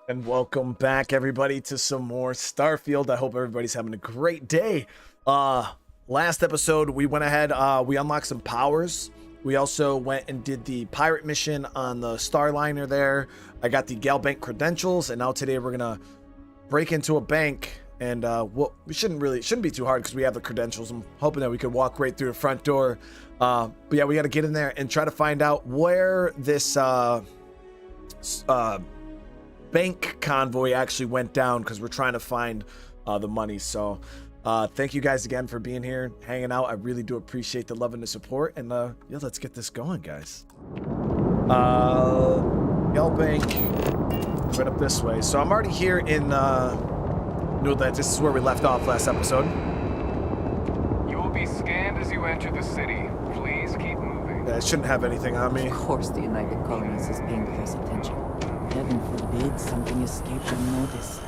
And welcome back, everybody, to some more Starfield. I hope everybody's having a great day. Last episode, we went ahead, we unlocked some powers. We also went and did the pirate mission on the Starliner there. I got the Gal Bank credentials, and now today we're gonna break into a bank. And we shouldn't be too hard because we have the credentials. I'm hoping that we could walk right through the front door. But yeah, we got to get in there and try to find out where this bank convoy actually went down, because we're trying to find the money. So thank you guys again for being here, hanging out. I really do appreciate the love and the support. And yeah, let's get this going, guys. Gal Bank, right up this way. So I'm already here in know that this is where we left off last episode. You will be scanned as you enter the city. Please keep moving. Yeah, I shouldn't have anything on me. Of course the United Colonies is paying close attention. Heaven forbid something escaped unnoticed.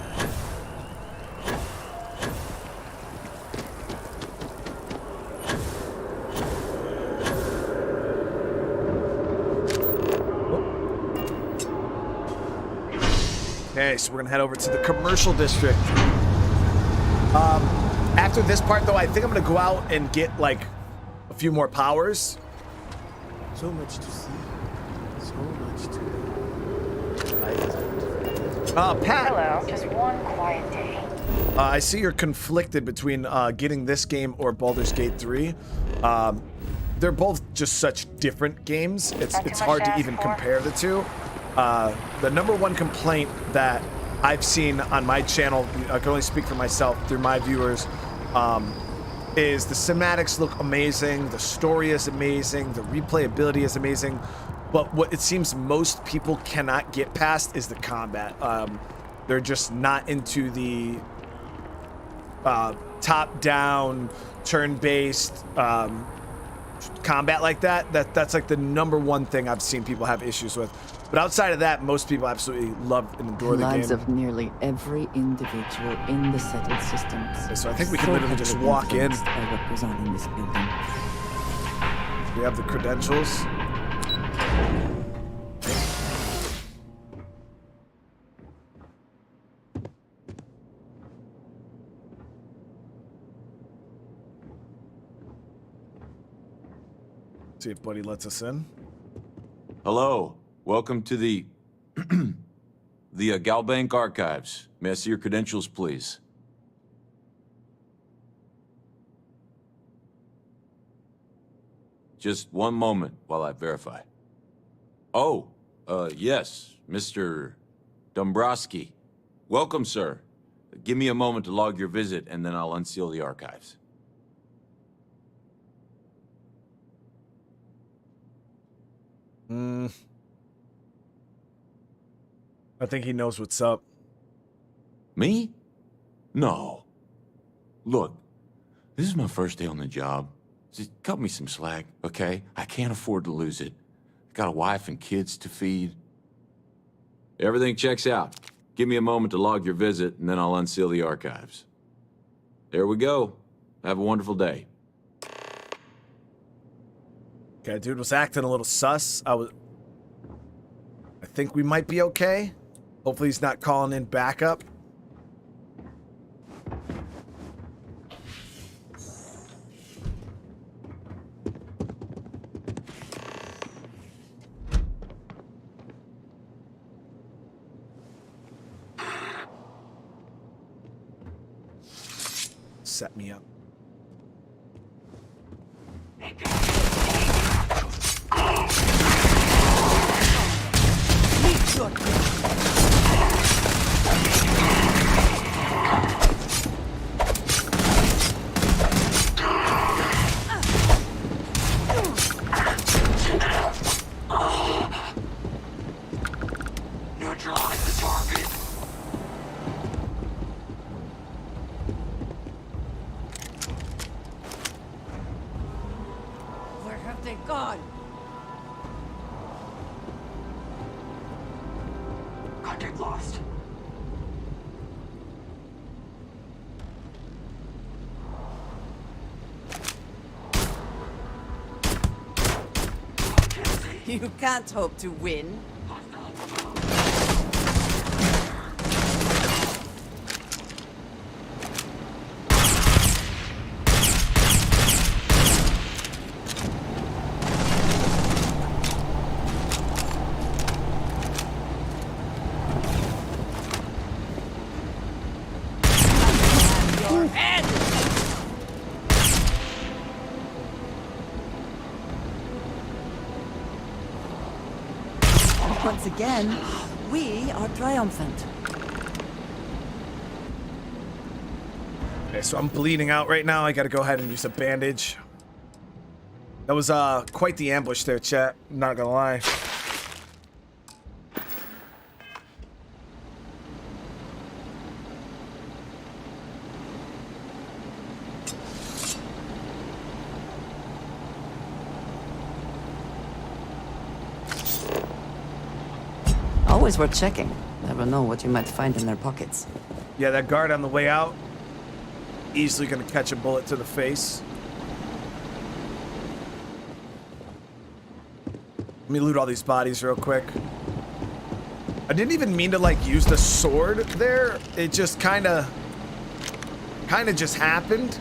Okay, so we're gonna head over to the commercial district. After this part, though, I think I'm gonna go out and get like a few more powers. So much to see. So much to Pat. Hello. Just one quiet day. I see you're conflicted between getting this game or Baldur's Gate 3. They're both just such different games. It's hard to even compare the two. The number one complaint that I've seen on my channel, I can only speak for myself through my viewers, is the cinematics look amazing, the story is amazing, the replayability is amazing, but what it seems most people cannot get past is the combat. They're just not into the top-down, turn-based combat like that. That's like the number one thing I've seen people have issues with. But outside of that, most people absolutely love and adore the game. Lives of nearly every individual in the settled systems. Okay, so I think we can literally just walk in. By what goes on in this building. We have the credentials. See if Buddy lets us in. Hello. Welcome to the Gal Bank archives. May I see your credentials, please? Just one moment while I verify. Oh, yes, Mr. Dombrowski. Welcome, sir. Give me a moment to log your visit, and then I'll unseal the archives. I think he knows what's up. Me? No. Look, this is my first day on the job. Just cut me some slack, okay? I can't afford to lose it. Got a wife and kids to feed. Everything checks out. Give me a moment to log your visit, and then I'll unseal the archives. There we go. Have a wonderful day. Okay, dude was acting a little sus. I think we might be okay. Hopefully he's not calling in backup. Set me up. Neutralize the target. Where have they gone? Contact lost. You can't hope to win. Once again, we are triumphant. Okay, so I'm bleeding out right now. I gotta go ahead and use a bandage. That was quite the ambush there, chat. Not gonna lie. Always worth checking. Never know what you might find in their pockets. Yeah, that guard on the way out, easily gonna catch a bullet to the face. Let me loot all these bodies real quick. I didn't even mean to like use the sword there. It just kinda just happened.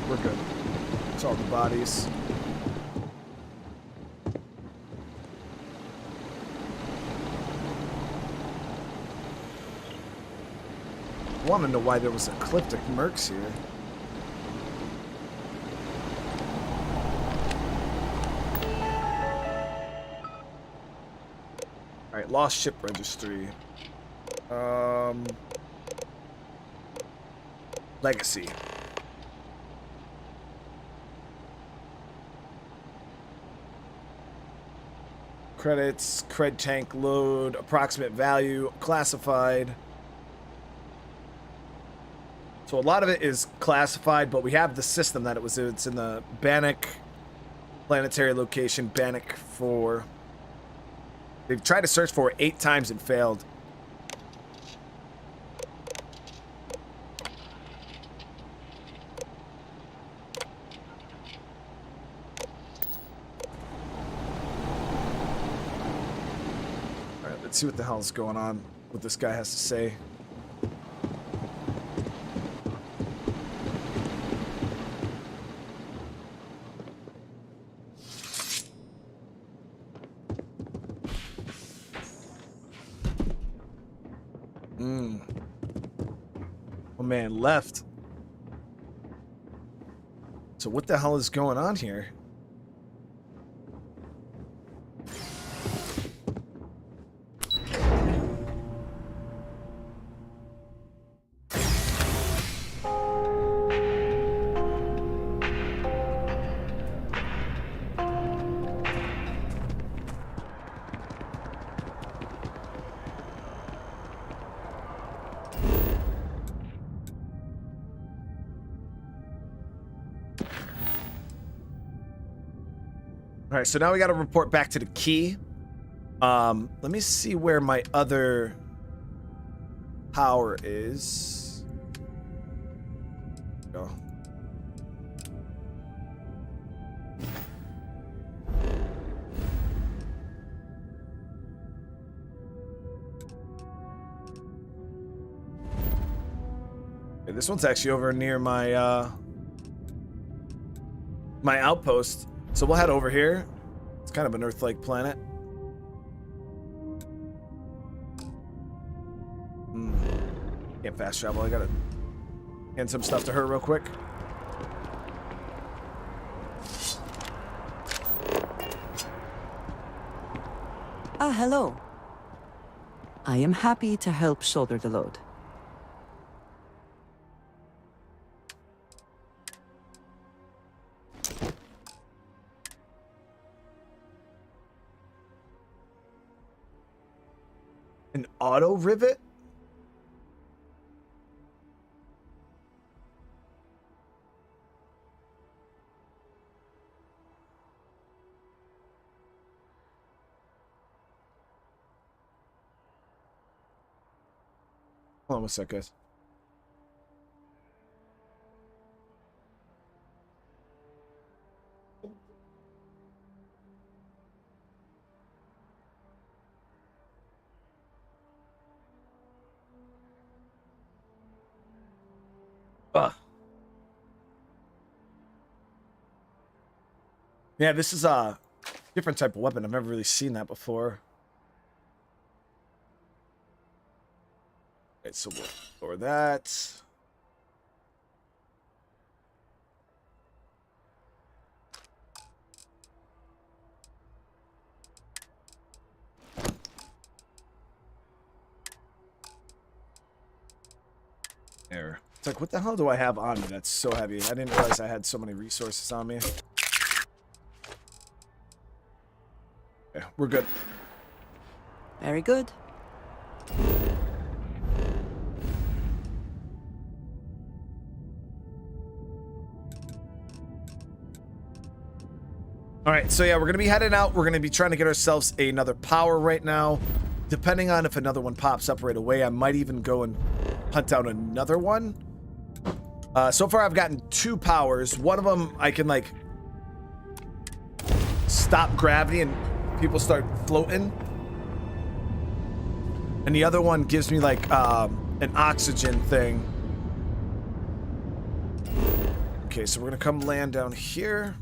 We're good. It's all the bodies. I want to know why there was ecliptic mercs here. Alright, lost ship registry. Legacy. Credits, cred tank load, approximate value, classified. So a lot of it is classified, but we have the system that it's in the Bannock planetary location, Bannock 4. They've tried to search for it 8 times and failed. Alright, let's see what the hell's going on, what this guy has to say. Oh man, left. So what the hell is going on here? All right, so now we got to report back to the key. Let me see where my other power is. Go. Okay, this one's actually over near my my outpost. So we'll head over here. It's kind of an Earth-like planet. Can't fast travel. I gotta hand some stuff to her real quick. Ah, hello. I am happy to help shoulder the load. An auto rivet? Hold on one sec, guys. Yeah, this is a different type of weapon. I've never really seen that before. Right, so we'll lower that. There. It's like, what the hell do I have on me that's so heavy? I didn't realize I had so many resources on me. Okay, we're good. Very good. All right, so yeah, we're gonna be heading out. We're gonna be trying to get ourselves another power right now. Depending on if another one pops up right away, I might even go and hunt down another one. So far, I've gotten 2 powers. One of them, I can like stop gravity and people start floating. And the other one gives me like an oxygen thing. Okay, so we're gonna come land down here.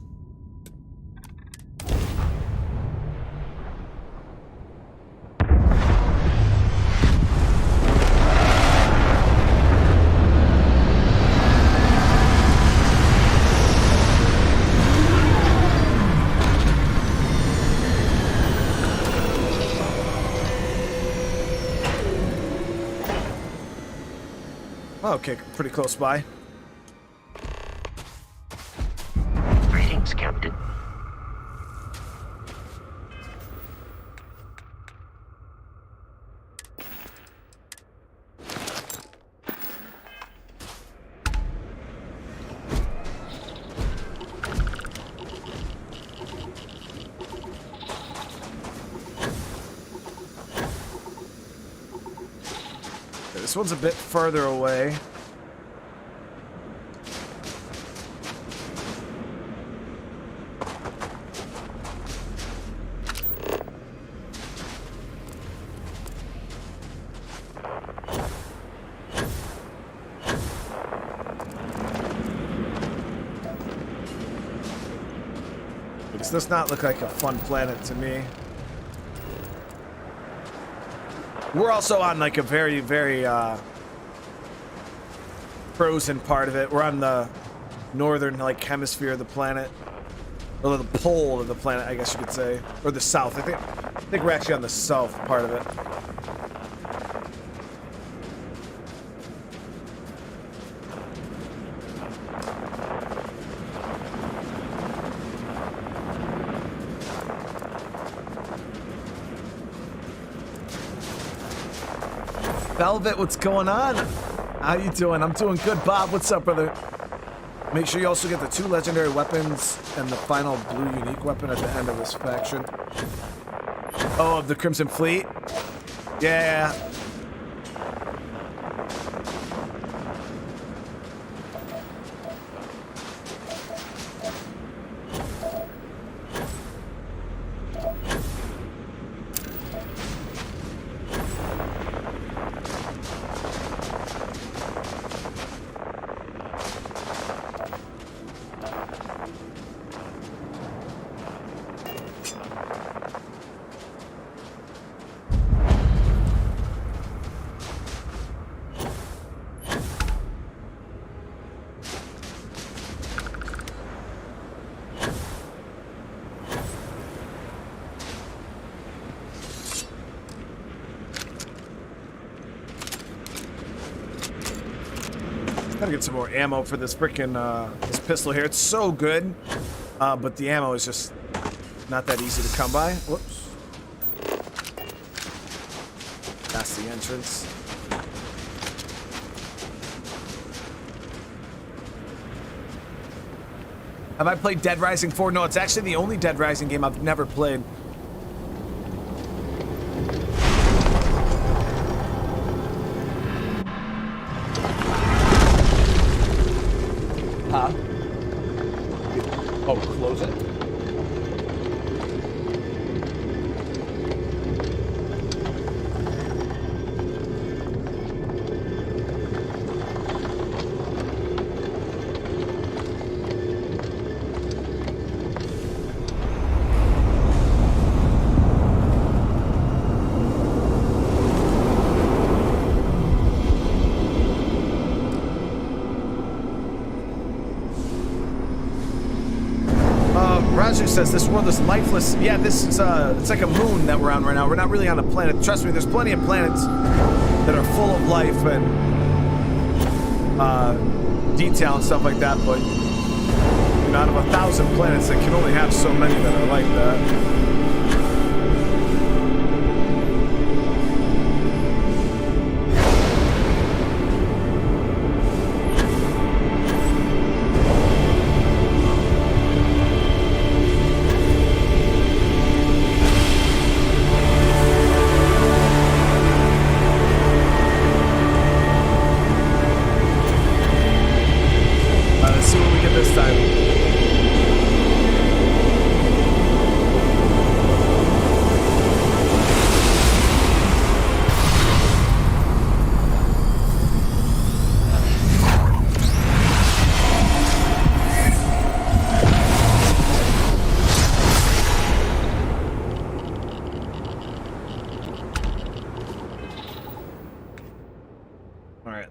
Okay, pretty close by. Greetings, Captain. This one's a bit further away. This does not look like a fun planet to me. We're also on like a very, very frozen part of it. We're on the northern like hemisphere of the planet. Or the pole of the planet, I guess you could say. Or the south. I think we're actually on the south part of it. Velvet, what's going on? How you doing? I'm doing good, Bob. What's up, brother? Make sure you also get the 2 legendary weapons and the final blue unique weapon at the end of this faction. Oh, of the Crimson Fleet? Yeah. Gotta get some more ammo for this freaking this pistol here. It's so good, but the ammo is just not that easy to come by. Whoops. That's the entrance. Have I played Dead Rising 4? No, it's actually the only Dead Rising game I've never played. Huh? Oh, close it. Raju says this world is lifeless. Yeah, this is it's like a moon that we're on right now. We're not really on a planet. Trust me, there's plenty of planets that are full of life and detail and stuff like that, but you know, out of 1,000 planets, they can only have so many that are like that.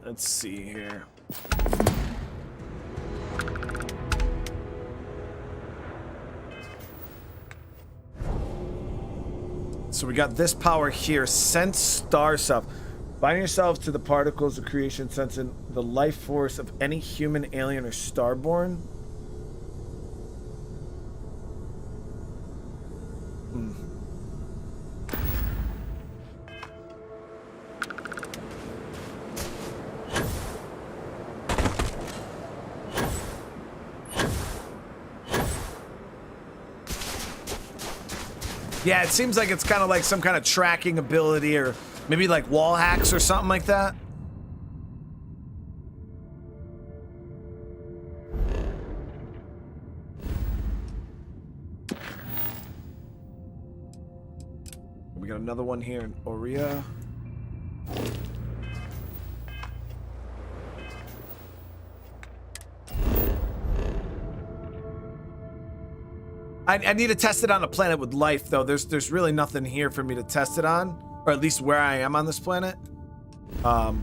Let's see here. So we got this power here. Sense star stuff. Bind yourselves to the particles of creation, sensing the life force of any human, alien, or starborn. Yeah, it seems like it's kind of like some kind of tracking ability or maybe like wall hacks or something like that. We got another one here in Aurea. I need to test it on a planet with life, though. There's really nothing here for me to test it on, or at least where I am on this planet. Let's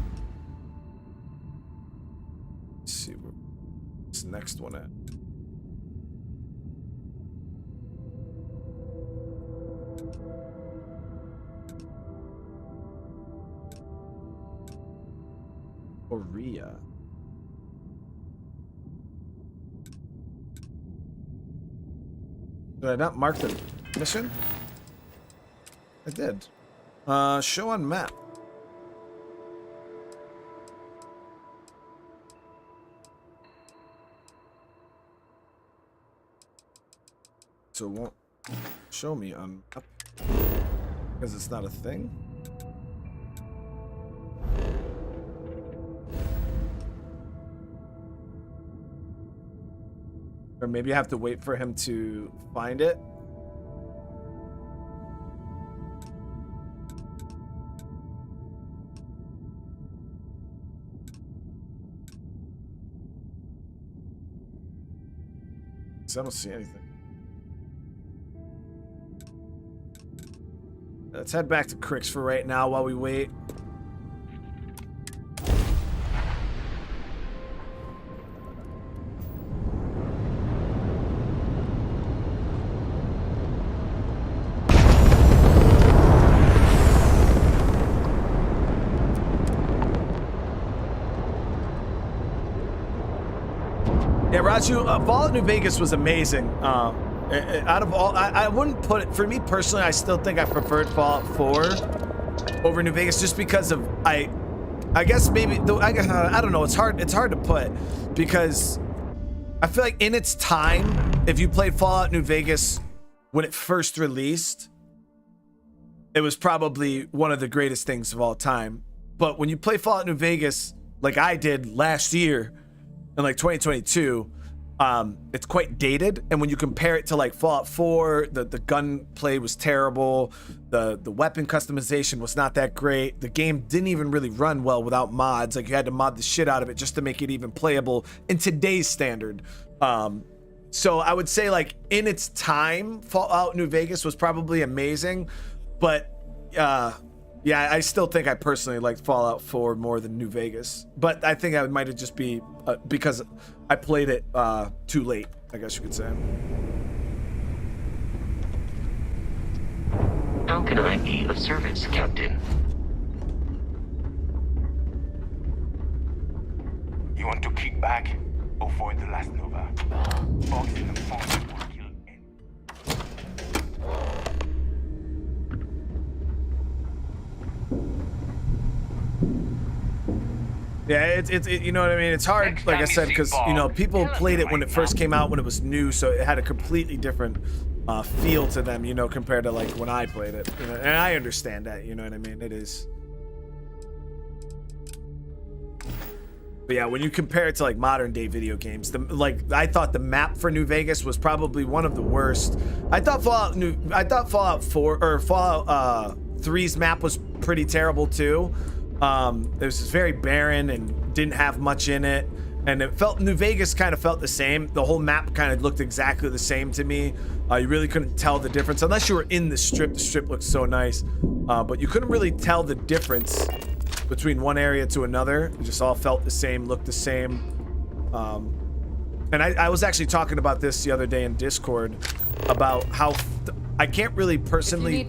see where's the next one at. Aurea. Did I not mark the mission? I did. Show on map. So it won't show me on map because it's not a thing. Or maybe I have to wait for him to find it. I don't see anything. Let's head back to Crix for right now while we wait. Fallout New Vegas was amazing. Out of all, I wouldn't put it, for me personally, I still think I preferred Fallout 4 over New Vegas just because of, I guess maybe, I don't know, it's hard to put because I feel like in its time, if you played Fallout New Vegas when it first released, it was probably one of the greatest things of all time. But when you play Fallout New Vegas, like I did last year, in like 2022, it's quite dated, and when you compare it to like Fallout 4, the gunplay was terrible, the weapon customization was not that great, the game didn't even really run well without mods. Like you had to mod the shit out of it just to make it even playable in today's standard. So I would say like in its time, Fallout New Vegas was probably amazing, but yeah, I still think I personally liked Fallout 4 more than New Vegas. But I think I might have just be because I played it too late, I guess you could say. How can I be of service, Captain? You want to kick back? Avoid the last Nova. Boxing and falling will kill any. Yeah, it's you know what I mean? It's hard, Next like I time you said, see because, Bob, you know, people tell him played you it when might it first not. came out, when it was new, so it had a completely different feel to them, you know, compared to, like, when I played it. You know, and I understand that, you know what I mean? It is. But yeah, when you compare it to, like, modern day video games, I thought the map for New Vegas was probably one of the worst. I thought Fallout 4 or Fallout 3's map was pretty terrible too. It was just very barren and didn't have much in it, and it felt New Vegas kind of felt the same. The whole map kind of looked exactly the same to me. You really couldn't tell the difference unless you were in the strip. The strip looked so nice, but you couldn't really tell the difference between one area to another. It just all felt the same, looked the same. And I was actually talking about this the other day in Discord about how I can't really personally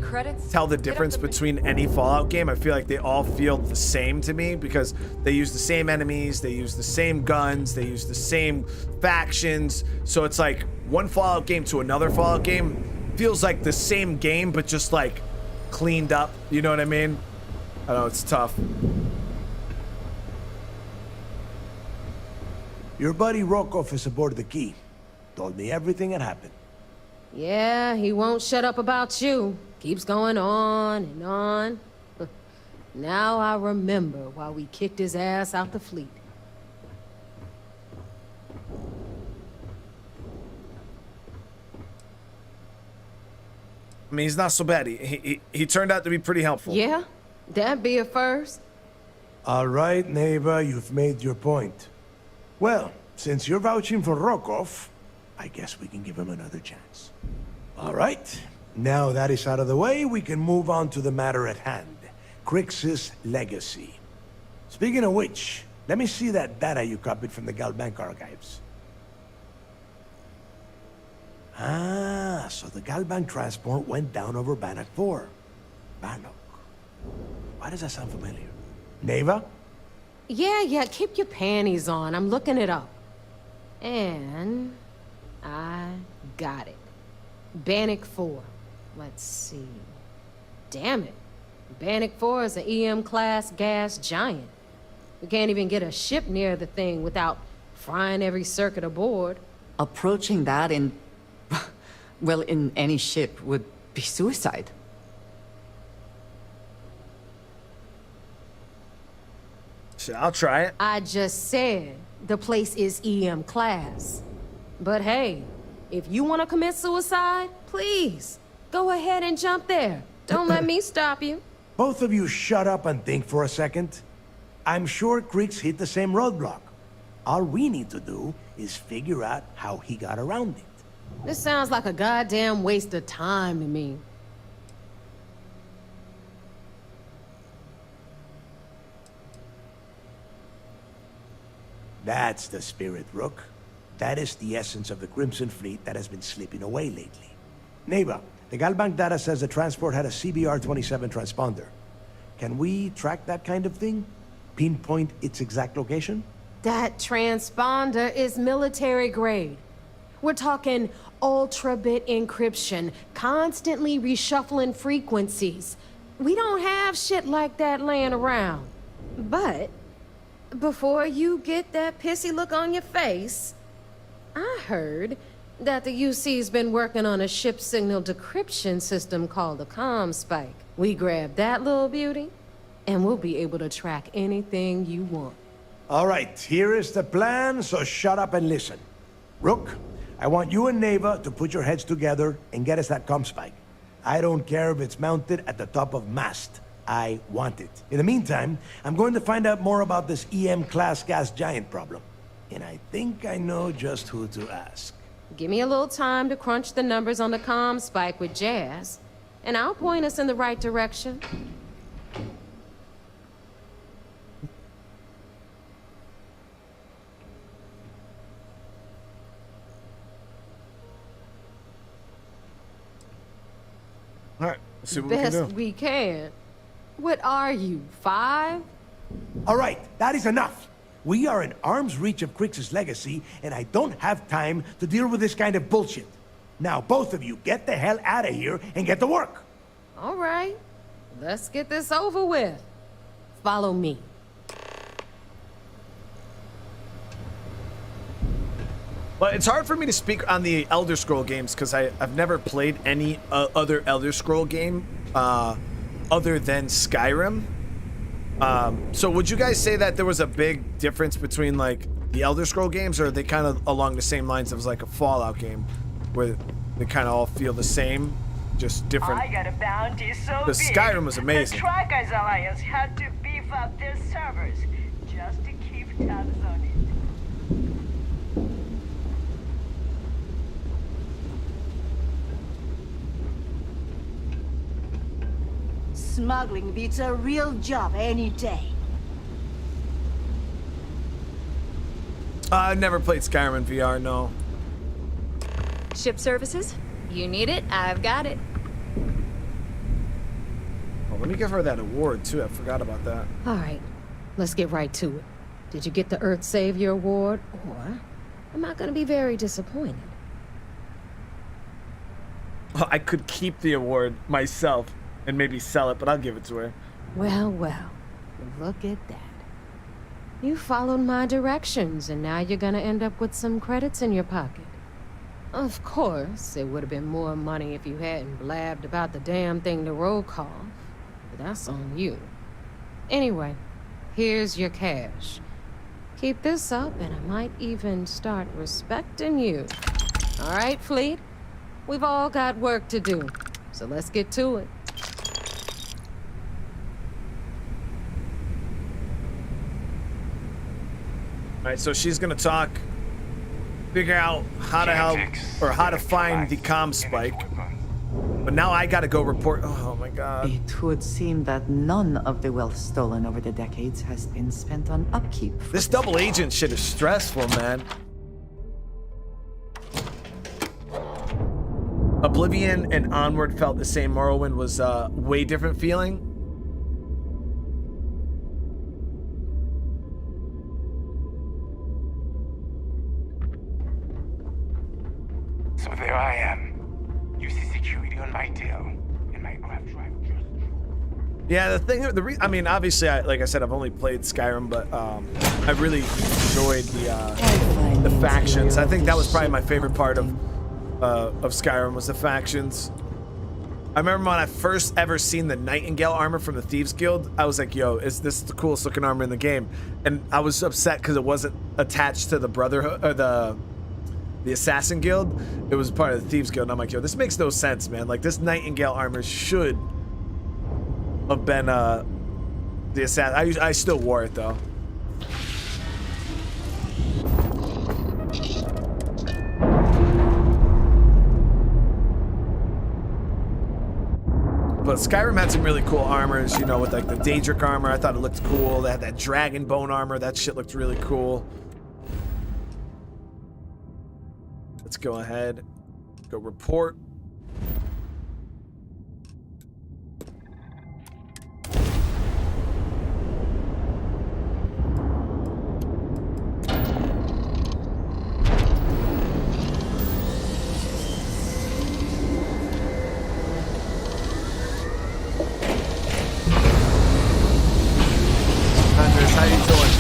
tell the difference between any Fallout game. I feel like they all feel the same to me because they use the same enemies, they use the same guns, they use the same factions. So it's like one Fallout game to another Fallout game feels like the same game, but just like cleaned up. You know what I mean? I know it's tough. Your buddy Rokov is aboard the Key. Told me everything that happened. Yeah, he won't shut up about you. Keeps going on and on. Now I remember why we kicked his ass out the fleet. I mean, he's not so bad. He turned out to be pretty helpful. Yeah, that'd be a first. All right, Neva, you've made your point. Well, since you're vouching for Rokov, I guess we can give him another chance. All right, now that is out of the way, we can move on to the matter at hand. Crix's legacy. Speaking of which, let me see that data you copied from the Galbank archives. Ah, so the Galbank transport went down over Bannock 4. Bannock. Why does that sound familiar? Neva? Yeah, keep your panties on. I'm looking it up. And I got it. Bannock 4. Let's see. Damn it. Bannock 4 is an EM-class gas giant. We can't even get a ship near the thing without frying every circuit aboard. Approaching that in... well, in any ship would be suicide. Shit, I'll try it. I just said the place is EM class. But hey, if you want to commit suicide, please, go ahead and jump there. Don't let me stop you. Both of you shut up and think for a second. I'm sure Crix hit the same roadblock. All we need to do is figure out how he got around it. This sounds like a goddamn waste of time to me. That's the spirit, Rook. That is the essence of the Crimson Fleet that has been slipping away lately. Neva, the Galbank data says the transport had a CBR-27 transponder. Can we track that kind of thing? Pinpoint its exact location? That transponder is military grade. We're talking ultra-bit encryption, constantly reshuffling frequencies. We don't have shit like that laying around. But before you get that pissy look on your face, I heard that the UC's been working on a ship signal decryption system called the ComSpike. We grab that little beauty, and we'll be able to track anything you want. All right, here is the plan, so shut up and listen. Rook, I want you and Neva to put your heads together and get us that ComSpike. I don't care if it's mounted at the top of mast. I want it. In the meantime, I'm going to find out more about this EM-class gas giant problem. And I think I know just who to ask. Give me a little time to crunch the numbers on the ComSpike with Jazz, and I'll point us in the right direction. All right, let's see what we can Best do. we can. What are you, 5? All right, that is enough. We are in arm's reach of Crix's legacy, and I don't have time to deal with this kind of bullshit. Now, both of you, get the hell out of here and get to work. All right, let's get this over with. Follow me. Well, it's hard for me to speak on the Elder Scroll games because I've never played any other Elder Scroll game other than Skyrim. So would you guys say that there was a big difference between like the Elder Scroll games, or are they kind of along the same lines as like a Fallout game where they kind of all feel the same, just different? I got a bounty so Because big. Skyrim was amazing. The Strikers Alliance had to beef up their servers just to keep tabs on it. Smuggling beats a real job any day. I've never played Skyrim in VR, no. Ship services? You need it, I've got it. Oh, let me give her that award too. I forgot about that. All right, let's get right to it. Did you get the Earth Savior Award, or am I gonna be very disappointed? Well, I could keep the award myself and maybe sell it, but I'll give it to her. Well, look at that. You followed my directions, and now you're gonna end up with some credits in your pocket. Of course, it would have been more money if you hadn't blabbed about the damn thing to roll call, but that's on you. Anyway, here's your cash. Keep this up, and I might even start respecting you. All right, Fleet? We've all got work to do, so let's get to it. All right, so she's gonna talk, figure out how to help or how to find the comm spike. But now I gotta go report. Oh my god. It would seem that none of the wealth stolen over the decades has been spent on upkeep. This double agent shit is stressful, man. Oblivion and Onward felt the same. Morrowind was a way different feeling. So there I am. You see security on my tail, and my grab drive just... Yeah, I mean, obviously, like I said, I've only played Skyrim, but I really enjoyed the factions. I think that was probably my favorite part of Skyrim was the factions. I remember when I first ever seen the Nightingale armor from the Thieves Guild, I was like, yo, this is the coolest looking armor in the game. And I was upset because it wasn't attached to the Brotherhood, or the Assassin Guild. It was part of the Thieves Guild, and I'm like, yo, this makes no sense, man. Like, this Nightingale armor should have been the Assassin. I still wore it, though. But Skyrim had some really cool armors, you know, with like the Daedric armor. I thought it looked cool. They had that dragon bone armor. That shit looked really cool. Let's go ahead, go report. Andres, how you doing?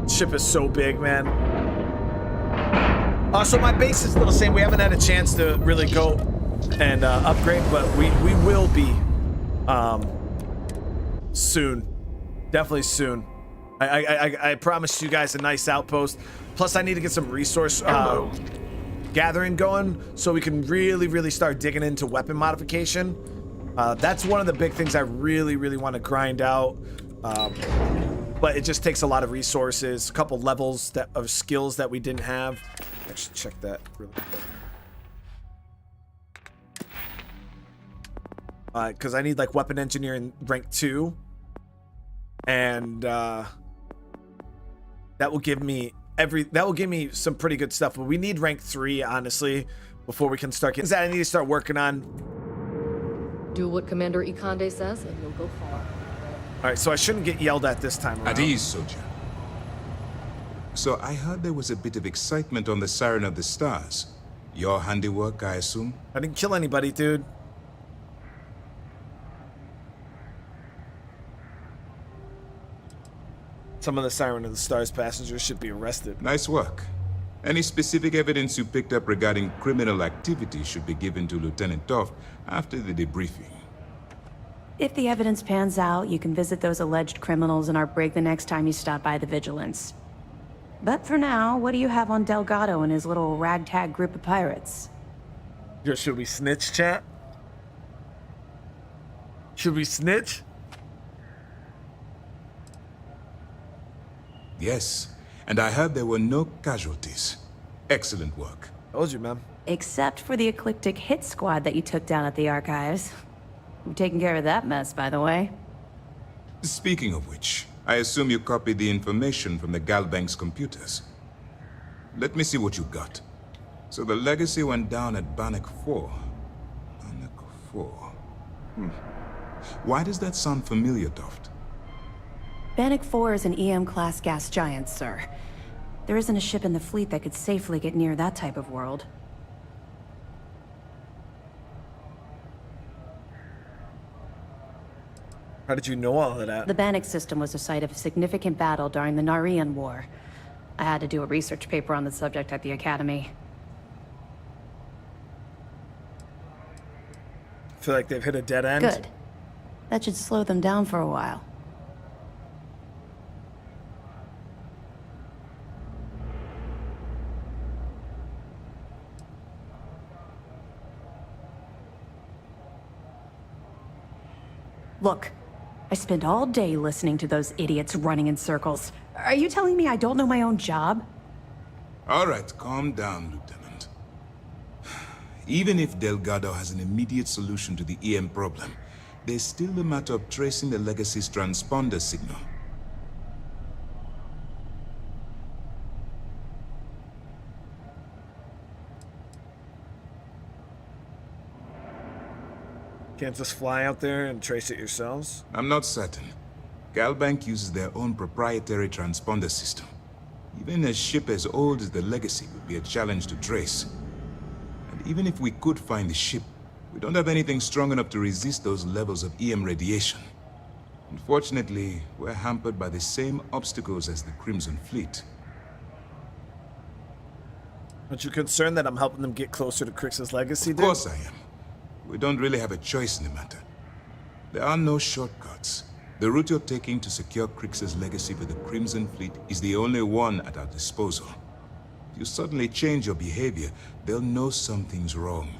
Ship is so big, man. So my base is still the same. We haven't had a chance to really go and upgrade, but we will be soon. Definitely soon. I promised you guys a nice outpost. Plus, I need to get some resource gathering going so we can really start digging into weapon modification. That's one of the big things I really want to grind out. But it just takes a lot of resources, a couple levels of skills that we didn't have. Actually, check that really quick. Because I need like weapon engineering rank 2. And that will give me some pretty good stuff. But we need rank 3, honestly, before we can start getting that I need to start working on. Do what Commander Ikande says, and you'll go far. All right, so I shouldn't get yelled at this time around. At ease, soldier. So I heard there was a bit of excitement on the Siren of the Stars. Your handiwork, I assume? I didn't kill anybody, dude. Some of the Siren of the Stars passengers should be arrested. Nice work. Any specific evidence you picked up regarding criminal activity should be given to Lieutenant Toft after the debriefing. If the evidence pans out, you can visit those alleged criminals in our brig the next time you stop by the Vigilance. But for now, what do you have on Delgado and his little ragtag group of pirates? Yo, should we snitch, chat? Should we snitch? Yes, and I heard there were no casualties. Excellent work. Told you, man. Except for the eclectic hit squad that you took down at the archives. You've taken care of that mess, by the way. Speaking of which, I assume you copied the information from the Galbank's computers. Let me see what you got. So the legacy went down at Bannock 4. Bannock 4. Why does that sound familiar, Toft? Bannock 4 is an EM-class gas giant, sir. There isn't a ship in the fleet that could safely get near that type of world. How did you know all of that? The Bannock system was the site of a significant battle during the Narian War. I had to do a research paper on the subject at the Academy. I feel like they've hit a dead end. Good. That should slow them down for a while. Look, I spent all day listening to those idiots running in circles. Are you telling me I don't know my own job? All right, calm down, Lieutenant. Even if Delgado has an immediate solution to the EM problem, there's still the matter of tracing the Legacy's transponder signal. Can't just fly out there and trace it yourselves? I'm not certain. Galbank uses their own proprietary transponder system. Even a ship as old as the Legacy would be a challenge to trace. And even if we could find the ship, we don't have anything strong enough to resist those levels of EM radiation. Unfortunately, we're hampered by the same obstacles as the Crimson Fleet. Aren't you concerned that I'm helping them get closer to Crix's legacy, dude? Of course I am. We don't really have a choice in the matter. There are no shortcuts. The route you're taking to secure Crix's legacy for the Crimson Fleet is the only one at our disposal. If you suddenly change your behavior, they'll know something's wrong.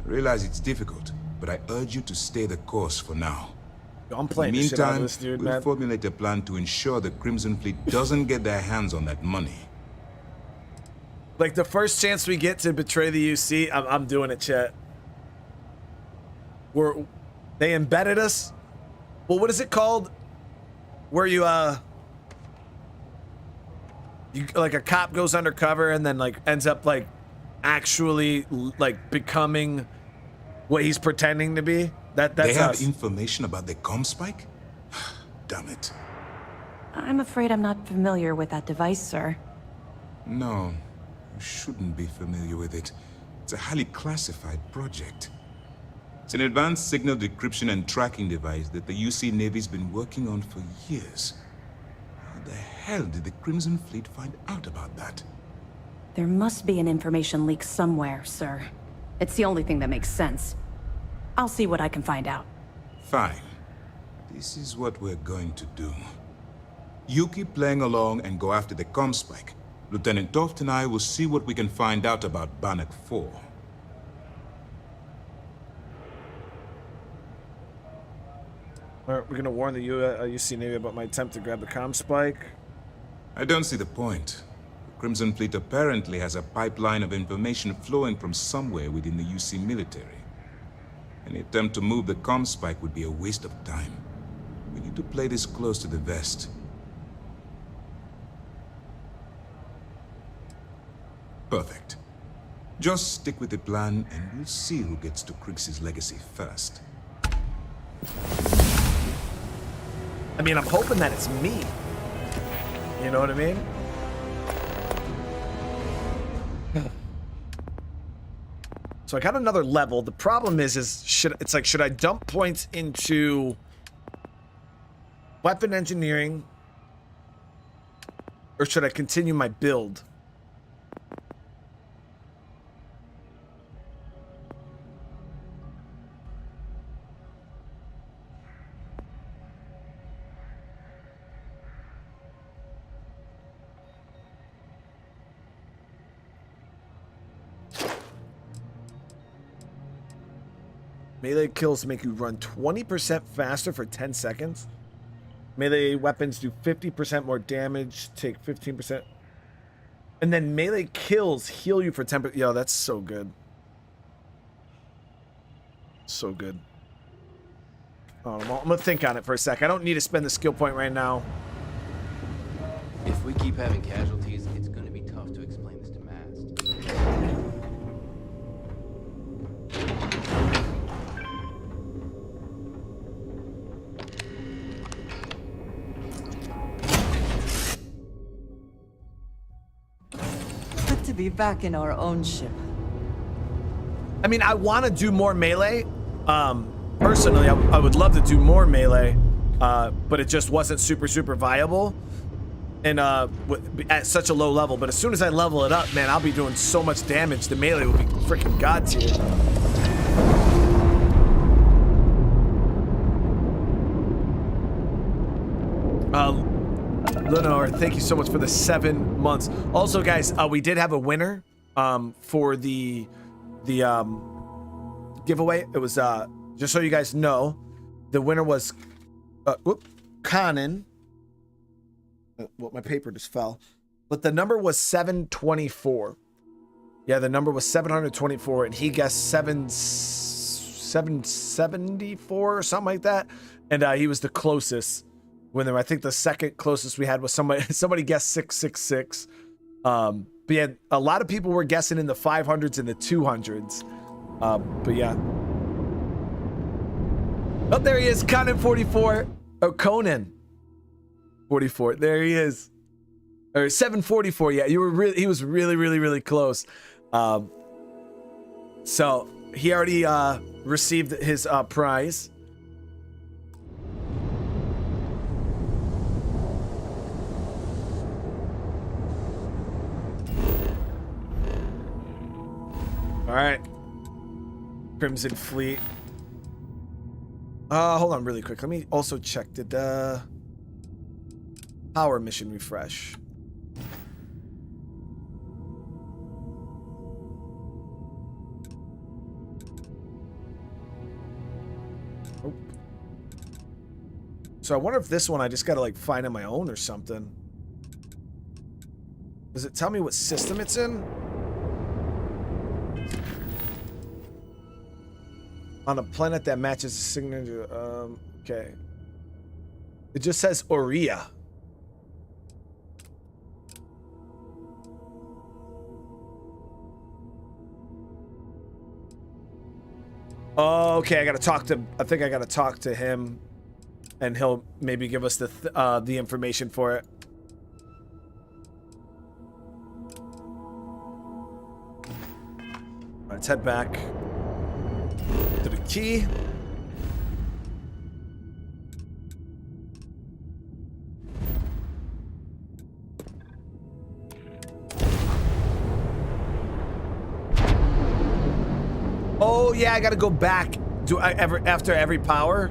I realize it's difficult, but I urge you to stay the course for now. I'm playing in the the shit out of meantime, this dude, we'll man. formulate a plan to ensure the Crimson Fleet doesn't get their hands on that money. Like, the first chance we get to betray the UC, I'm doing it, chat. They embedded us. Well, what is it called? Where you like a cop goes undercover and then like ends up like actually like becoming what he's pretending to be. That's they have us. information about the comm spike? Damn it. I'm afraid I'm not familiar with that device, sir. No, you shouldn't be familiar with it. It's a highly classified project. It's an advanced signal decryption and tracking device that the UC Navy's been working on for years. How the hell did the Crimson Fleet find out about that? There must be an information leak somewhere, sir. It's the only thing that makes sense. I'll see what I can find out. Fine. This is what we're going to do. You keep playing along and go after the comm spike. Lieutenant Toft and I will see what we can find out about Bannock 4. Alright, we're gonna warn the UC Navy about my attempt to grab the comm spike. I don't see the point. The Crimson Fleet apparently has a pipeline of information flowing from somewhere within the UC military. Any attempt to move the comm spike would be a waste of time. We need to play this close to the vest. Perfect. Just stick with the plan and we'll see who gets to Krix's legacy first. I mean, I'm hoping that it's me. You know what I mean? So I got another level. The problem is should I dump points into weapon engineering, or should I continue my build? Melee kills make you run 20% faster for 10 seconds. Melee weapons do 50% more damage, take 15%. And then melee kills heal you for 10%. Yo, that's so good. So good. Oh, I'm gonna think on it for a sec. I don't need to spend the skill point right now. If we keep having casualties, it's gonna be tough to explain this to Mast. To be back in our own ship. I mean, I want to do more melee. Personally, I would love to do more melee, but it just wasn't super viable, and at such a low level. But as soon as I level it up, man, I'll be doing so much damage. The melee will be freaking god tier. Lenore, thank you so much for the 7 months. Also, guys, we did have a winner for the giveaway. It was just so you guys know, the winner was Conan. Well, my paper just fell, but the number was 724. Yeah, the number was 724, and he guessed 774 or something like that, and he was the closest winner. I think the second closest we had was somebody guessed 666. But yeah, a lot of people were guessing in the 500s and the 200s. But yeah. Oh, there he is, Conan 44. Oh, Conan 44. There he is. Or 744. Yeah, he was really close. So he already received his prize. All right, Crimson Fleet. Hold on really quick. Let me also check. Did power mission refresh? Oh. So I wonder if this one I just gotta like find on my own or something. Does it tell me what system it's in? On a planet that matches the signature. Okay. It just says Aurea. Oh, okay. I think I gotta talk to him, and he'll maybe give us the information for it. Let's head back to the key. Oh yeah, I gotta go back. After every power?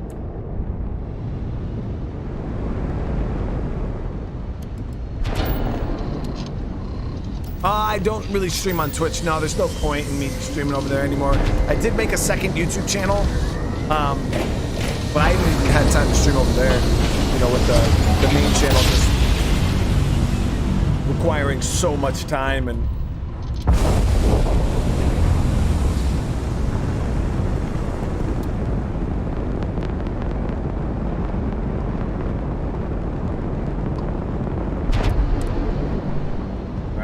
I don't really stream on Twitch. No, there's no point in me streaming over there anymore. I did make a second YouTube channel, but I haven't even had time to stream over there. You know, with the main channel just requiring so much time and.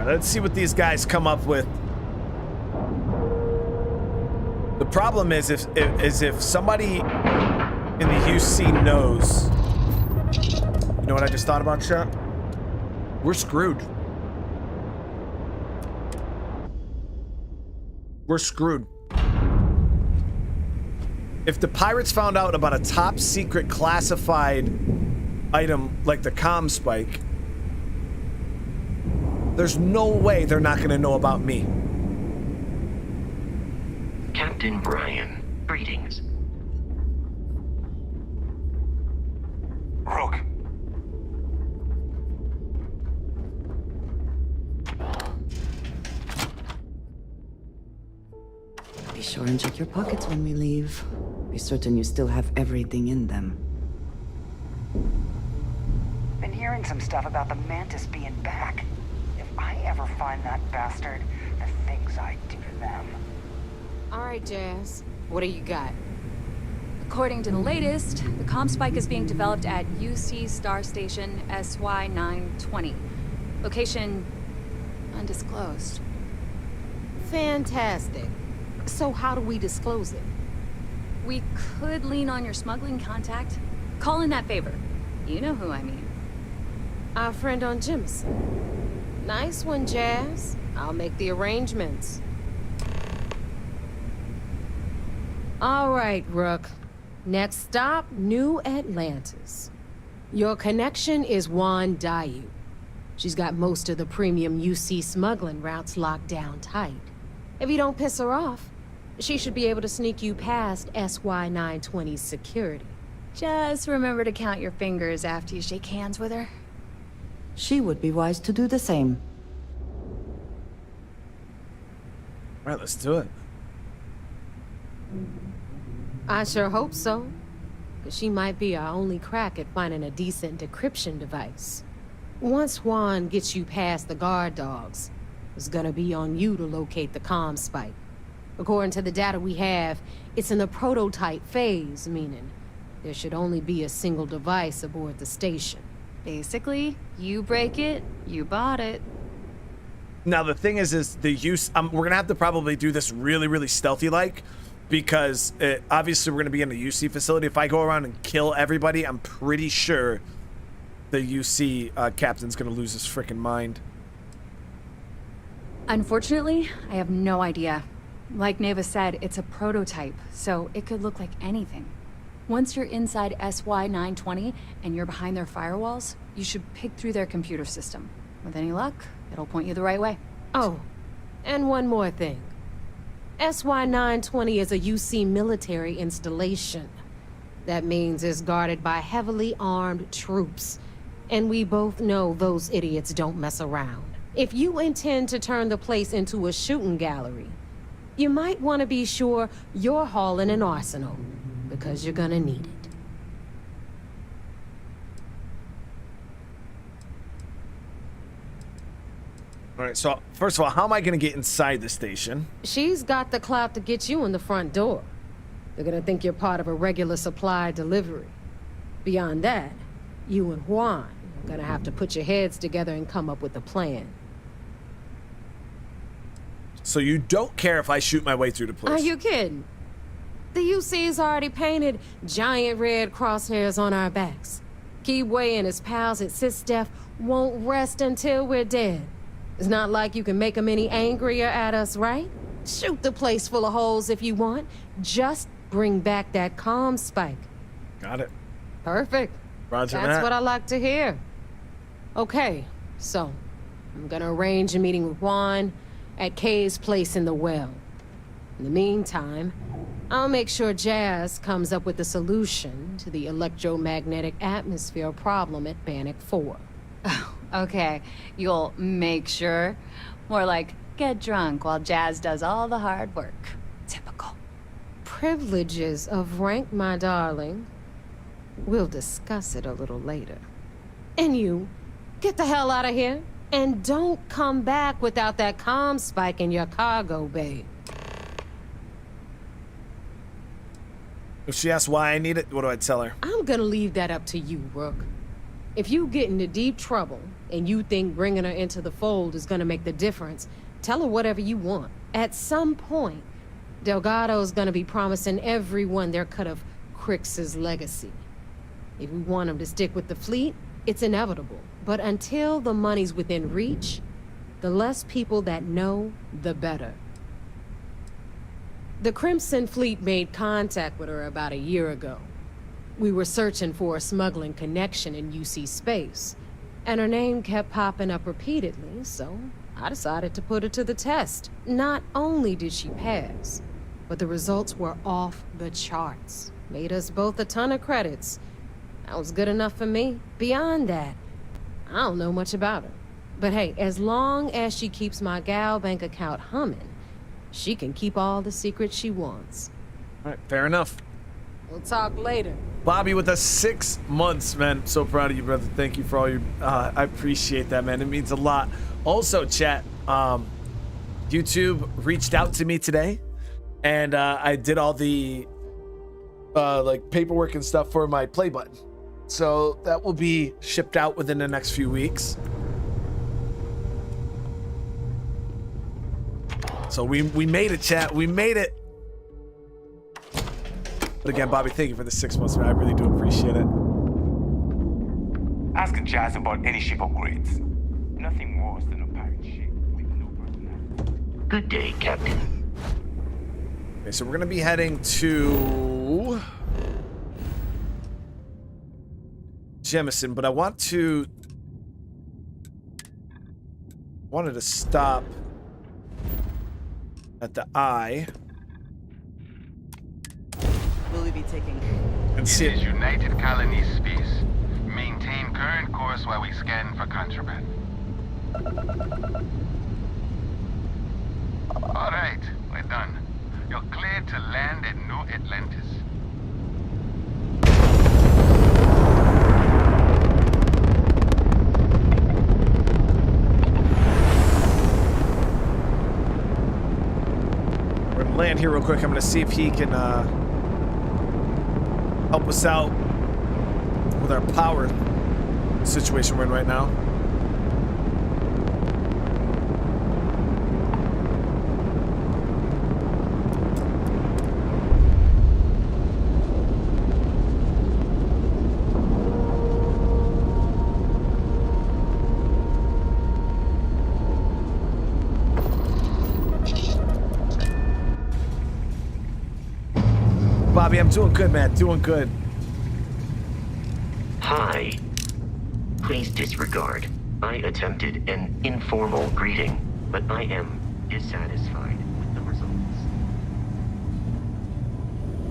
Let's see what these guys come up with. The problem is if somebody in the UC knows. You know what I just thought about, chat? We're screwed. We're screwed. If the pirates found out about a top secret classified item like the comm spike, there's no way they're not gonna know about me. Captain Brian, greetings. Rook. Be sure and check your pockets when we leave. Be certain you still have everything in them. Been hearing some stuff about the Mantis being back. If I ever find that bastard, the things I do to them. All right, Jazz. What do you got? According to the latest, the comm spike is being developed at UC Star Station SY-920. Location undisclosed. Fantastic. So how do we disclose it? We could lean on your smuggling contact. Call in that favor. You know who I mean. Our friend on Jimson. Nice one, Jazz. I'll make the arrangements. All right, Rook. Next stop, New Atlantis. Your connection is Juan Dayu. She's got most of the premium UC smuggling routes locked down tight. If you don't piss her off, she should be able to sneak you past SY-920's security. Just remember to count your fingers after you shake hands with her. She would be wise to do the same. All right, let's do it. I sure hope so. Because she might be our only crack at finding a decent decryption device. Once Juan gets you past the guard dogs, it's gonna be on you to locate the comm spike. According to the data we have, it's in the prototype phase, meaning there should only be a single device aboard the station. Basically, you break it, you bought it. Now the thing is the use. We're gonna have to probably do this really stealthy-like, because obviously we're gonna be in the UC facility. If I go around and kill everybody, I'm pretty sure the UC captain's gonna lose his freaking mind. Unfortunately, I have no idea. Like Neva said, it's a prototype, so it could look like anything. Once you're inside SY-920 and you're behind their firewalls, you should pick through their computer system. With any luck, it'll point you the right way. Oh, and one more thing. SY-920 is a UC military installation. That means it's guarded by heavily armed troops. And we both know those idiots don't mess around. If you intend to turn the place into a shooting gallery, you might want to be sure you're hauling an arsenal, because you're gonna need it. All right, so first of all, how am I gonna get inside the station? She's got the clout to get you in the front door. They're gonna think you're part of a regular supply delivery. Beyond that, you and Juan are gonna have to put your heads together and come up with a plan. So you don't care if I shoot my way through the place? Are you kidding? The UC's already painted giant red crosshairs on our backs. Keyway and his pals at SysDef won't rest until we're dead. It's not like you can make them any angrier at us, right? Shoot the place full of holes if you want. Just bring back that comm spike. Got it. Perfect. Roger that. That's what I like to hear. Okay, so I'm gonna arrange a meeting with Juan at Kay's place in the well. In the meantime, I'll make sure Jazz comes up with a solution to the electromagnetic atmosphere problem at Bannock 4. Okay, you'll make sure. More like, get drunk while Jazz does all the hard work. Typical. Privileges of rank, my darling. We'll discuss it a little later. And you, get the hell out of here. And don't come back without that comm spike in your cargo bay. If she asks why I need it, what do I tell her? I'm gonna leave that up to you, Rook. If you get into deep trouble, and you think bringing her into the fold is gonna make the difference, tell her whatever you want. At some point, Delgado's gonna be promising everyone their cut of Crix's legacy. If we want him to stick with the fleet, it's inevitable. But until the money's within reach, the less people that know, the better. The Crimson Fleet made contact with her about a year ago. We were searching for a smuggling connection in UC space, and her name kept popping up repeatedly, so I decided to put her to the test. Not only did she pass, but the results were off the charts. Made us both a ton of credits. That was good enough for me. Beyond that, I don't know much about her. But hey, as long as she keeps my gal bank account humming, she can keep all the secrets she wants. All right, fair enough. We'll talk later. Bobby with us 6 months, man. So proud of you, brother. Thank you for all your... I appreciate that, man. It means a lot. Also, chat, YouTube reached out to me today, and I did all the like paperwork and stuff for my play button. So that will be shipped out within the next few weeks. So we made it, chat. We made it. But again, Bobby, thank you for the 6 months, man. I really do appreciate it. Ask Jazz about any ship upgrades. Nothing worse than a pirate ship with no personality. Good day, Captain. Okay, so we're gonna be heading to Jemison, but I wanted to stop at the eye. Will we be taking... And see it is United Colonies Space. Maintain current course while we scan for contraband. All right, we're done. You're cleared to land at New Atlantis. We're gonna land here real quick. I'm gonna see if he can help us out with our power situation we're in right now. Bobby, I'm doing good, man. Doing good. Hi. Please disregard. I attempted an informal greeting, but I am dissatisfied with the results.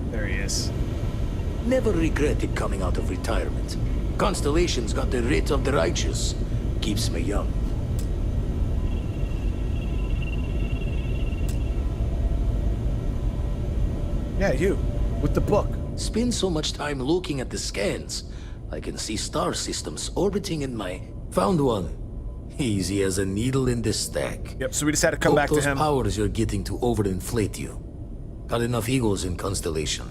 There he is. Never regretted coming out of retirement. Constellation's got the writ of the righteous. Keeps me young. Yeah, you. With the book. Spend so much time looking at the scans. I can see star systems orbiting in my... Found one. Easy as a needle in the stack. Yep, so we just had to come back to him. Those powers you're getting to overinflate you. Got enough egos in Constellation.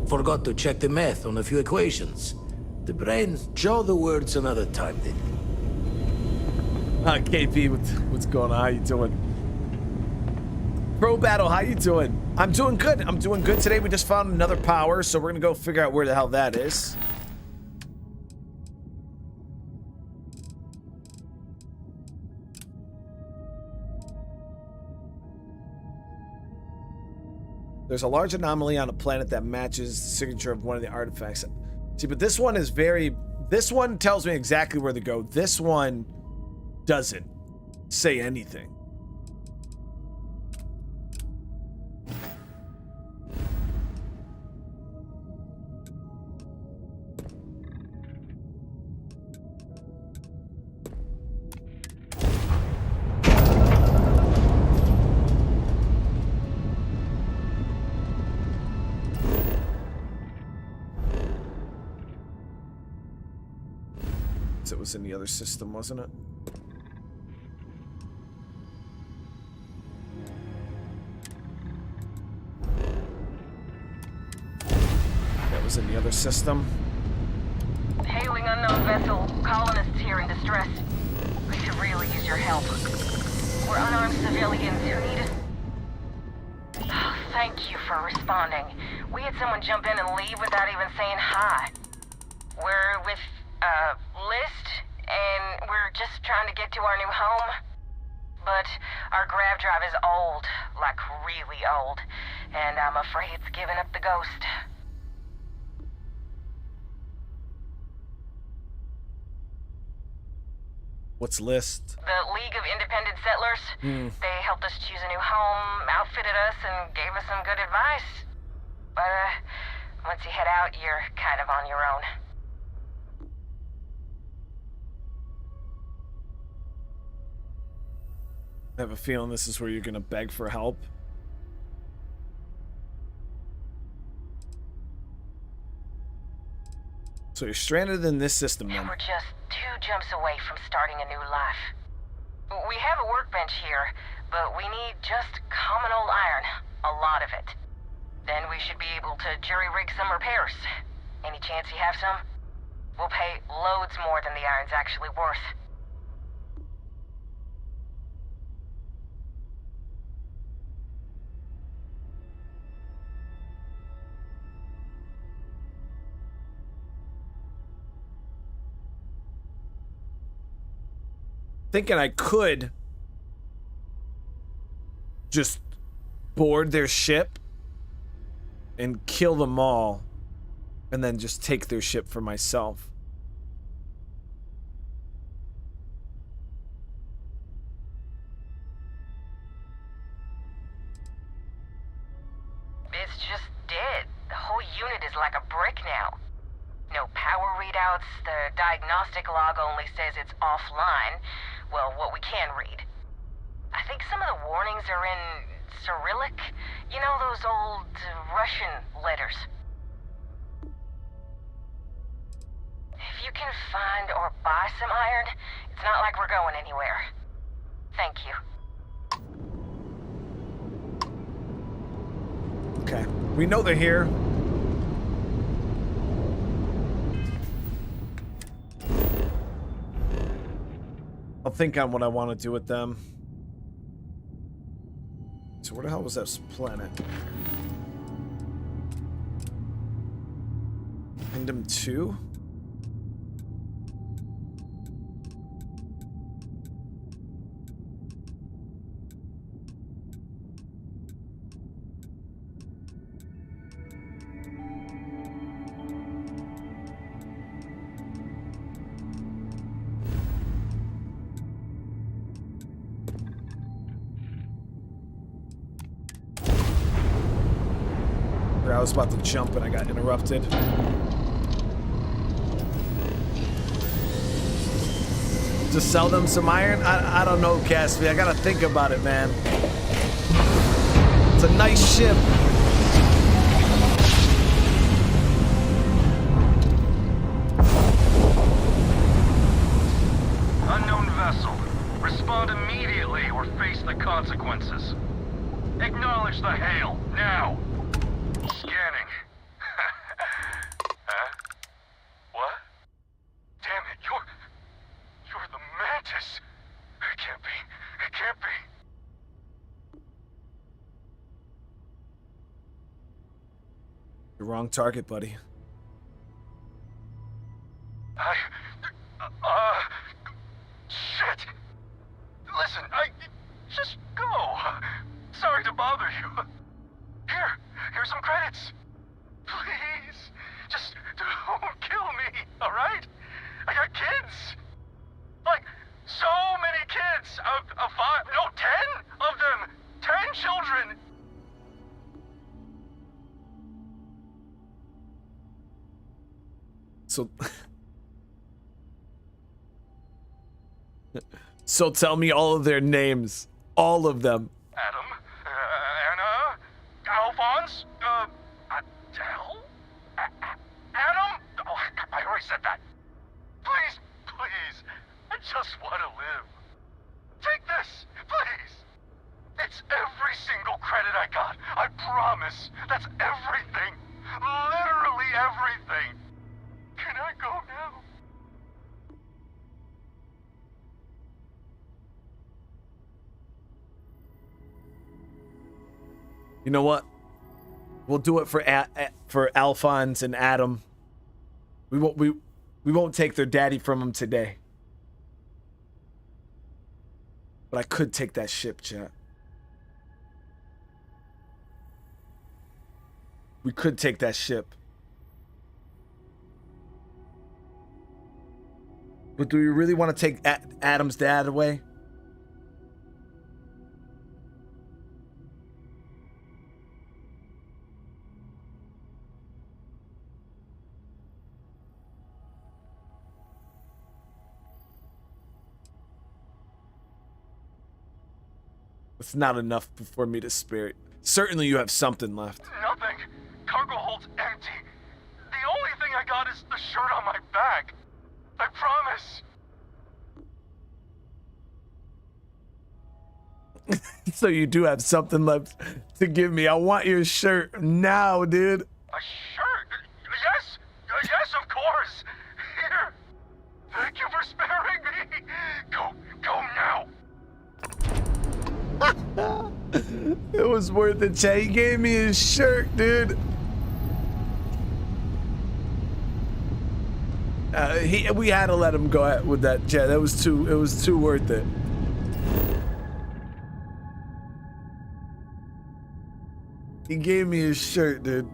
Forgot to check the math on a few equations. The brain, jaw the words another time then. KP, what's going on? How you doing? Pro Battle, how you doing? I'm doing good. I'm doing good today. We just found another power, so we're gonna go figure out where the hell that is. There's a large anomaly on a planet that matches the signature of one of the artifacts. See, but this one is very... This one tells me exactly where to go. This one doesn't say anything. it was in the other system, wasn't it? That was in the other system. Hailing unknown vessel. Colonists here in distress. We could really use your help. We're unarmed civilians who need us. Oh, thank you for responding. We had someone jump in and leave without even saying hi. We're with, List, and we're just trying to get to our new home. But our grav drive is old, like really old, and I'm afraid it's given up the ghost. What's List? The League of Independent Settlers. They helped us choose a new home, outfitted us, and gave us some good advice. But, once you head out, you're kind of on your own. I have a feeling this is where you're gonna beg for help. So you're stranded in this system then. We're just 2 jumps away from starting a new life. We have a workbench here, but we need just common old iron. A lot of it. Then we should be able to jury-rig some repairs. Any chance you have some? We'll pay loads more than the iron's actually worth. Thinking I could just board their ship and kill them all and then just take their ship for myself. It's just dead. The whole unit is like a brick now. No power readouts, the diagnostic log only says it's offline. Well, what we can read. I think some of the warnings are in Cyrillic. You know, those old Russian letters. If you can find or buy some iron, it's not like we're going anywhere. Thank you. Okay. We know they're here. I'll think on what I want to do with them. So where the hell was that planet? Kingdom 2? I was about to jump and I got interrupted. Just sell them some iron? I don't know, Caspi. I gotta think about it, man. It's a nice ship. Unknown vessel. Respond immediately or face the consequences. Acknowledge the hail, now. Scanning. Huh? What? Damn it, you're the Mantis. It can't be. It can't be. You're wrong target, buddy. Shit. Listen, just go. Sorry to bother you. Here's some credits. Please, just don't kill me, all right? I got kids. Like, so many kids. 5, no, 10 of them. 10 children. So tell me all of their names. All of them. Adam, Anna, Alphonse, Adele, Adam. Oh, I already said that. Please, please, everything. Can I go now? You know what? We'll do it for Alphonse and Adam. We won't take their daddy from them today. But I could take that ship, chat. We could take that ship. But do we really want to take Adam's dad away? It's not enough for me to spare it. Certainly you have something left. Nothing. Cargo hold's empty. The only thing I got is the shirt on my back. I promise. So you do have something left to give me. I want your shirt now, dude. A shirt? Yes. Yes, of course. Here. Thank you for sparing me. Go now. It was worth it, chat. He gave me his shirt, dude. We had to let him go with that, chat. It was too worth it. He gave me his shirt, dude.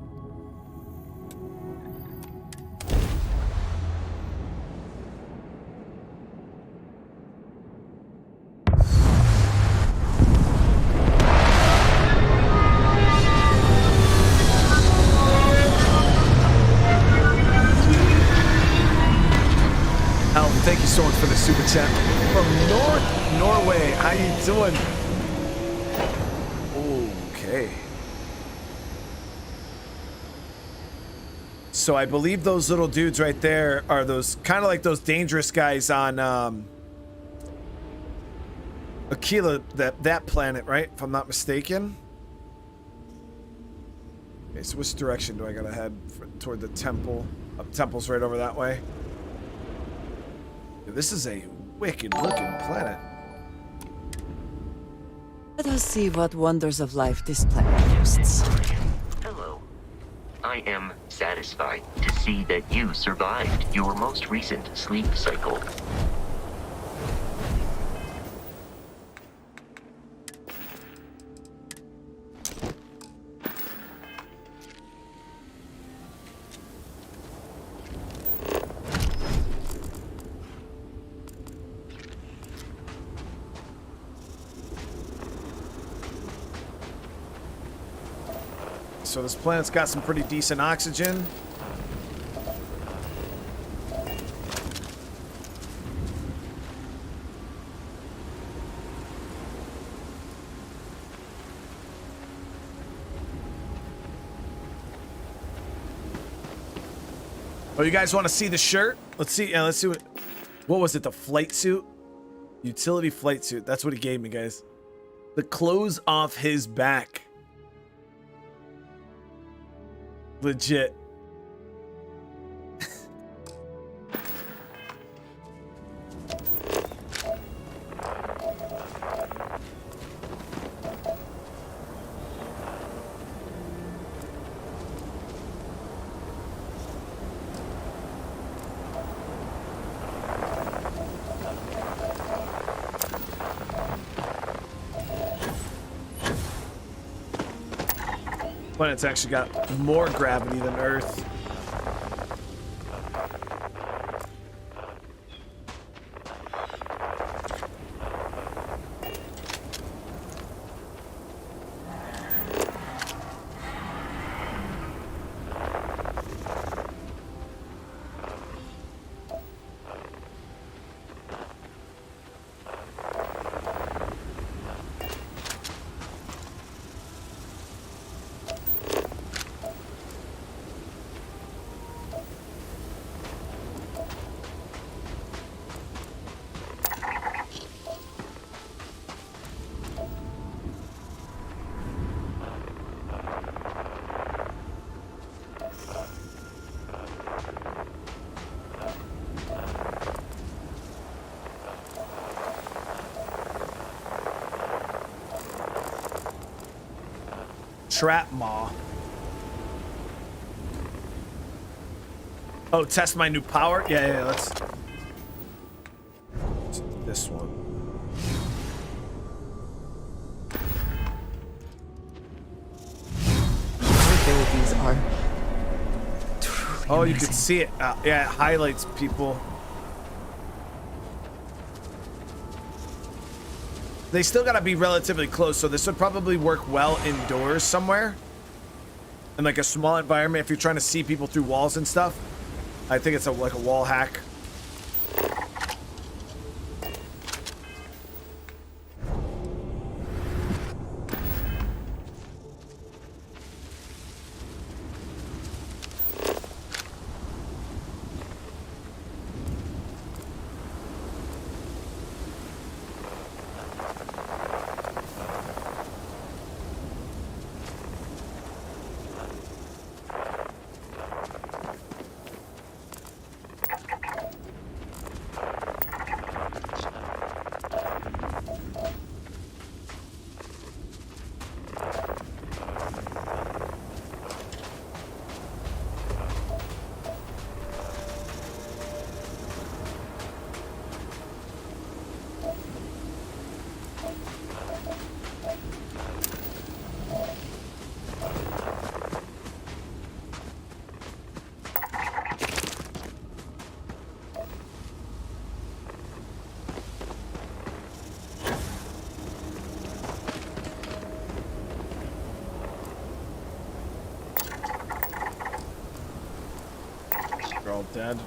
Thank you so much for the super chat from Norway. How you doing? Okay. So I believe those little dudes right there are those kind of like those dangerous guys on Aquila, that planet, right? If I'm not mistaken. Okay, so which direction do I gotta head toward the temple? Temple's right over that way. This is a wicked looking planet. Let us see what wonders of life this planet hosts. Hello. I am satisfied to see that you survived your most recent sleep cycle. So this planet's got some pretty decent oxygen. Oh, you guys want to see the shirt? Let's see. Yeah, let's see what was it? The flight suit? Utility flight suit. That's what he gave me, guys. The clothes off his back. Legit. Planet's actually got more gravity than Earth. trap maw. Oh, test my new power? Yeah, let's do this one. Everything these are truly Oh, amazing. you can see it. Yeah, it highlights people. They still gotta be relatively close, so this would probably work well indoors somewhere. In like a small environment if you're trying to see people through walls and stuff. I think it's like a wall hack. They're all dead.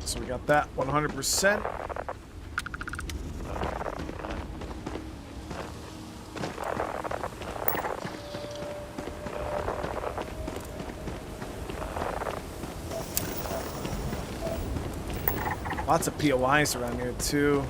So we got that 100%. Lots of POIs around here too.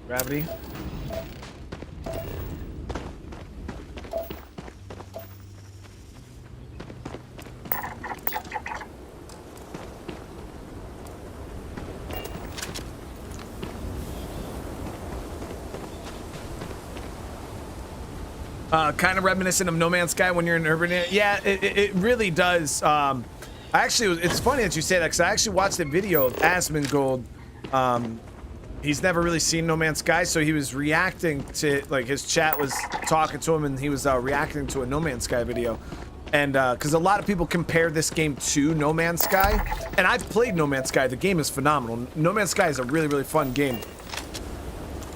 Gravity. Kind of reminiscent of No Man's Sky when you're in urban area. Yeah, it really does. Actually, it's funny that you say that because I actually watched a video of Asmongold. He's never really seen No Man's Sky, so he was reacting to, like, his chat was talking to him and he was reacting to a No Man's Sky video. And because a lot of people compare this game to No Man's Sky, and I've played No Man's Sky. The game is phenomenal. No Man's Sky is a really, really fun game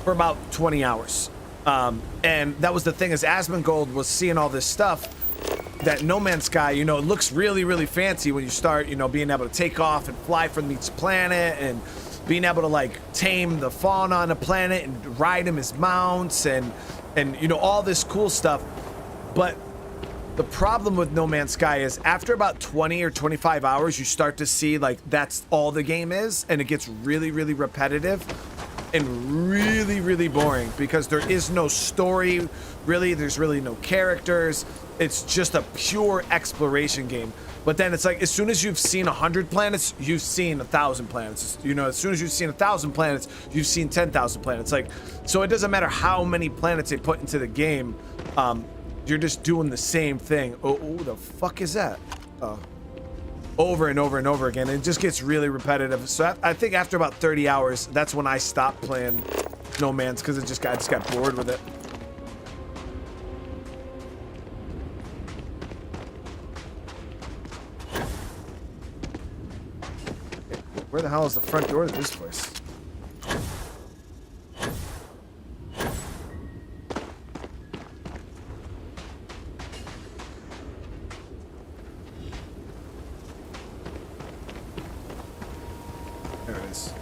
for about 20 hours. And that was the thing, is Asmongold was seeing all this stuff that No Man's Sky, you know, it looks really, really fancy when you start, you know, being able to take off and fly from each planet and being able to like tame the fauna on a planet and ride them as mounts and you know, all this cool stuff. But the problem with No Man's Sky is after about 20 or 25 hours, you start to see like that's all the game is, and it gets really, really repetitive and really, really boring because there is no story, really. There's really no characters. it's just a pure exploration game. But then it's like, as soon as you've seen 100 planets, you've seen 1,000 planets. You know, as soon as you've seen 1,000 planets, you've seen 10,000 planets. Like, so it doesn't matter how many planets they put into the game. You're just doing the same thing. Oh, the fuck is that? Over and over and over again. It just gets really repetitive. So I think after about 30 hours, that's when I stopped playing No Man's, because I just got bored with it. Where the hell is the front door to this place? There it is.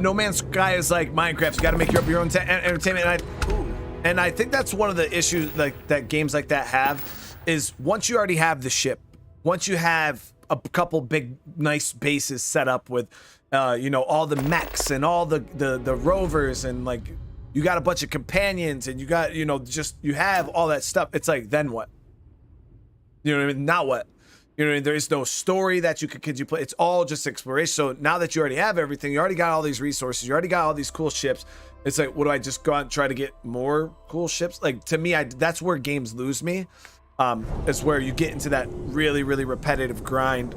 No Man's Sky is like Minecraft. You got to make your own entertainment. And I think that's one of the issues that games like that have, is once you already have the ship, once you have a couple big nice bases set up with, you know, all the mechs and all the rovers, and like you got a bunch of companions, and you got, you know, just you have all that stuff. It's like, then what? You know what I mean? Now what? You know, there is no story that you could play. It's all just exploration. So now that you already have everything, you already got all these resources, you already got all these cool ships. It's like, what do I just go out and try to get more cool ships? Like, to me, that's where games lose me. Is where you get into that really, really repetitive grind.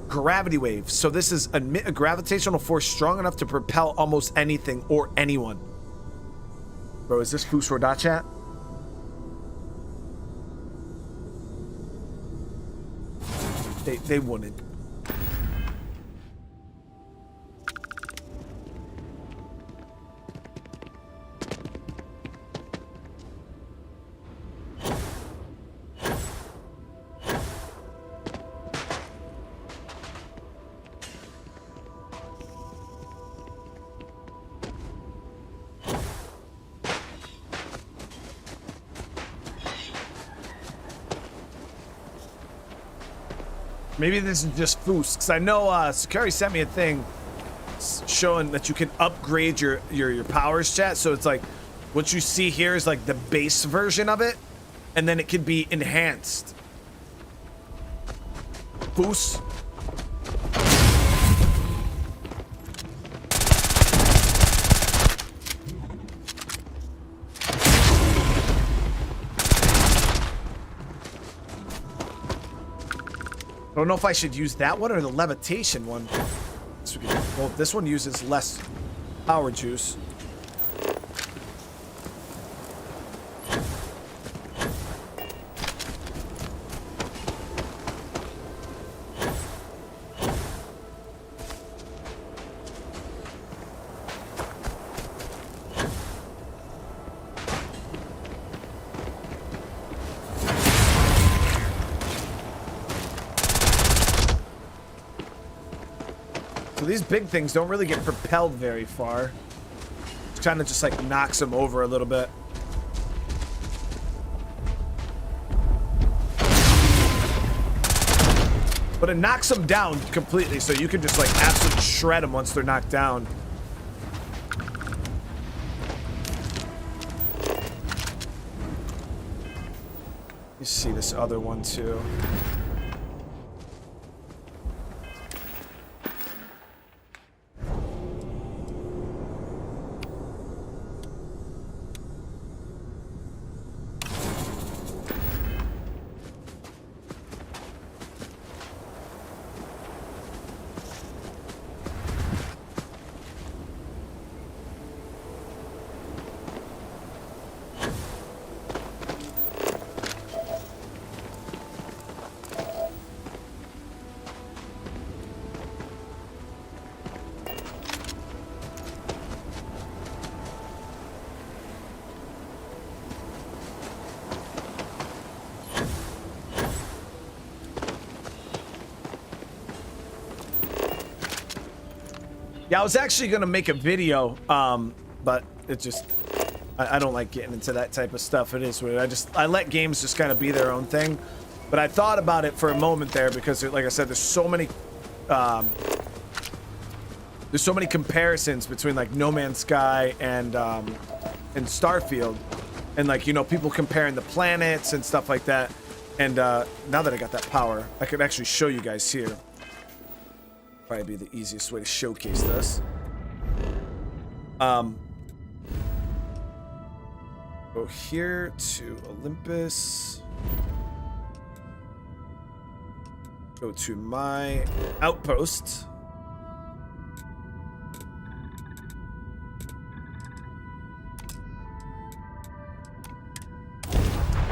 Gravity waves. So this is a gravitational force strong enough to propel almost anything or anyone. Bro, is this Foos Rodat chat? They wouldn't. Maybe this is just Foos, because I know Sakari sent me a thing showing that you can upgrade your powers, chat. So it's like, what you see here is like the base version of it, and then it can be enhanced. Foos. I don't know if I should use that one or the levitation one. Well, this one uses less power juice. So these big things don't really get propelled very far. It kind of just like knocks them over a little bit. But it knocks them down completely, so you can just like absolutely shred them once they're knocked down. You see this other one too. Yeah, I was actually gonna make a video, but it just, I don't like getting into that type of stuff. It is weird. I let games just kind of be their own thing. But I thought about it for a moment there because, like I said, there's so many comparisons between like No Man's Sky and Starfield, and like, you know, people comparing the planets and stuff like that. And now that I got that power, I could actually show you guys here. Probably be the easiest way to showcase this. Go here to Olympus. Go to my outpost.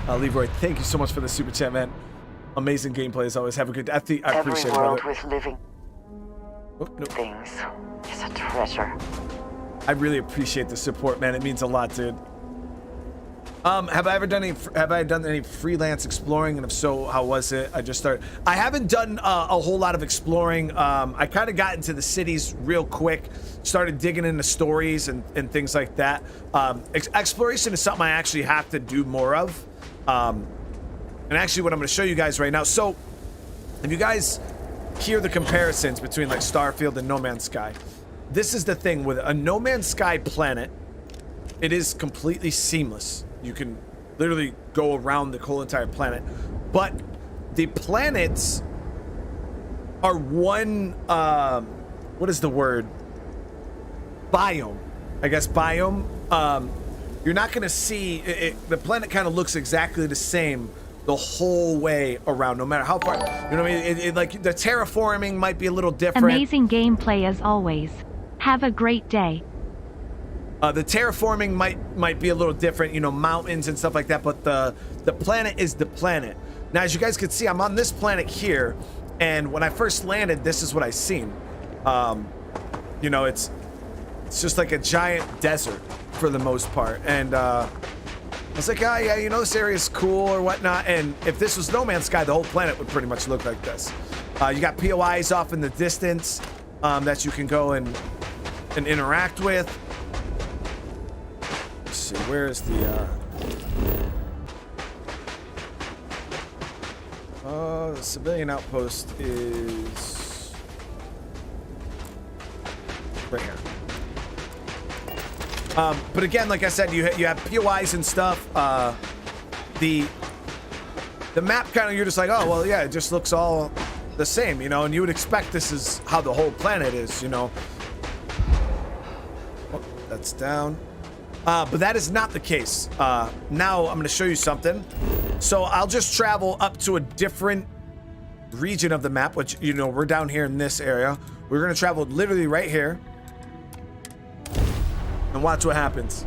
Leroy, thank you so much for the super chat, man. Amazing gameplay as always. Have a good day. I appreciate it, Every world brother. with living things is a treasure. I really appreciate the support, man. It means a lot, dude. Have I done any freelance exploring, and if so, how was it? I just started. I haven't done a whole lot of exploring. I kind of got into the cities real quick, started digging into stories and things like that. Exploration is something I actually have to do more of. And actually, what I'm going to show you guys right now. So, if you guys hear the comparisons between like Starfield and No Man's Sky, this is the thing with a No Man's Sky planet. It is completely seamless. You can literally go around the whole entire planet, but the planets are one, what is the word? Biome, I guess biome. You're not gonna see it, the planet kind of looks exactly the same the whole way around, no matter how far, you know what I mean? Like the terraforming might be a little different. Amazing gameplay as always. Have a great day. The terraforming might be a little different, you know, mountains and stuff like that, but the planet is the planet. Now, as you guys can see, I'm on this planet here, and when I first landed, this is what I seen. You know, it's just like a giant desert for the most part, and I was like, oh yeah, you know, this area is cool or whatnot, and if this was No Man's Sky, the whole planet would pretty much look like this. You got POIs off in the distance that you can go and interact with. Let's see, where is the civilian outpost is right here. But again, like I said, you have POIs and stuff. The map kind of, you're just like, oh well, yeah, it just looks all the same, you know, and you would expect this is how the whole planet is, you know. Oh, that's down. But that is not the case. Now I'm going to show you something. So I'll just travel up to a different region of the map, which, you know, we're down here in this area. We're going to travel literally right here. And watch what happens.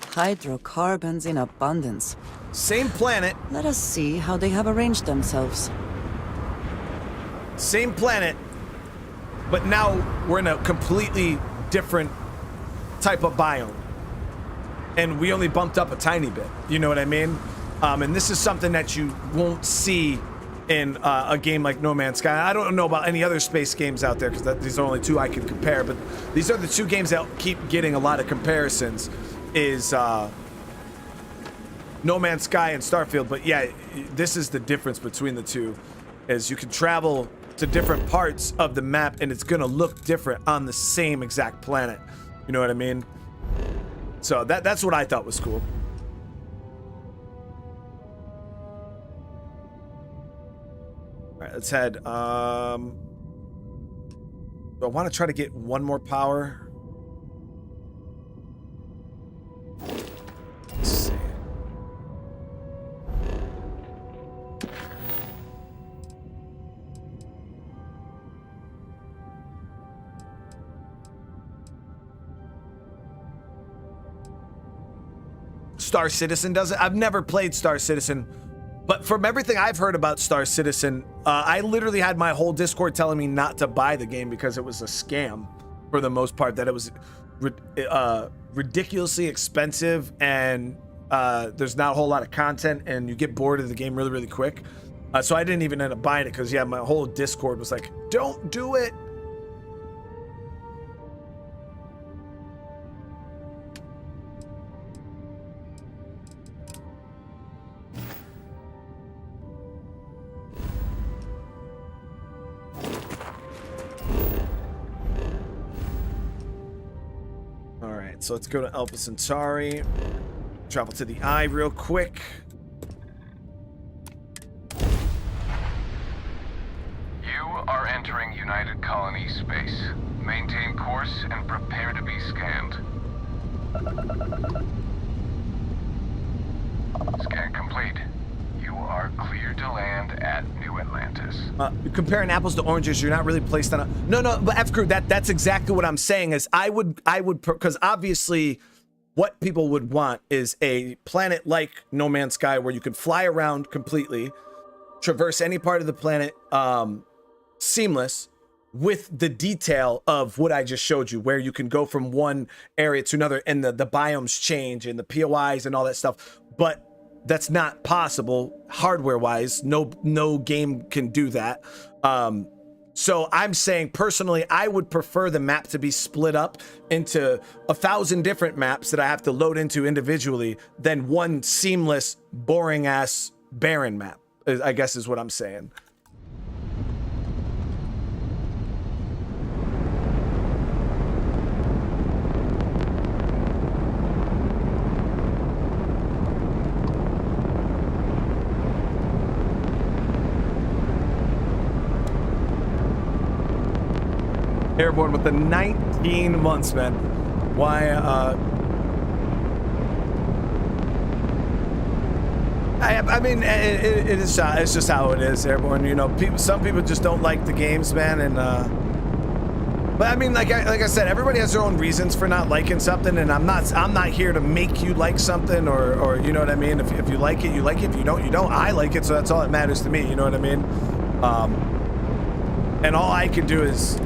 Hydrocarbons in abundance. Same planet. Let us see how they have arranged themselves. Same planet, but now we're in a completely different type of biome. And we only bumped up a tiny bit. You know what I mean? And this is something that you won't see in a game like No Man's Sky. I don't know about any other space games out there because these are only two I can compare, but these are the two games that keep getting a lot of comparisons is No Man's Sky and Starfield. But yeah, this is the difference between the two, is you can travel to different parts of the map and it's gonna look different on the same exact planet. You know what I mean? So that's what I thought was cool. All right, let's head. Do I want to try to get one more power? Let's see. Star Citizen does it. I've never played Star Citizen, but from everything I've heard about Star Citizen, I literally had my whole Discord telling me not to buy the game because it was a scam for the most part, that it was ridiculously expensive and there's not a whole lot of content and you get bored of the game really, really quick. So I didn't even end up buying it because, yeah, my whole Discord was like, don't do it. So let's go to Alpha Centauri, travel to the Eye real quick. You are entering United Colony space. Maintain course and prepare to be scanned. Scan complete. You are cleared to land at New Atlantis. Comparing apples to oranges, you're not really placed on a... No, but F-Crew, that's exactly what I'm saying is I would, because obviously what people would want is a planet like No Man's Sky where you can fly around completely, traverse any part of the planet, seamless, with the detail of what I just showed you, where you can go from one area to another and the biomes change and the POIs and all that stuff. But that's not possible hardware-wise. No game can do that. So I'm saying personally, I would prefer the map to be split up into 1,000 different maps that I have to load into individually than one seamless, boring-ass, barren map, I guess is what I'm saying. Airborne with the 19 months, man. Why, I mean, it's just how it is, Airborne. You know, some people just don't like the games, man, and but I mean, like I said, everybody has their own reasons for not liking something, and I'm not here to make you like something, or you know what I mean. If you like it, you like it. If you don't, you don't. I like it, so that's all that matters to me. You know what I mean? And all I can do is.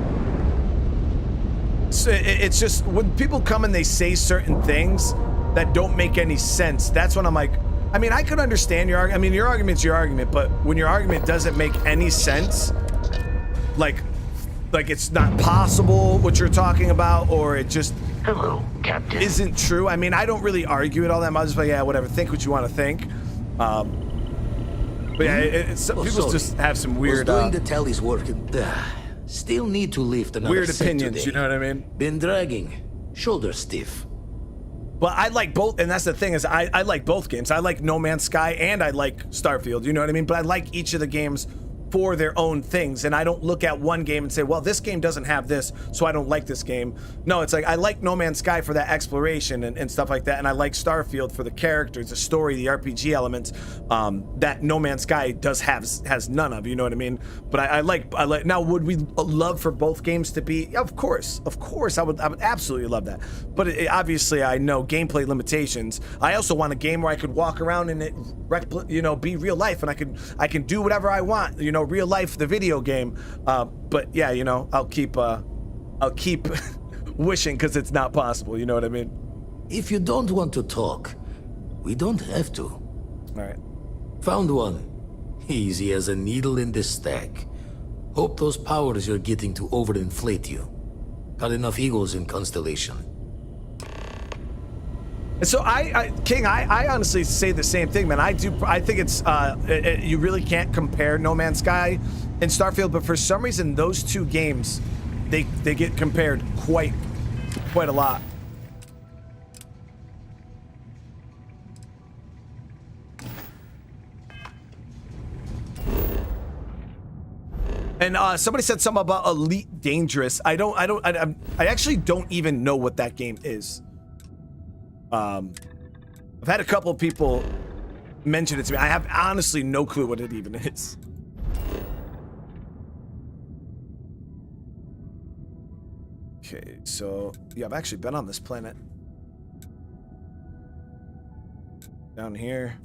It's just when people come and they say certain things that don't make any sense, that's when I'm like, I mean, I could understand your argument. I mean, your argument's your argument, but when your argument doesn't make any sense, like it's not possible what you're talking about, or it just Captain. Isn't true. I mean, I don't really argue it all that much. I'm just like, yeah, whatever. Think what you want to think. But yeah, some people just have some weird. Was doing the tally's work. Still need to lift another weird set opinions, today. you know what I mean? Been dragging. Shoulder stiff. But I like both, and that's the thing is I like both games. I like No Man's Sky and I like Starfield, you know what I mean? But I like each of the games for their own things, and I don't look at one game and say, well, this game doesn't have this, so I don't like this game. No, it's like I like No Man's Sky for that exploration and stuff like that, and I like Starfield for the characters, the story, the RPG elements that No Man's Sky has none of, you know what I mean? But I like now, would we love for both games to be? Of course, I would absolutely love that. But obviously, I know gameplay limitations. I also want a game where I could walk around and it, you know, be real life, and I can do whatever I want, you know, real life, the video game. But yeah, you know, I'll keep wishing because it's not possible, you know what I mean? If you don't want to talk, we don't have to. All right. Found one. Easy as a needle in this stack. Hope those powers you're getting to overinflate you. Got enough egos in Constellation. And so King, I honestly say the same thing, man. I think it's you really can't compare No Man's Sky and Starfield, but for some reason those two games they get compared quite a lot. And somebody said something about Elite Dangerous. I actually don't even know what that game is. I've had a couple of people mention it to me. I have honestly no clue what it even is. Okay, so yeah, I've actually been on this planet. Down here.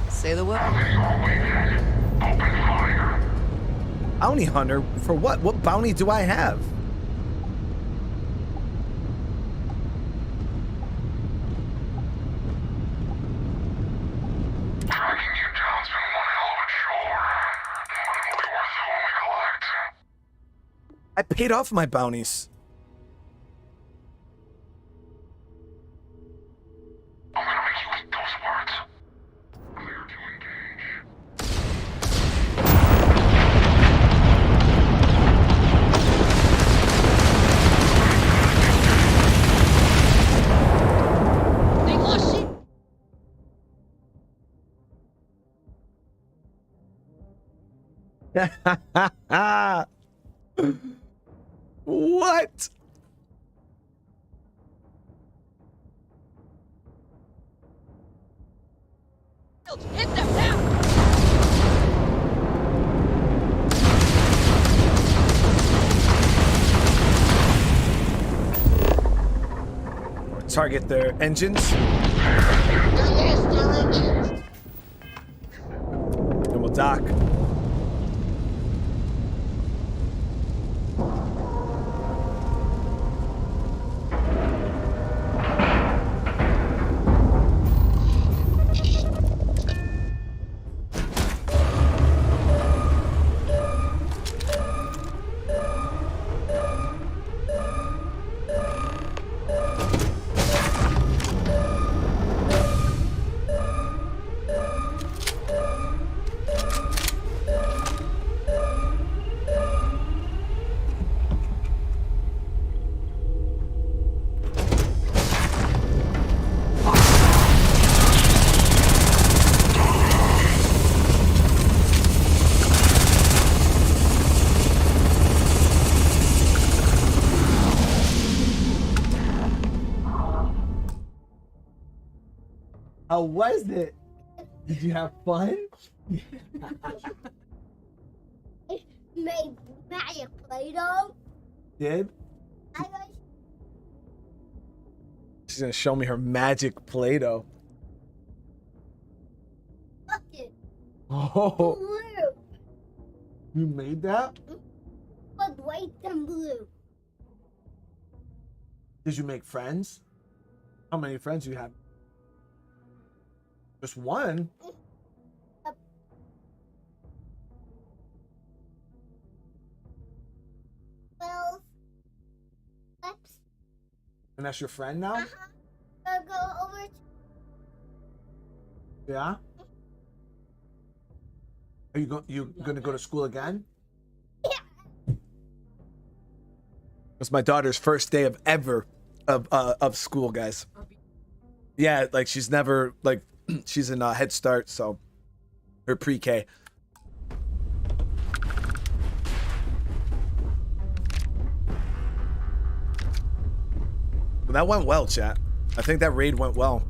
Say the word. Bounty hunter? For what? What bounty do I have? Tracking you down's been one hell of a chore. But it'll be worth it when we collect. I paid off my bounties. I'm gonna make you eat those words. Clear to engage. They lost shit. What? Hit them now. Target their engines. They lost their engines. And we'll dock. How was it? Did you have fun? Made magic Play-Doh. Did? She's gonna show me her magic Play-Doh. Look it. Oh, Blue. you made that? But white and blue. Did you make friends? How many friends do you have? Just one? Well, let's And that's your friend now? go over to Yeah? Are you gonna go to school again? Yeah. It's my daughter's first day of school, guys. Yeah, like she's never like she's in Head Start, so her pre-K. Well, that went well, chat. I think that raid went well.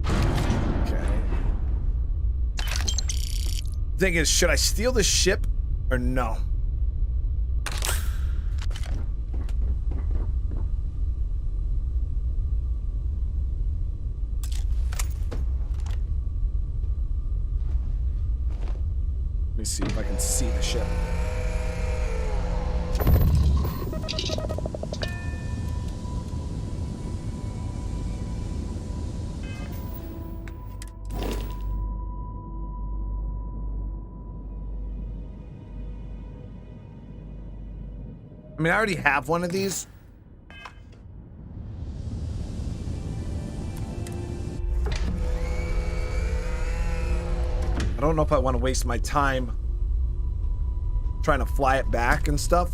Okay. Thing is, should I steal the ship or no? see if I can see the ship. I mean, I already have one of these. I don't know if I want to waste my time trying to fly it back and stuff.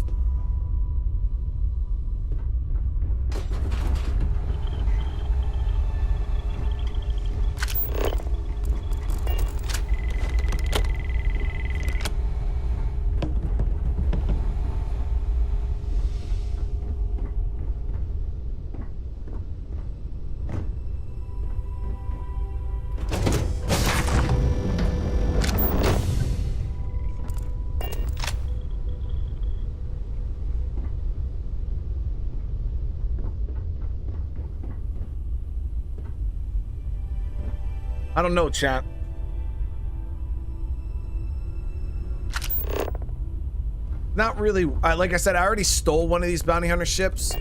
I don't know, chat. Not really. Like I said, I already stole one of these bounty hunter ships.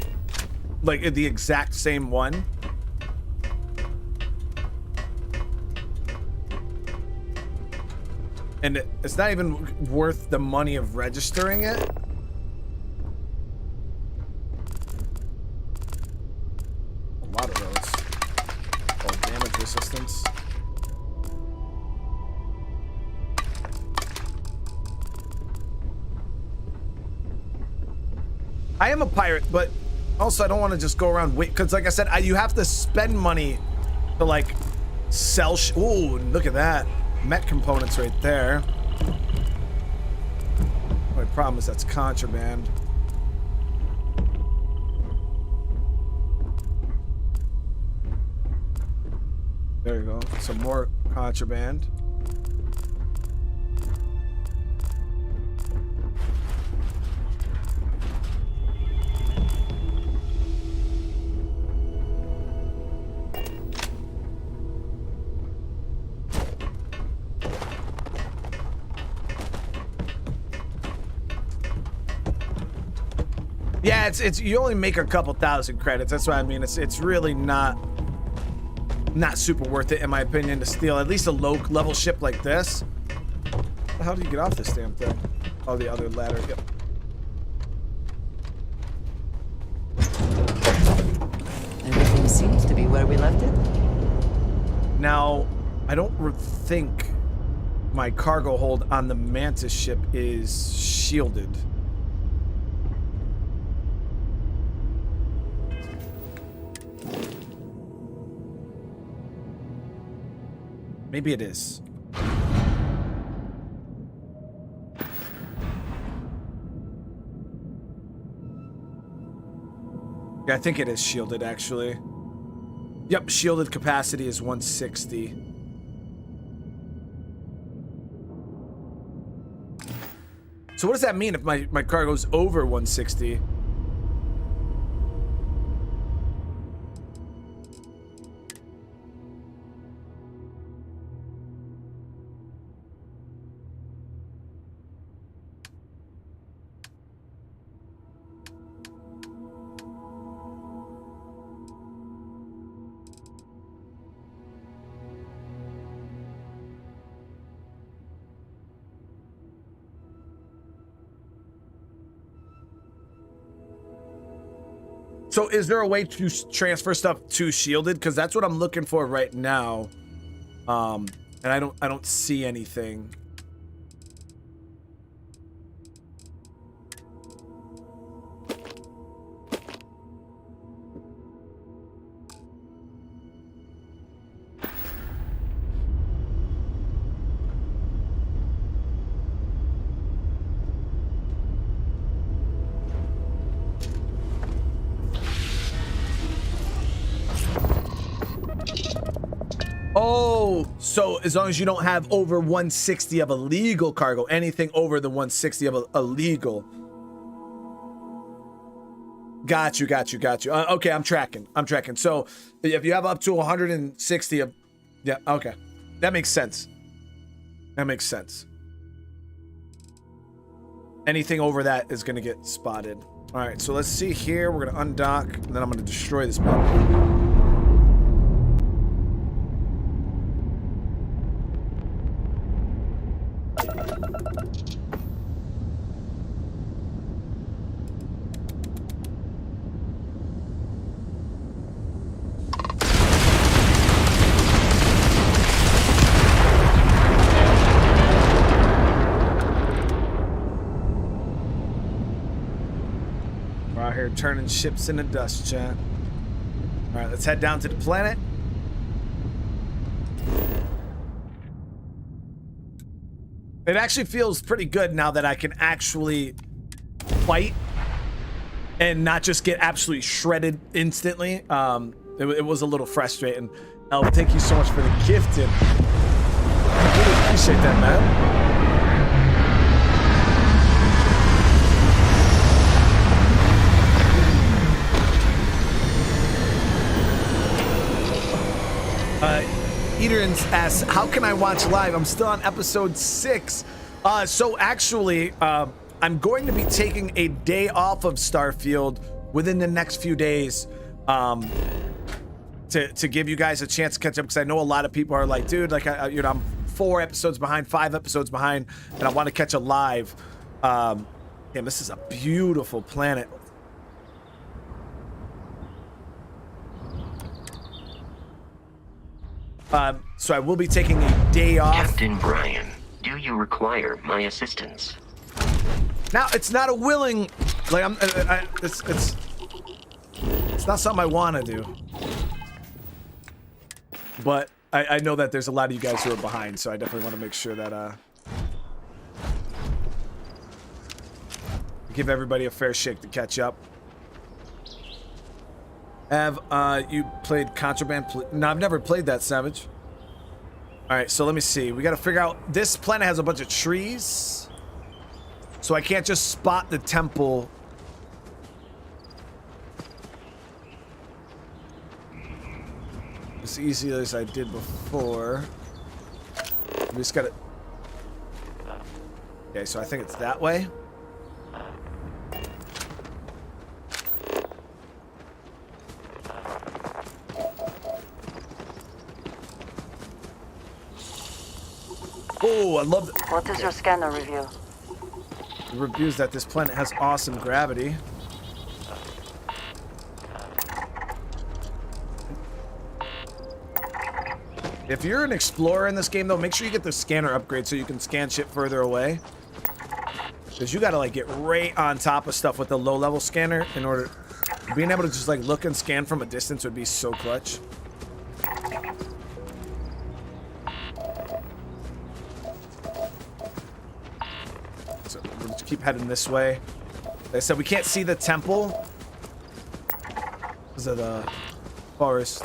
Like the exact same one. And it's not even worth the money of registering it. A lot of those. Oh, damage resistance. I am a pirate, but also I don't want to just go around wait, because like I said, you have to spend money to like sell. Ooh, look at that. Met components right there. My problem is that's contraband. There you go. Some more contraband. Yeah, it's you only make a couple thousand credits. That's what I mean. It's really not super worth it in my opinion to steal at least a low level ship like this. How do you get off this damn thing? Oh, the other ladder. Yep. Everything seems to be where we left it. Now, I don't think my cargo hold on the Mantis ship is shielded. Maybe it is. Yeah, I think it is shielded, actually. Yep, shielded capacity is 160. So what does that mean if my cargo's over 160? So is there a way to transfer stuff to shielded? Because that's what I'm looking for right now. And I don't see anything. Oh, so as long as you don't have over 160 of illegal cargo, anything over the 160 of illegal. Got you. Okay, I'm tracking. So if you have up to 160 of, yeah, okay. That makes sense. anything over that is going to get spotted. All right, so let's see here. We're going to undock, and then I'm going to destroy this map. Turning ships into dust, chat. All right, let's head down to the planet. It actually feels pretty good now that I can actually fight and not just get absolutely shredded instantly. It was a little frustrating. Elf, thank you so much for the gifted. I really appreciate that, man. Eaterins asks, how can I watch live? I'm still on episode 6. So actually, I'm going to be taking a day off of Starfield within the next few days to give you guys a chance to catch up, because I know a lot of people are like, dude, like, I'm 4 episodes behind, 5 episodes behind, and I want to catch a live. Damn, this is a beautiful planet. So I will be taking a day off. Captain Brian, do you require my assistance? Now, it's not a willing, like, it's not something I want to do. But I know that there's a lot of you guys who are behind, so I definitely want to make sure that, give everybody a fair shake to catch up. Have you played Contraband? No, I've never played that, Savage. All right, so let me see. We got to figure out. This planet has a bunch of trees, so I can't just spot the temple. As easy as I did before. We just got to. Okay, so I think it's that way. Oh, I love it. What is your scanner review? It reviews that this planet has awesome gravity. If you're an explorer in this game, though, make sure you get the scanner upgrade so you can scan shit further away. Because you gotta, like, get right on top of stuff with the low-level scanner in order... Being able to just, like, look and scan from a distance would be so clutch. Keep heading this way. Like I said, we can't see the temple because of the forest.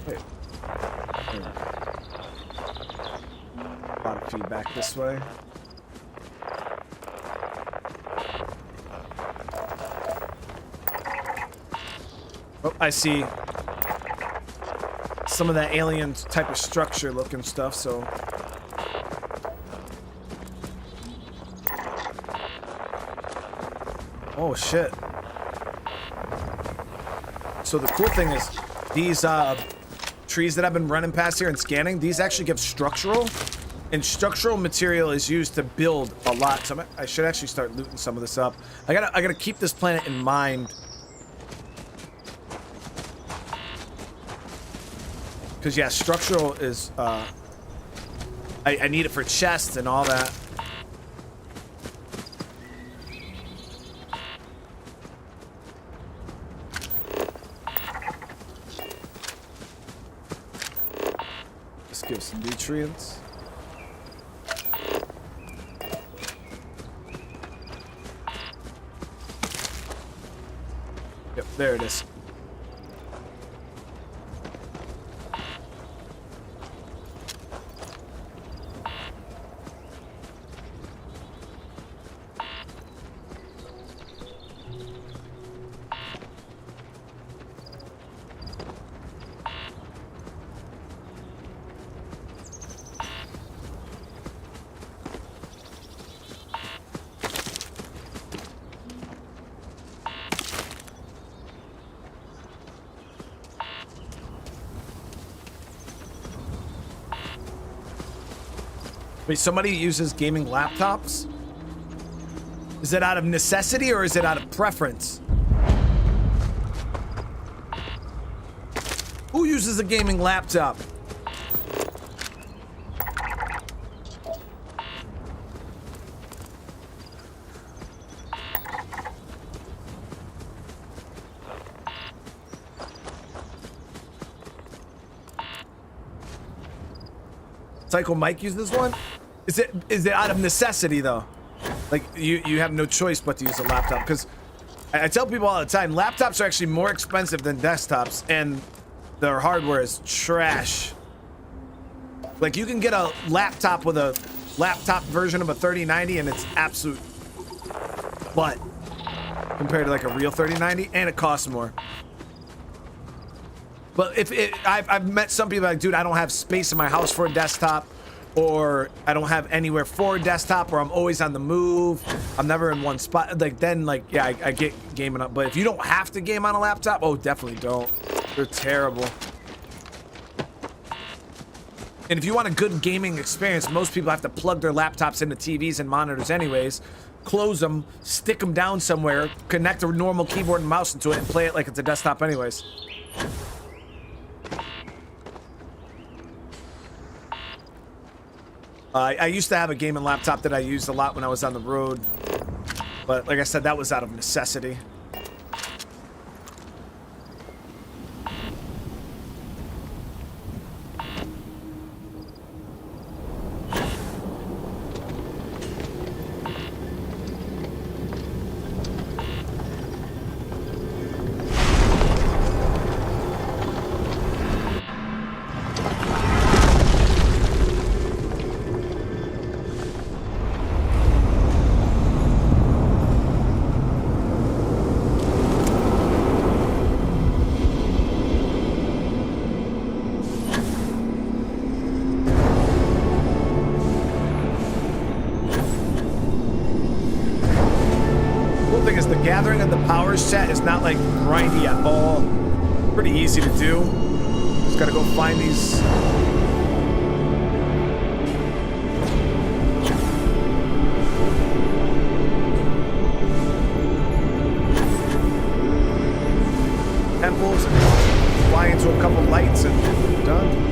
Wait. A lot of feedback this way. Oh, I see some of that alien type of structure looking stuff, so. Oh, shit. So the cool thing is these trees that I've been running past here and scanning, these actually give structural, and structural material is used to build a lot. So I should actually start looting some of this up. I gotta keep this planet in mind. Because, yeah, structural is, I need it for chests and all that. This gives some nutrients. Yep, there it is. Wait, somebody uses gaming laptops? Is it out of necessity or is it out of preference? Who uses a gaming laptop? Psycho Mike uses one? Is it out of necessity though? Like you have no choice but to use a laptop, because I tell people all the time, laptops are actually more expensive than desktops and their hardware is trash. Like you can get a laptop with a laptop version of a 3090 and it's absolute butt compared to like a real 3090, and it costs more. But I've met some people like, dude, I don't have space in my house for a desktop, or I don't have anywhere for a desktop, or I'm always on the move. I'm never in one spot. Like then, like, yeah, I get gaming up. But if you don't have to game on a laptop, oh, definitely don't. They're terrible. And if you want a good gaming experience, most people have to plug their laptops into TVs and monitors anyways, close them, stick them down somewhere, connect a normal keyboard and mouse into it, and play it like it's a desktop anyways. I used to have a gaming laptop that I used a lot when I was on the road, but like I said, that was out of necessity. Gathering of the power set is not like grindy at all. Pretty easy to do. Just gotta go find these. Temples and fly into a couple lights and done.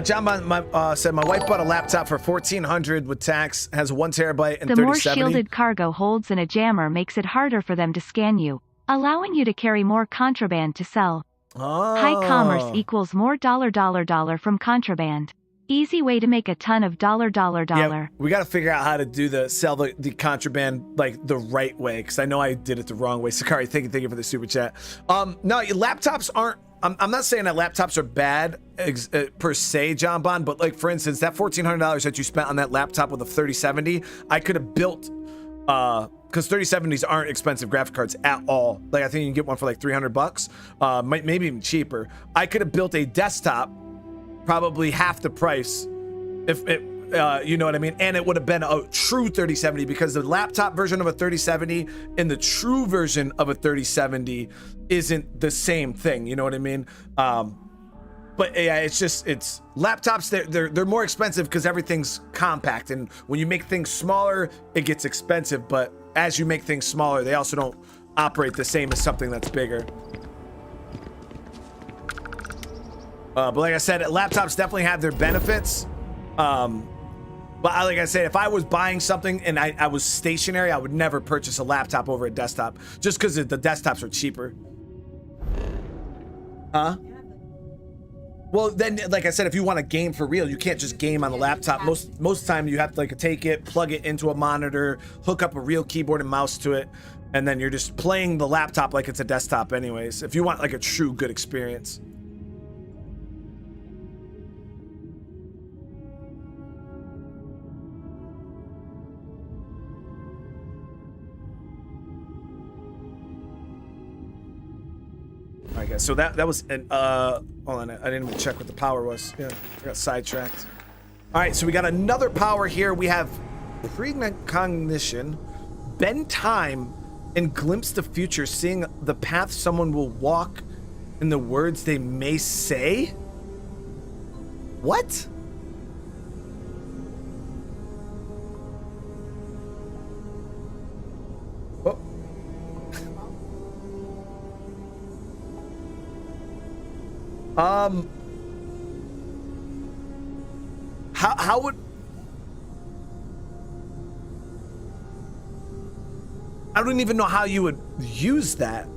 John said my wife bought a laptop for $1,400 with tax, has 1 terabyte and 3070. The more shielded cargo holds in a jammer makes it harder for them to scan you, allowing you to carry more contraband to sell. Oh. High commerce equals more $$ from contraband. Easy way to make a ton of $. Yeah, we got to figure out how to sell the contraband like the right way, because I know I did it the wrong way. Sakari, thank you for the super chat. No, laptops aren't. I'm not saying that laptops are bad per se, John Bond, but like for instance, that $1,400 that you spent on that laptop with a 3070, I could have built, because 3070s aren't expensive graphic cards at all. Like I think you can get one for like $300, maybe even cheaper. I could have built a desktop, probably half the price, if it, you know what I mean, and it would have been a true 3070, because the laptop version of a 3070 and the true version of a 3070 isn't the same thing, you know what I mean? But yeah, it's laptops, they're more expensive because everything's compact, and when you make things smaller, it gets expensive, but as you make things smaller, they also don't operate the same as something that's bigger. But like I said, laptops definitely have their benefits. But like I said, if I was buying something and I was stationary, I would never purchase a laptop over a desktop, just because the desktops are cheaper. Huh? Well, then, like I said, if you want to game for real, you can't just game on the laptop. Most time you have to like take it, plug it into a monitor, hook up a real keyboard and mouse to it, and then you're just playing the laptop like it's a desktop anyways, if you want like a true good experience. All right, guys. So that was an hold on. I didn't even check what the power was. Yeah, I got sidetracked. All right, so we got another power here. We have precognition, bend time, and glimpse the future, seeing the path someone will walk and the words they may say. What? Oh. How would... I don't even know how you would use that.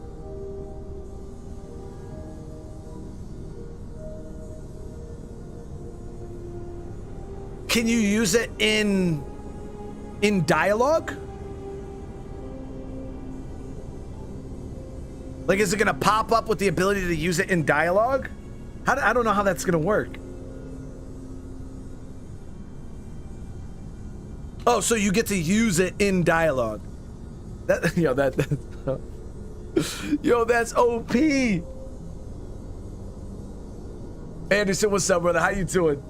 Can you use it in dialogue? Like, is it gonna pop up with the ability to use it in dialogue? I don't know how that's gonna work. Oh, so you get to use it in dialogue. That, yo, that's OP. Anderson, what's up, brother? How you doing?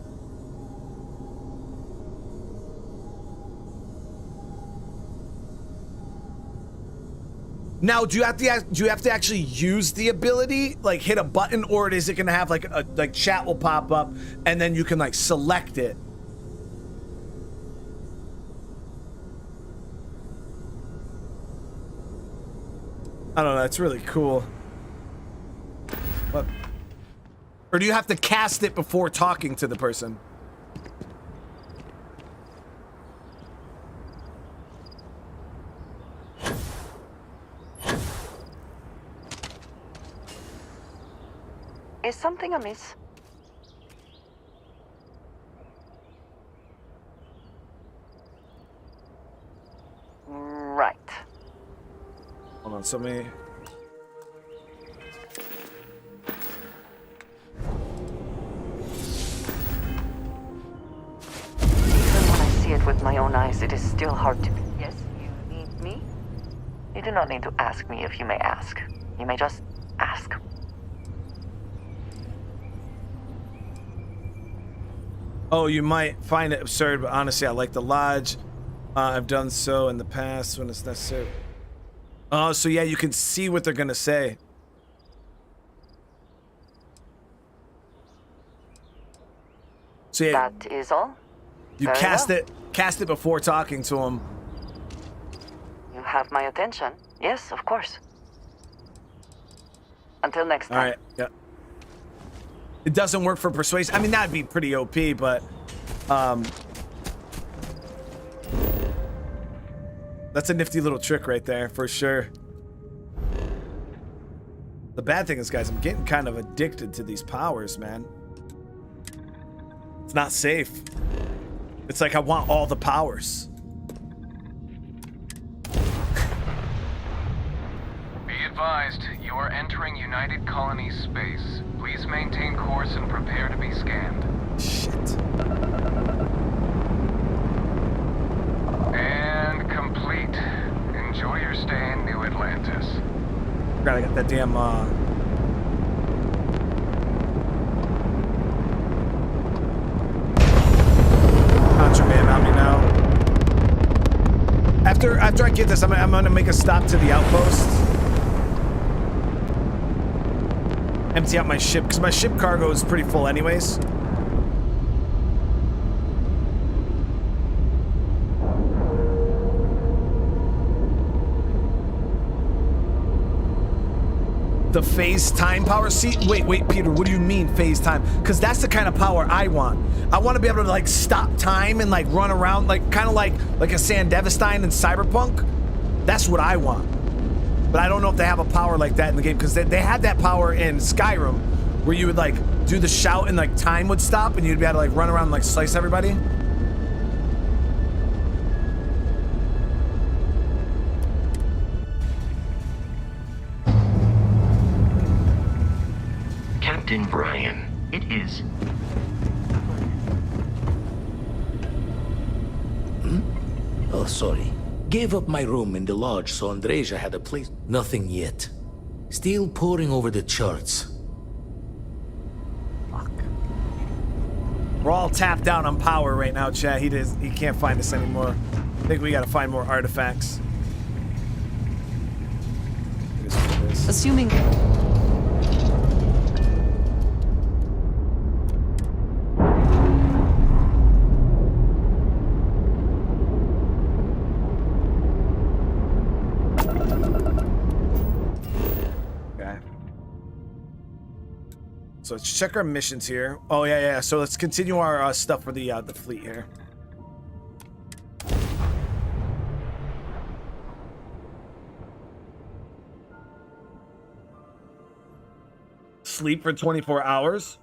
Now, do you have to actually use the ability, like hit a button, or is it gonna have like chat will pop up and then you can like select it? I don't know. That's really cool. What? Or do you have to cast it before talking to the person? Is something amiss? Right. Hold on, so many... Even when I see it with my own eyes, it is still hard to... Yes, you need me? You do not need to ask me if you may ask. You may just ask. Oh, you might find it absurd, but honestly, I like the lodge. I've done so in the past when it's necessary. Oh, so yeah, you can see what they're gonna say. So yeah, that is all. You Very cast well. it before talking to them. You have my attention. Yes, of course. Until next time. All right. Yeah. It doesn't work for persuasion. I mean, that'd be pretty OP, but that's a nifty little trick right there for sure. The bad thing is, guys, I'm getting kind of addicted to these powers, man. It's not safe. It's like I want all the powers. Be advised, you are entering United Colonies space. Please maintain course and prepare to be scanned. Shit. And complete. Enjoy your stay in New Atlantis. Gotta get that damn contraband on me now. After I get this, I'm gonna make a stop to the outpost. Empty out my ship, because my ship cargo is pretty full anyways. the phase time power. See, wait, Peter, what do you mean phase time? Because that's the kind of power I want. I want to be able to like stop time and like run around, like kind of like a Sandevestein in Cyberpunk. That's what I want. But I don't know if they have a power like that in the game, because they had that power in Skyrim, where you would like do the shout and like time would stop and you'd be able to like run around and like slice everybody. Captain Brian, it is. Oh, sorry. Gave up my room in the lodge so Andreja had a place. Nothing yet. Still poring over the charts. Fuck. We're all tapped out on power right now, chat. He can't find us anymore. I think we gotta find more artifacts. Assuming... So let's check our missions here. Oh yeah. So let's continue our stuff for the fleet here. Sleep for 24 hours.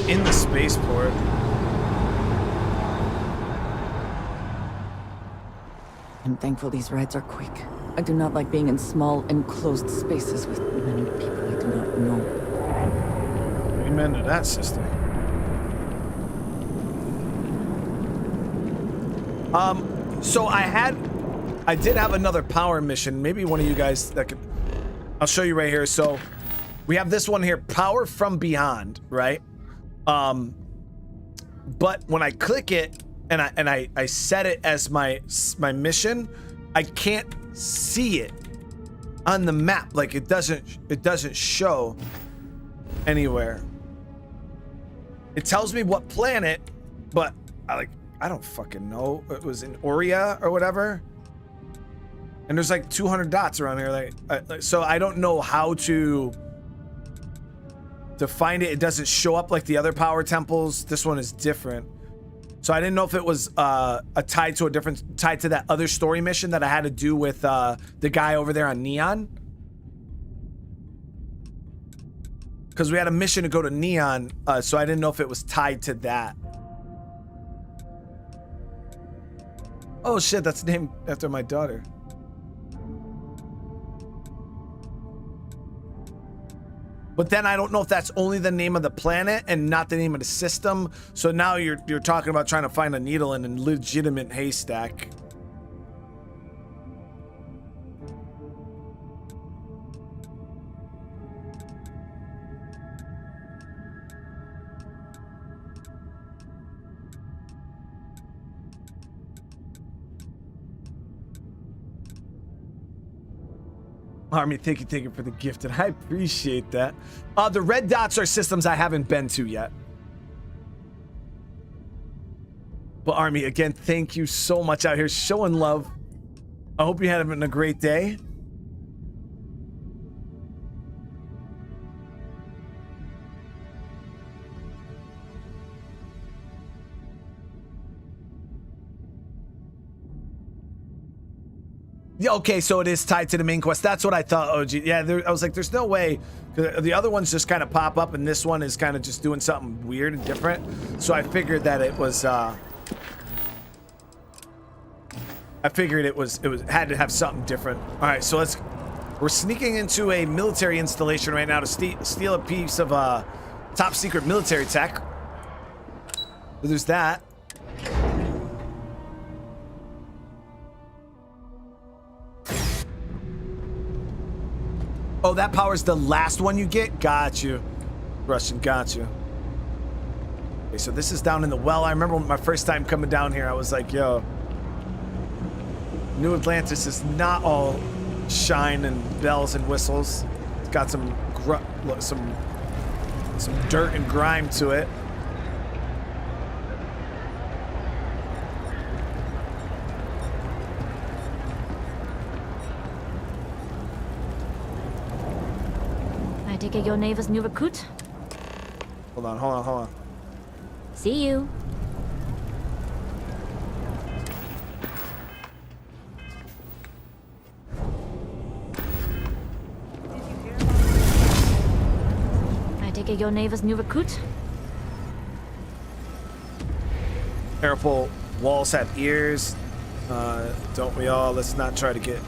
In the spaceport. I'm thankful these rides are quick. I do not like being in small, enclosed spaces with many people I do not know. Amen to that, sister. So I did have another power mission. Maybe one of you guys that could... I'll show you right here. So we have this one here, Power from Beyond, right? But when I click it and I set it as my mission, I can't see it on the map. Like it doesn't show anywhere. It tells me what planet, but I don't fucking know. It was in Aurea or whatever. And there's like 200 dots around here. So I don't know how to find it. It doesn't show up like the other power temples. This one is different. So I didn't know if it was tied to that other story mission that I had to do with the guy over there on Neon. Because we had a mission to go to Neon, so I didn't know if it was tied to that. Oh shit, that's named after my daughter. But then I don't know if that's only the name of the planet and not the name of the system. So now you're talking about trying to find a needle in a legitimate haystack. Army, thank you for the gift, and I appreciate that. The red dots are systems I haven't been to yet. But Army, again, thank you so much out here showing love. I hope you had a great day. Yeah, okay, so it is tied to the main quest. That's what I thought, OG. Yeah, I was like, there's no way. The other ones just kind of pop up, and this one is kind of just doing something weird and different. So I figured that it was, it had to have something different. All right, so we're sneaking into a military installation right now to steal a piece of top secret military tech. So there's that. Oh, that power's the last one you get? Got you. Russian, got you. Okay, so this is down in the well. I remember my first time coming down here, I was like, yo, New Atlantis is not all shine and bells and whistles. It's got some dirt and grime to it. I take it your neighbor's new recruit? Hold on. See you. I take it your neighbor's new recruit? Careful, walls have ears. Don't we all? Let's not try to get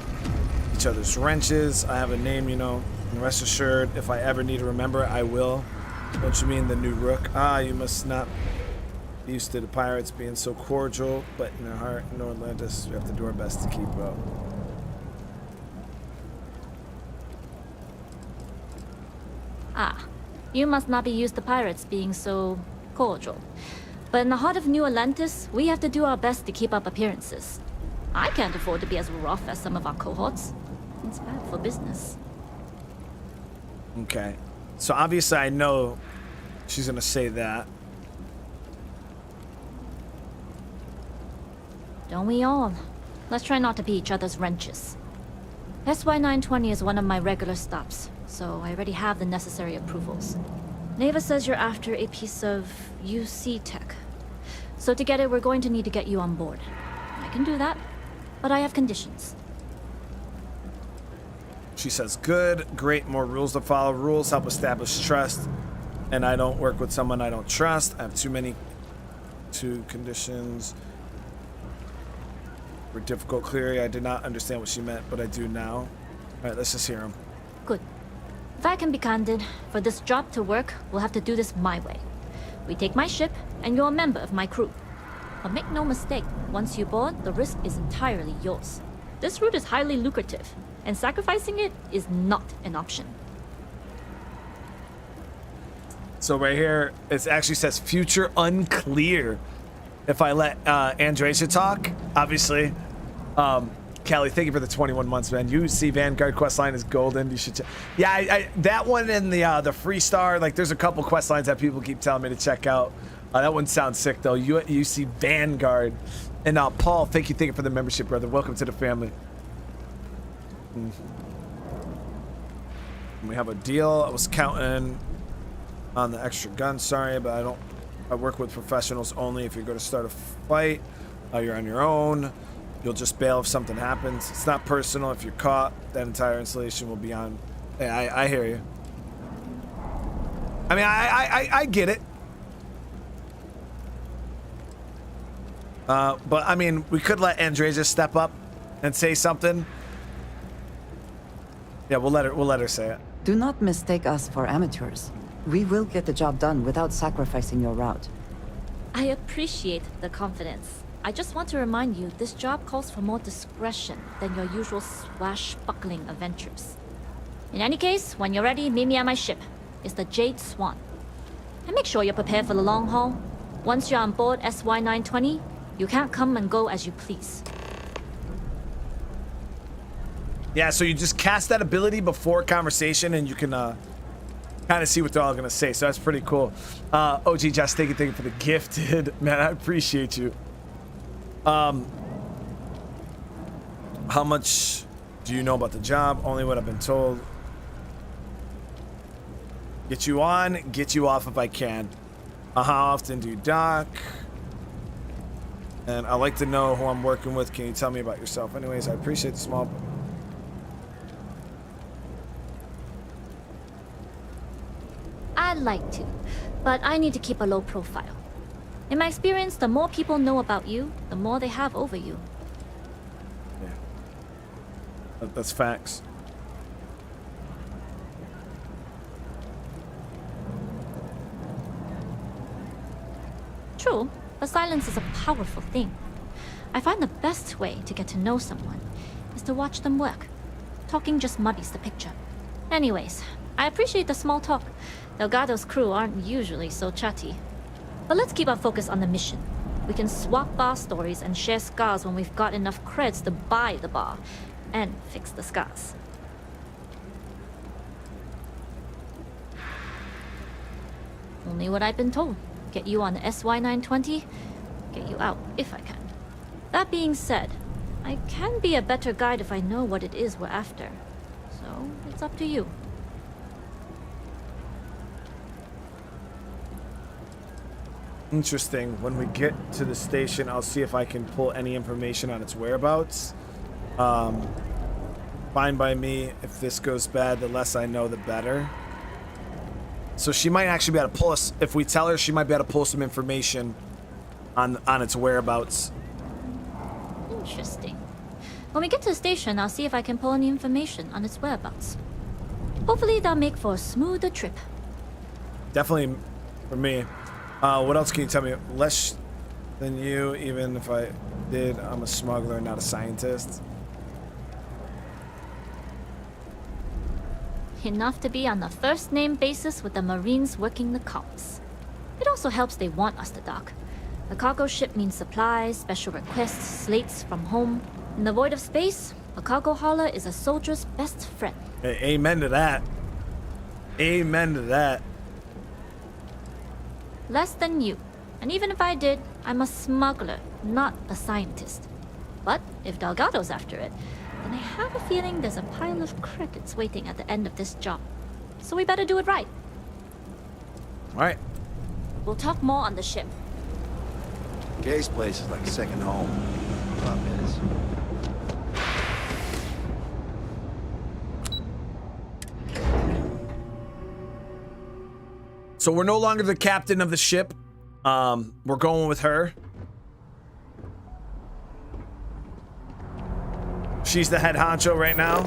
each other's wrenches. I have a name, you know, and rest assured, if I ever need to remember it, I will. Don't you mean the new rook? Ah, you must not be used to the pirates being so cordial, but in their heart, no Atlantis, we have to do our best to keep up. Ah, you must not be used to pirates being so cordial. But in the heart of New Atlantis, we have to do our best to keep up appearances. I can't afford to be as rough as some of our cohorts. It's bad for business. Okay. So obviously I know she's gonna say that. Don't we all? Let's try not to be each other's wrenches. SY-920 is one of my regular stops, so I already have the necessary approvals. Neva says you're after a piece of UC tech. So to get it, we're going to need to get you on board. I can do that, but I have conditions. She says, good, great, more rules to follow. Rules help establish trust, and I don't work with someone I don't trust. I have two conditions. Were difficult, clearly. I did not understand what she meant, but I do now. All right, let's just hear them. Good. If I can be candid, for this job to work, we'll have to do this my way. We take my ship, and you're a member of my crew. But make no mistake, once you board, the risk is entirely yours. This route is highly lucrative, and sacrificing it is not an option. So right here, it actually says future unclear. If I let Andresia talk, obviously. Callie, thank you for the 21 months, man. UC Vanguard questline is golden. You should check. Yeah, that one in the Free Star, like there's a couple quest lines that people keep telling me to check out. That one sounds sick though. UC Vanguard. And Paul, thank you for the membership, brother. Welcome to the family. We have a deal. I was counting on the extra gun, sorry, but I work with professionals only. If you're going to start a fight, you're on your own. You'll just bail if something happens. It's not personal. If you're caught, that entire installation will be on. Hey, I hear you. I mean, I get it. But I mean, we could let Andresia step up and say something. Yeah, we'll let her say it. Do not mistake us for amateurs. We will get the job done without sacrificing your route. I appreciate the confidence. I just want to remind you, this job calls for more discretion than your usual swashbuckling adventures. In any case, when you're ready, meet me at my ship. It's the Jade Swan. And make sure you're prepared for the long haul. Once you're on board SY-920, you can't come and go as you please. Yeah, so you just cast that ability before conversation and you can kind of see what they're all gonna say. So that's pretty cool. OG Jess, thank you for the gifted. Man, I appreciate you. How much do you know about the job? Only what I've been told. Get you on, get you off if I can. How often do you dock? And I like to know who I'm working with. Can you tell me about yourself? Anyways, I appreciate the small... I'd like to, but I need to keep a low profile. In my experience, the more people know about you, the more they have over you. Yeah. That's facts. True, but silence is a powerful thing. I find the best way to get to know someone is to watch them work. Talking just muddies the picture. Anyways, I appreciate the small talk. Delgado's crew aren't usually so chatty. But let's keep our focus on the mission. We can swap bar stories and share scars when we've got enough creds to buy the bar and fix the scars. Only what I've been told. Get you on the SY-920, get you out if I can. That being said, I can be a better guide if I know what it is we're after. So, it's up to you. Interesting. When we get to the station, I'll see if I can pull any information on its whereabouts. Fine by me. If this goes bad, the less I know, the better. So she might actually be able to pull us. If we tell her, she might be able to pull some information on its whereabouts. Interesting. When we get to the station, I'll see if I can pull any information on its whereabouts. Hopefully that'll make for a smoother trip. Definitely for me. What else can you tell me? Less than you, even if I did. I'm a smuggler, not a scientist. Enough to be on the first name basis with the Marines working the comms. It also helps they want us to dock. A cargo ship means supplies, special requests, slates from home. In the void of space, a cargo hauler is a soldier's best friend. Hey, amen to that. Amen to that. Less than you. And even if I did, I'm a smuggler, not a scientist. But if Delgado's after it, then I have a feeling there's a pile of credits waiting at the end of this job. So we better do it right. All right. We'll talk more on the ship. Gay's place is like a second home. Problem is, so we're no longer the captain of the ship. We're going with her. She's the head honcho right now.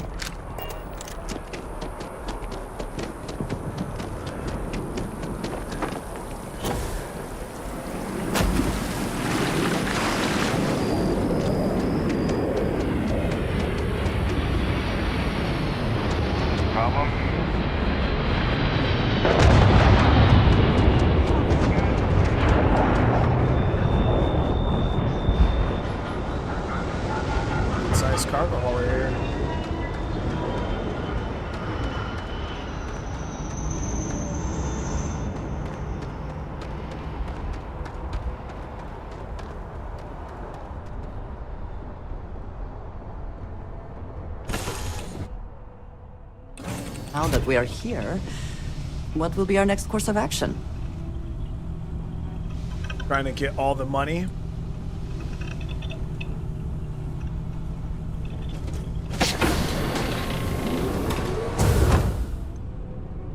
Cargo hauler here. Now that we are here, what will be our next course of action? Trying to get all the money.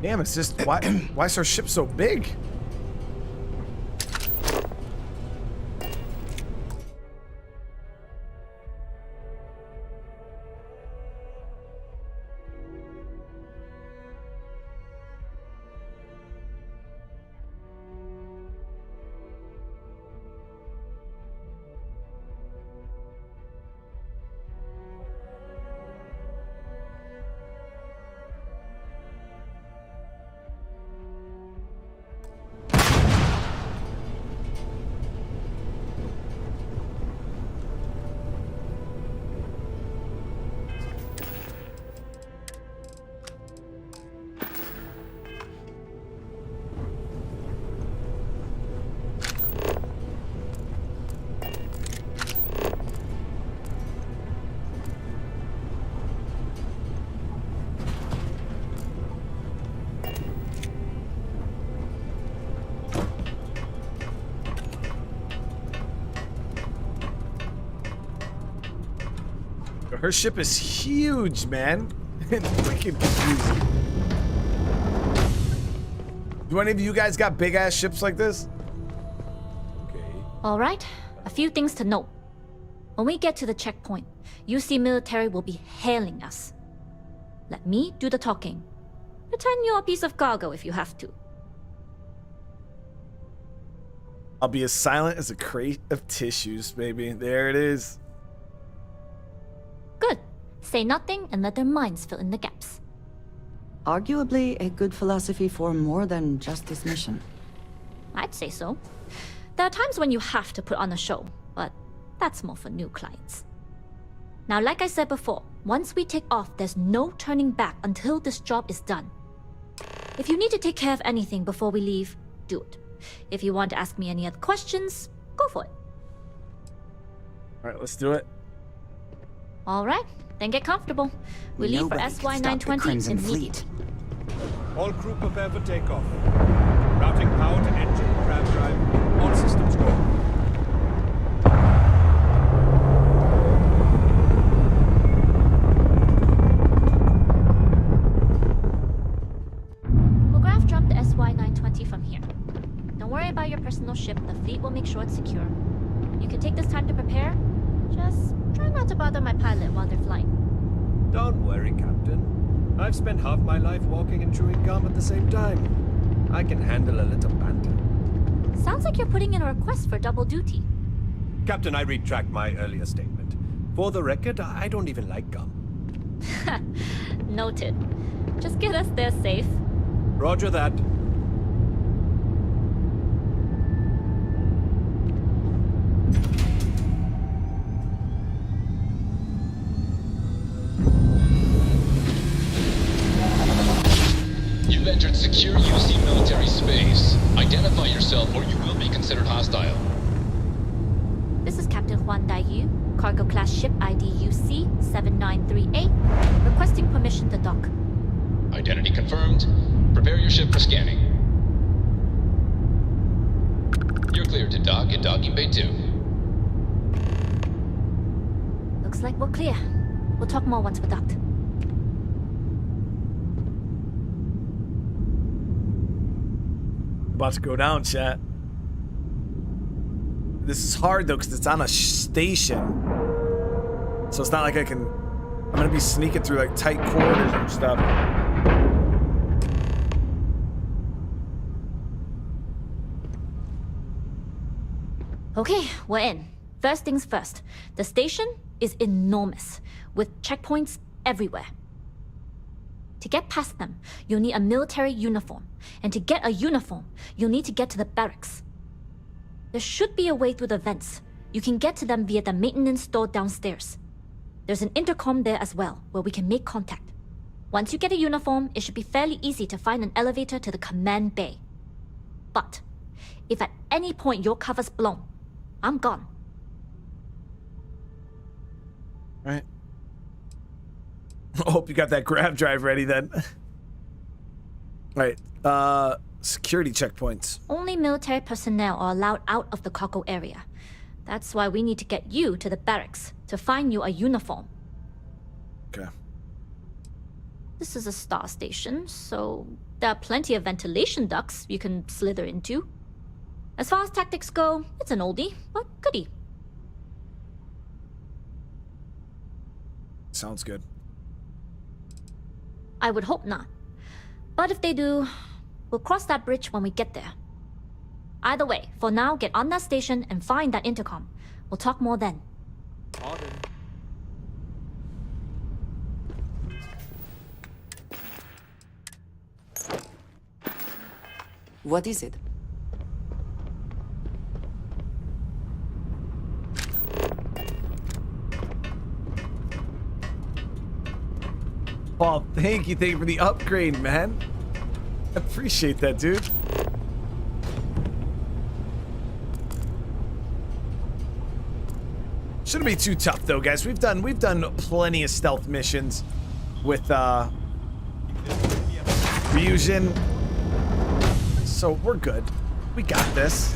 Damn, it's just why is our ship so big? Her ship is huge, man. Freaking confusing. Do any of you guys got big ass ships like this? All right, a few things to note. When we get to the checkpoint, UC military will be hailing us. Let me do the talking. Pretend you're a piece of cargo if you have to. I'll be as silent as a crate of tissues, baby. There it is. Good. Say nothing and let their minds fill in the gaps. Arguably a good philosophy for more than just this mission. I'd say so. There are times when you have to put on a show, but that's more for new clients. Now, like I said before, once we take off, there's no turning back until this job is done. If you need to take care of anything before we leave, do it. If you want to ask me any other questions, go for it. All right, let's do it. All right, then get comfortable. We leave for Nobody can stop the SY-920 Crimson immediately. All crew prepare for takeoff. Routing power to engine, crab drive, all systems go. We'll graph jump the SY-920 from here. Don't worry about your personal ship. The fleet will make sure it's secure. You can take this time to prepare. Just try not to bother my pilot while they're flying. Don't worry, Captain. I've spent half my life walking and chewing gum at the same time. I can handle a little banter. Sounds like you're putting in a request for double duty. Captain, I retract my earlier statement. For the record, I don't even like gum. Noted. Just get us there safe. Roger that. You've entered secure UC military space. Identify yourself or you will be considered hostile. This is Captain Huan Daiyu, cargo class ship ID UC 7938, requesting permission to dock. Identity confirmed. Prepare your ship for scanning. You're cleared to dock at docking bay 2. Looks like we're clear. We'll talk more once we're docked. About to go down, chat. This is hard though, because it's on a station. So it's not like I'm gonna be sneaking through like tight corridors and stuff. Okay, we're in. First things first. The station is enormous, with checkpoints everywhere. To get past them, you'll need a military uniform. And to get a uniform, you'll need to get to the barracks. There should be a way through the vents. You can get to them via the maintenance store downstairs. There's an intercom there as well, where we can make contact. Once you get a uniform, it should be fairly easy to find an elevator to the command bay. But, if at any point your cover's blown, I'm gone. Right. I hope you got that grab drive ready then. Right. Security checkpoints. Only military personnel are allowed out of the cargo area. That's why we need to get you to the barracks to find you a uniform. Okay. This is a star station, so there are plenty of ventilation ducts you can slither into. As far as tactics go, it's an oldie, but goodie. Sounds good. I would hope not. But if they do, we'll cross that bridge when we get there. Either way, for now, get on that station and find that intercom. We'll talk more then. What is it? Paul, thank you for the upgrade, man. I appreciate that, dude. Shouldn't be too tough though, guys. We've done plenty of stealth missions with Ryujin. So we're good. We got this.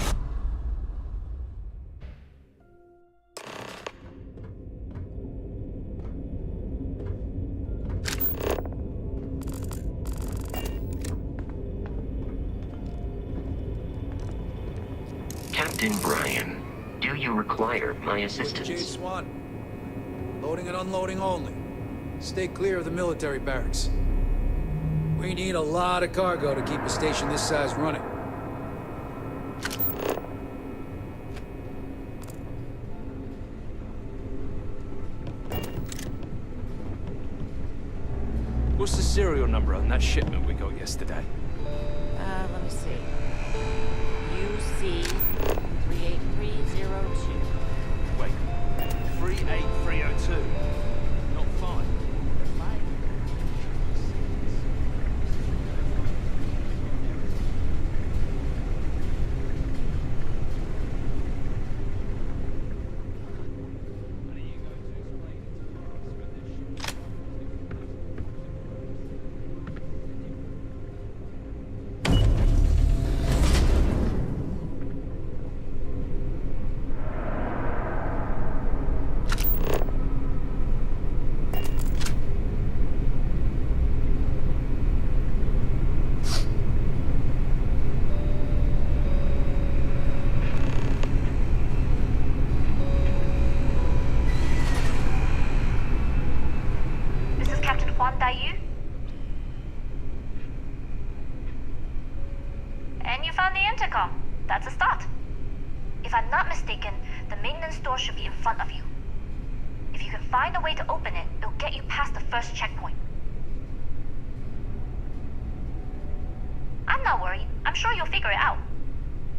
Captain Brian, do you require my assistance? J-Swan. Loading and unloading only. Stay clear of the military barracks. We need a lot of cargo to keep a station this size running. What's the serial number on that shipment we got yesterday? Let me see. UC 38302. Wait, 38302. Not 5. And you found the intercom. That's a start. If I'm not mistaken, the maintenance door should be in front of you. If you can find a way to open it, it'll get you past the first checkpoint. I'm not worried. I'm sure you'll figure it out.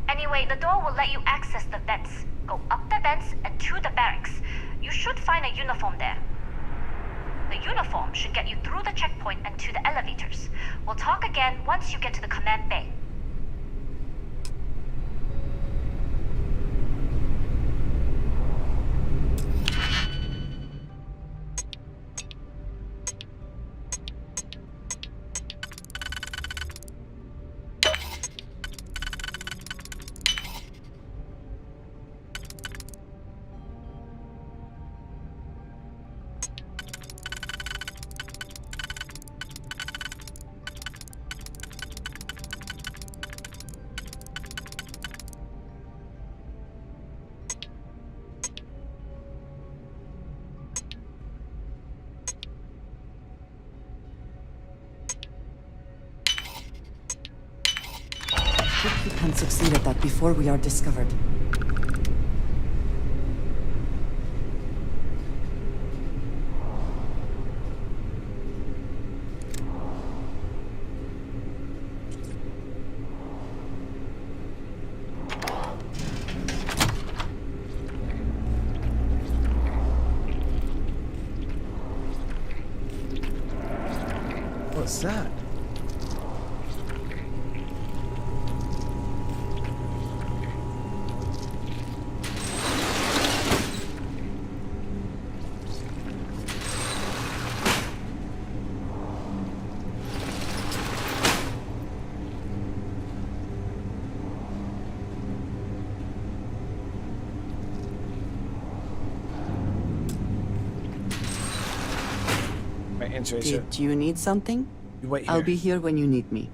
Anyway, the door will let you access the vents. Go up the vents and to the barracks. You should find a uniform there. The uniform should get you through the checkpoint and to the elevators. We'll talk again once you get to the command bay. We can succeed at that before we are discovered. What's that? Did you need something? You wait here. I'll be here when you need me.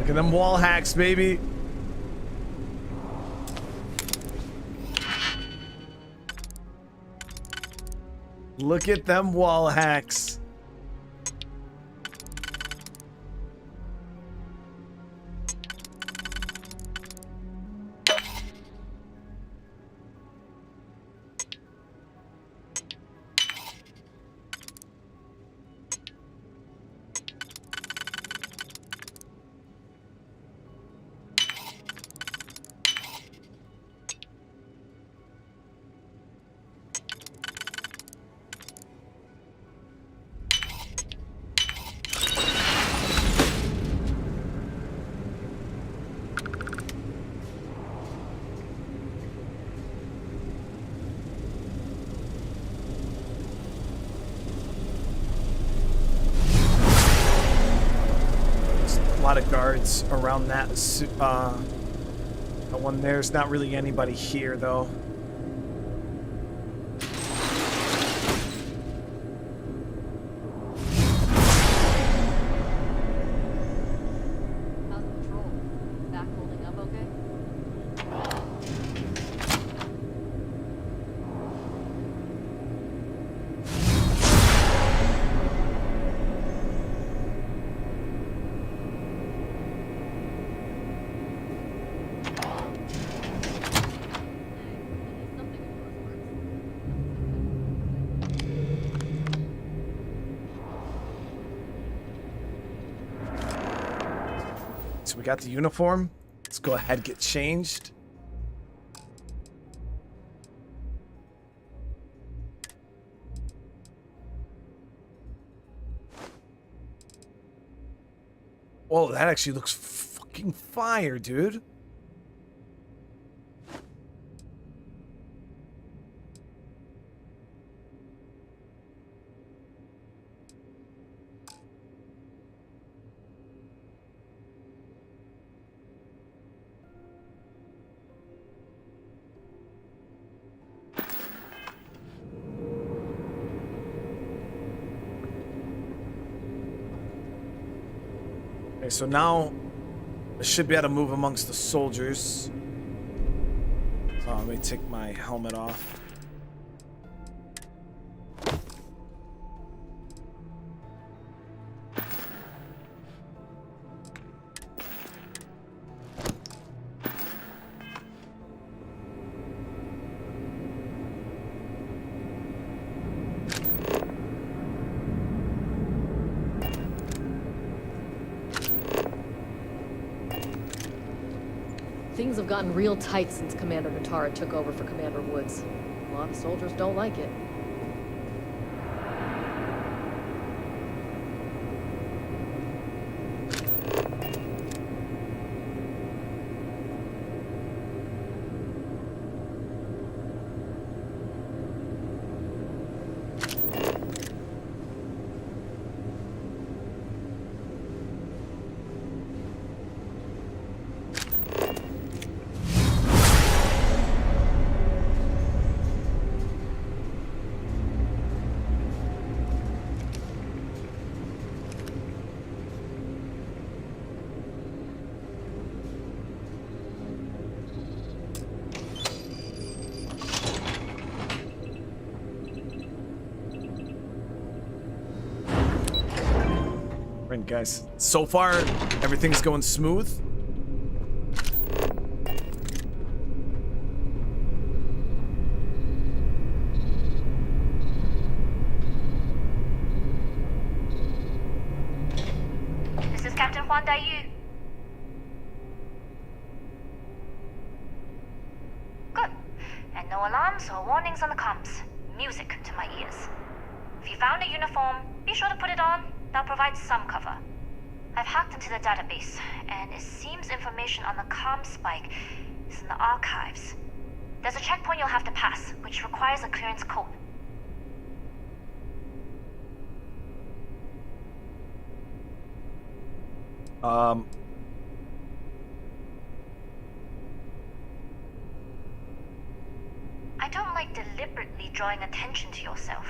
Look at them wall hacks, baby. Look at them wall hacks. guards around that one. There's not really anybody here, though. How's the patrol? Back holding up okay? So we got the uniform. Let's go ahead and get changed. Whoa, that actually looks fucking fire, dude. Okay, so now I should be able to move amongst the soldiers. Let me take my helmet off. Things have gotten real tight since Commander Natara took over for Commander Woods. A lot of soldiers don't like it. Right, guys. So far, everything's going smooth. This is Captain Huan Daiyu. Good. And no alarms or warnings on the comms. Music to my ears. If you found a uniform, be sure to put it on. That'll provide some cover. I've hacked into the database, and it seems information on the comm spike is in the archives. There's a checkpoint you'll have to pass, which requires a clearance code. I don't like deliberately drawing attention to yourself,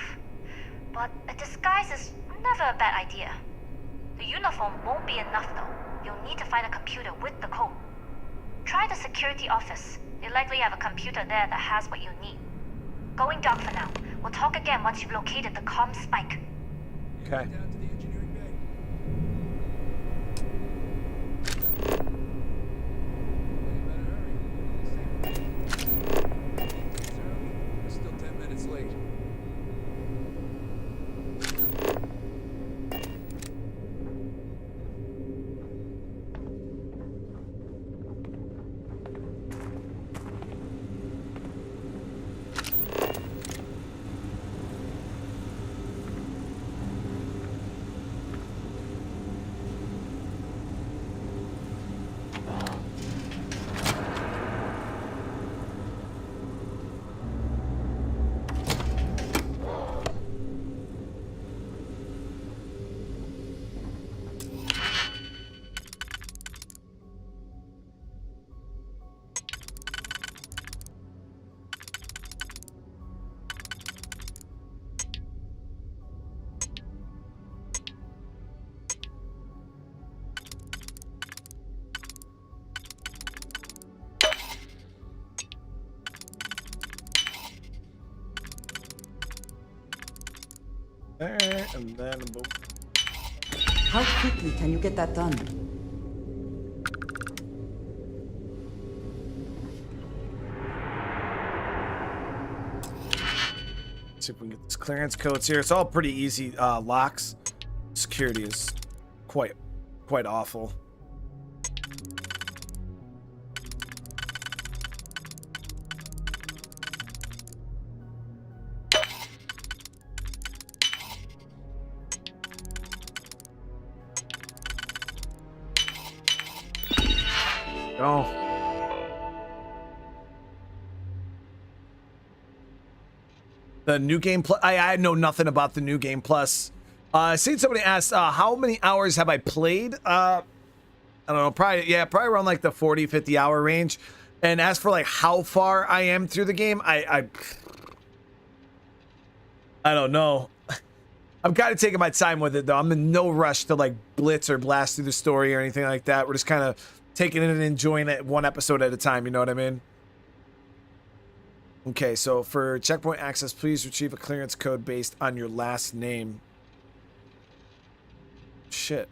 but a disguise is never a bad idea. The uniform won't be enough though. You'll need to find a computer with the code. Try the security office. They likely have a computer there that has what you need. Going dark for now. We'll talk again once you've located the comm spike. Okay. Still 10 minutes late. There, and then boom. How quickly can you get that done? See if we can get these clearance codes here. It's all pretty easy locks. Security is quite awful. Go. The new game plus. I know nothing about the new game plus. I seen somebody ask, how many hours have I played? I don't know, probably around like the 40, 50 hour range. And as for like how far I am through the game, I don't know. I'm kind of taking my time with it though. I'm in no rush to like blitz or blast through the story or anything like that. We're just kind of taking it and enjoying it one episode at a time, you know what I mean? Okay, so for checkpoint access, please retrieve a clearance code based on your last name. Shit.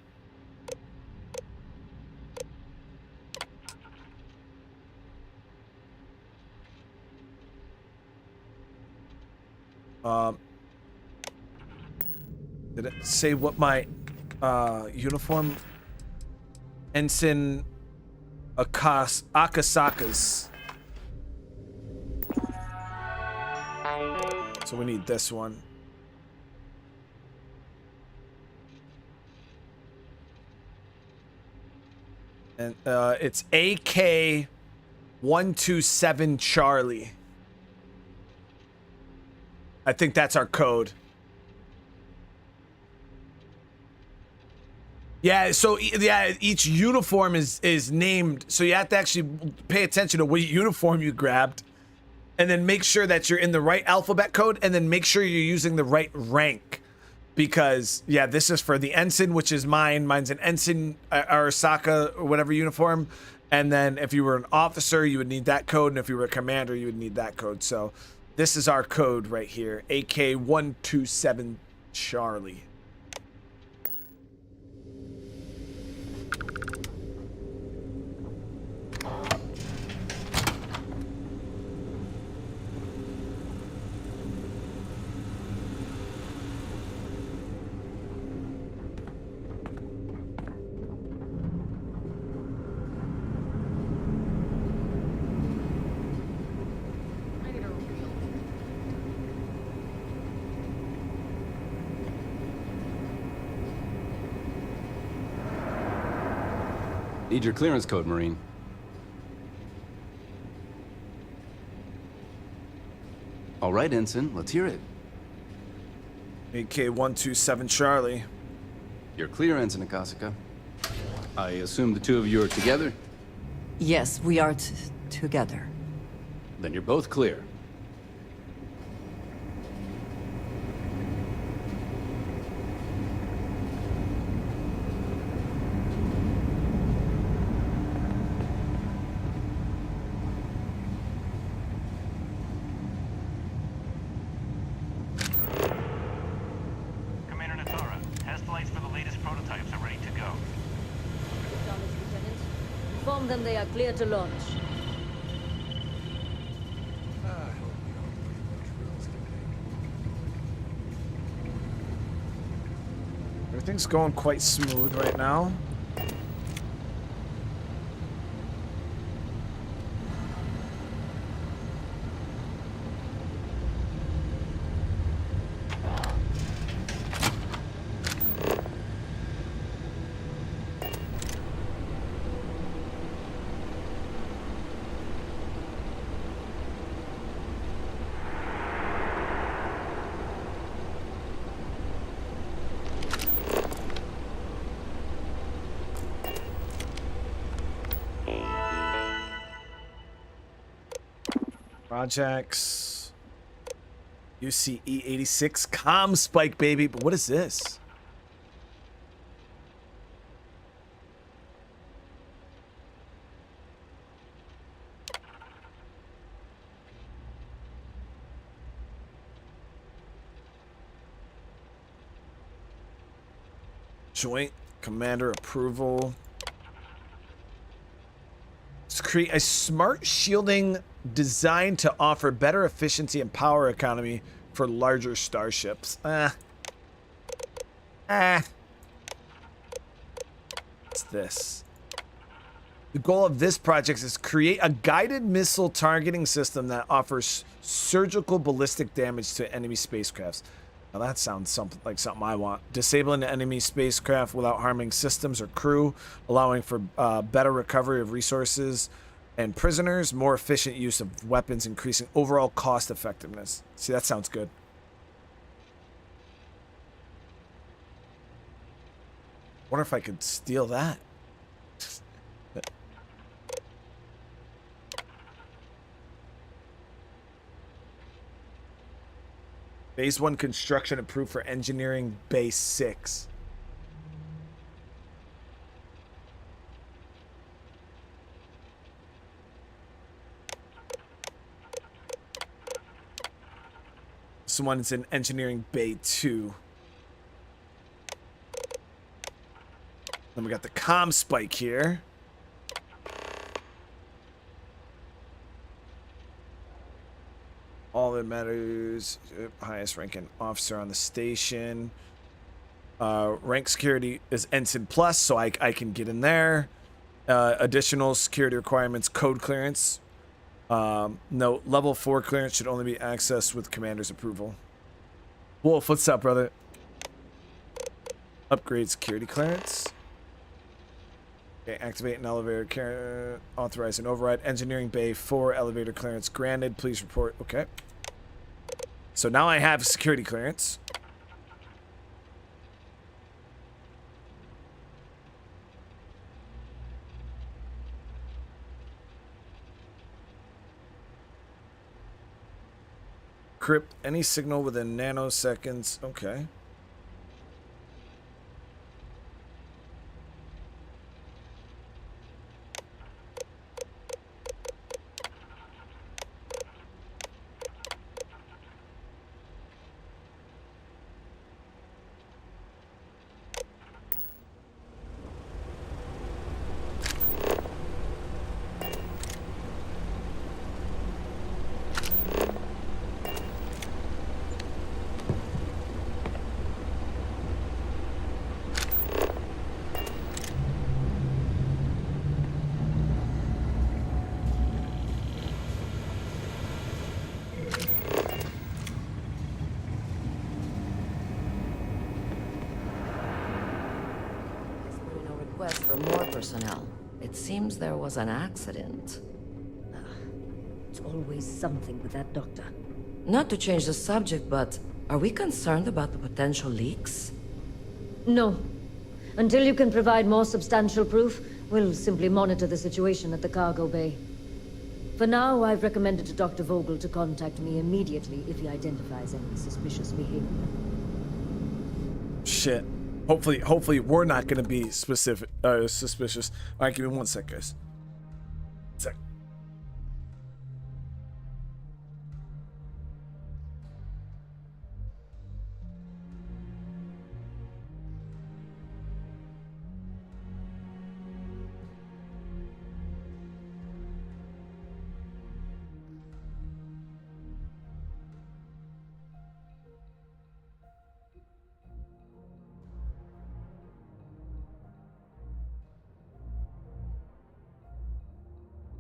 Did it say what my uniform? Ensign Akasaka's. So we need this one. And it's AK-127 Charlie. I think that's our code. Yeah, so yeah, each uniform is named, so you have to actually pay attention to what uniform you grabbed, and then make sure that you're in the right alphabet code, and then make sure you're using the right rank, because yeah, this is for the ensign, which is mine. Mine's an ensign Arasaka or whatever uniform, and then if you were an officer, you would need that code, and if you were a commander, you would need that code. So this is our code right here, AK-127 Charlie. Need your clearance code, Marine. All right, Ensign, let's hear it. AK-127 Charlie. You're clear, Ensign Akasaka. I assume the two of you are together? Yes, we are together. Then you're both clear. Them they are clear to launch. Everything's going quite smooth right now. Projects. UCE 86 comm spike, baby. But what is this? Joint commander approval. Let's create a smart shielding designed to offer better efficiency and power economy for larger starships. What's this? The goal of this project is to create a guided missile targeting system that offers surgical ballistic damage to enemy spacecrafts. Now that sounds like something I want. Disabling the enemy spacecraft without harming systems or crew, allowing for better recovery of resources and prisoners, more efficient use of weapons, increasing overall cost effectiveness. See, that sounds good. Wonder if I could steal that. Phase 1 construction approved for engineering base 6. This one is in engineering bay 2. Then we got the comm spike here. All that matters, highest ranking officer on the station. Rank security is Ensign Plus, so I can get in there. Additional security requirements, code clearance. No, level 4 clearance should only be accessed with commander's approval. Wolf, what's up, brother? Upgrade security clearance. Okay, activate an elevator, authorize an override. Engineering bay 4 elevator clearance granted. Please report. Okay. So now I have security clearance. Crypt any signal within nanoseconds. Okay. For more personnel. It seems there was an accident. It's always something with that doctor. Not to change the subject, but are we concerned about the potential leaks? No. Until you can provide more substantial proof, we'll simply monitor the situation at the cargo bay. For now, I've recommended to Dr. Vogel to contact me immediately if he identifies any suspicious behavior. Shit. Hopefully we're not going to be suspicious. All right, give me 1 sec, guys. Sec.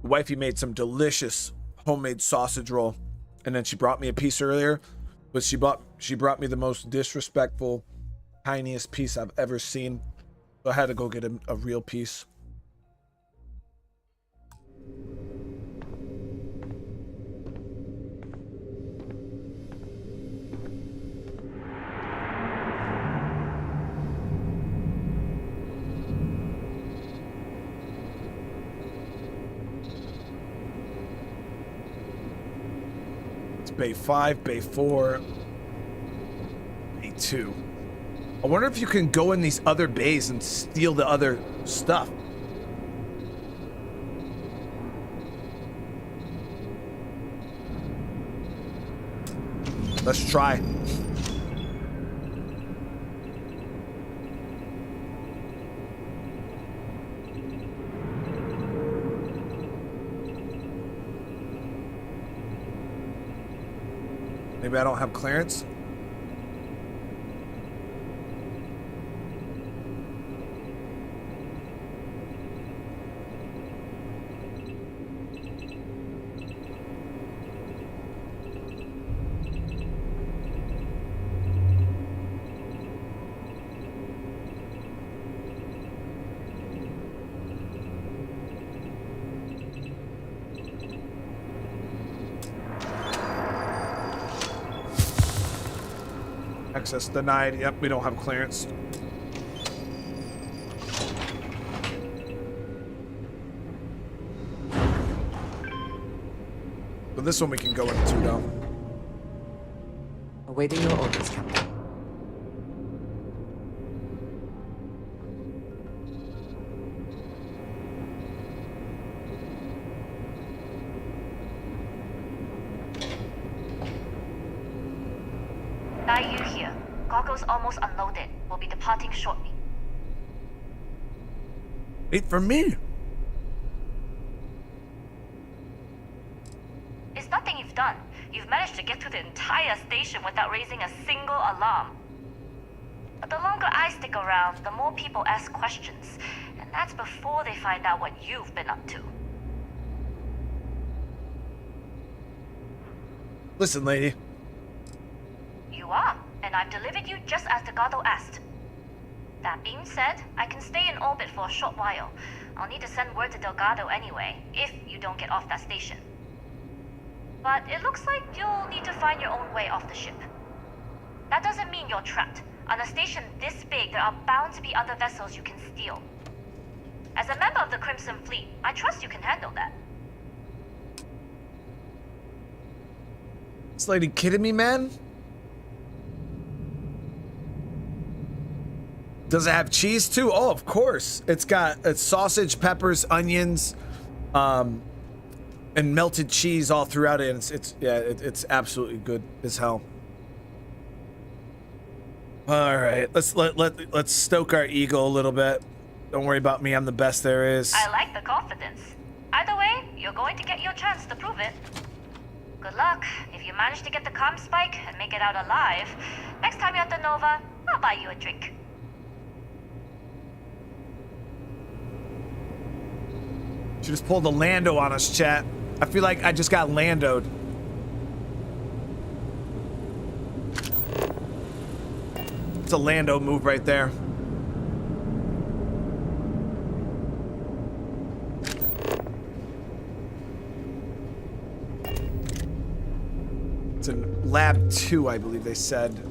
Wifey made some delicious homemade sausage roll, and then she brought me a piece earlier, but she brought me the most disrespectful, tiniest piece I've ever seen, so I had to go get a real piece. Bay 5, Bay 4, Bay 2. I wonder if you can go in these other bays and steal the other stuff. Let's try. Maybe I don't have clearance. Access denied. Yep, we don't have clearance. But this one we can go into though. Awaiting your orders, Captain. Bayou here. Goggles almost unloaded. We'll be departing shortly. Wait for me. It's nothing you've done. You've managed to get through the entire station without raising a single alarm. But the longer I stick around, the more people ask questions. And that's before they find out what you've been up to. Listen, lady. You are, and I've delivered you just as Delgado asked. That being said, I can stay in orbit for a short while. I'll need to send word to Delgado anyway, if you don't get off that station. But it looks like you'll need to find your own way off the ship. That doesn't mean you're trapped. On a station this big, there are bound to be other vessels you can steal. As a member of the Crimson Fleet, I trust you can handle that. This lady kidding me, man? Does it have cheese too? Oh, of course. It's got sausage, peppers, onions, and melted cheese all throughout it. And it's absolutely good as hell. All right, let's stoke our ego a little bit. Don't worry about me. I'm the best there is. I like the confidence. Either way, you're going to get your chance to prove it. Good luck. If you manage to get the comm spike and make it out alive, next time you're at the Nova, I'll buy you a drink. She just pulled a Lando on us, chat. I feel like I just got Landoed. It's a Lando move right there. It's in Lab 2, I believe they said.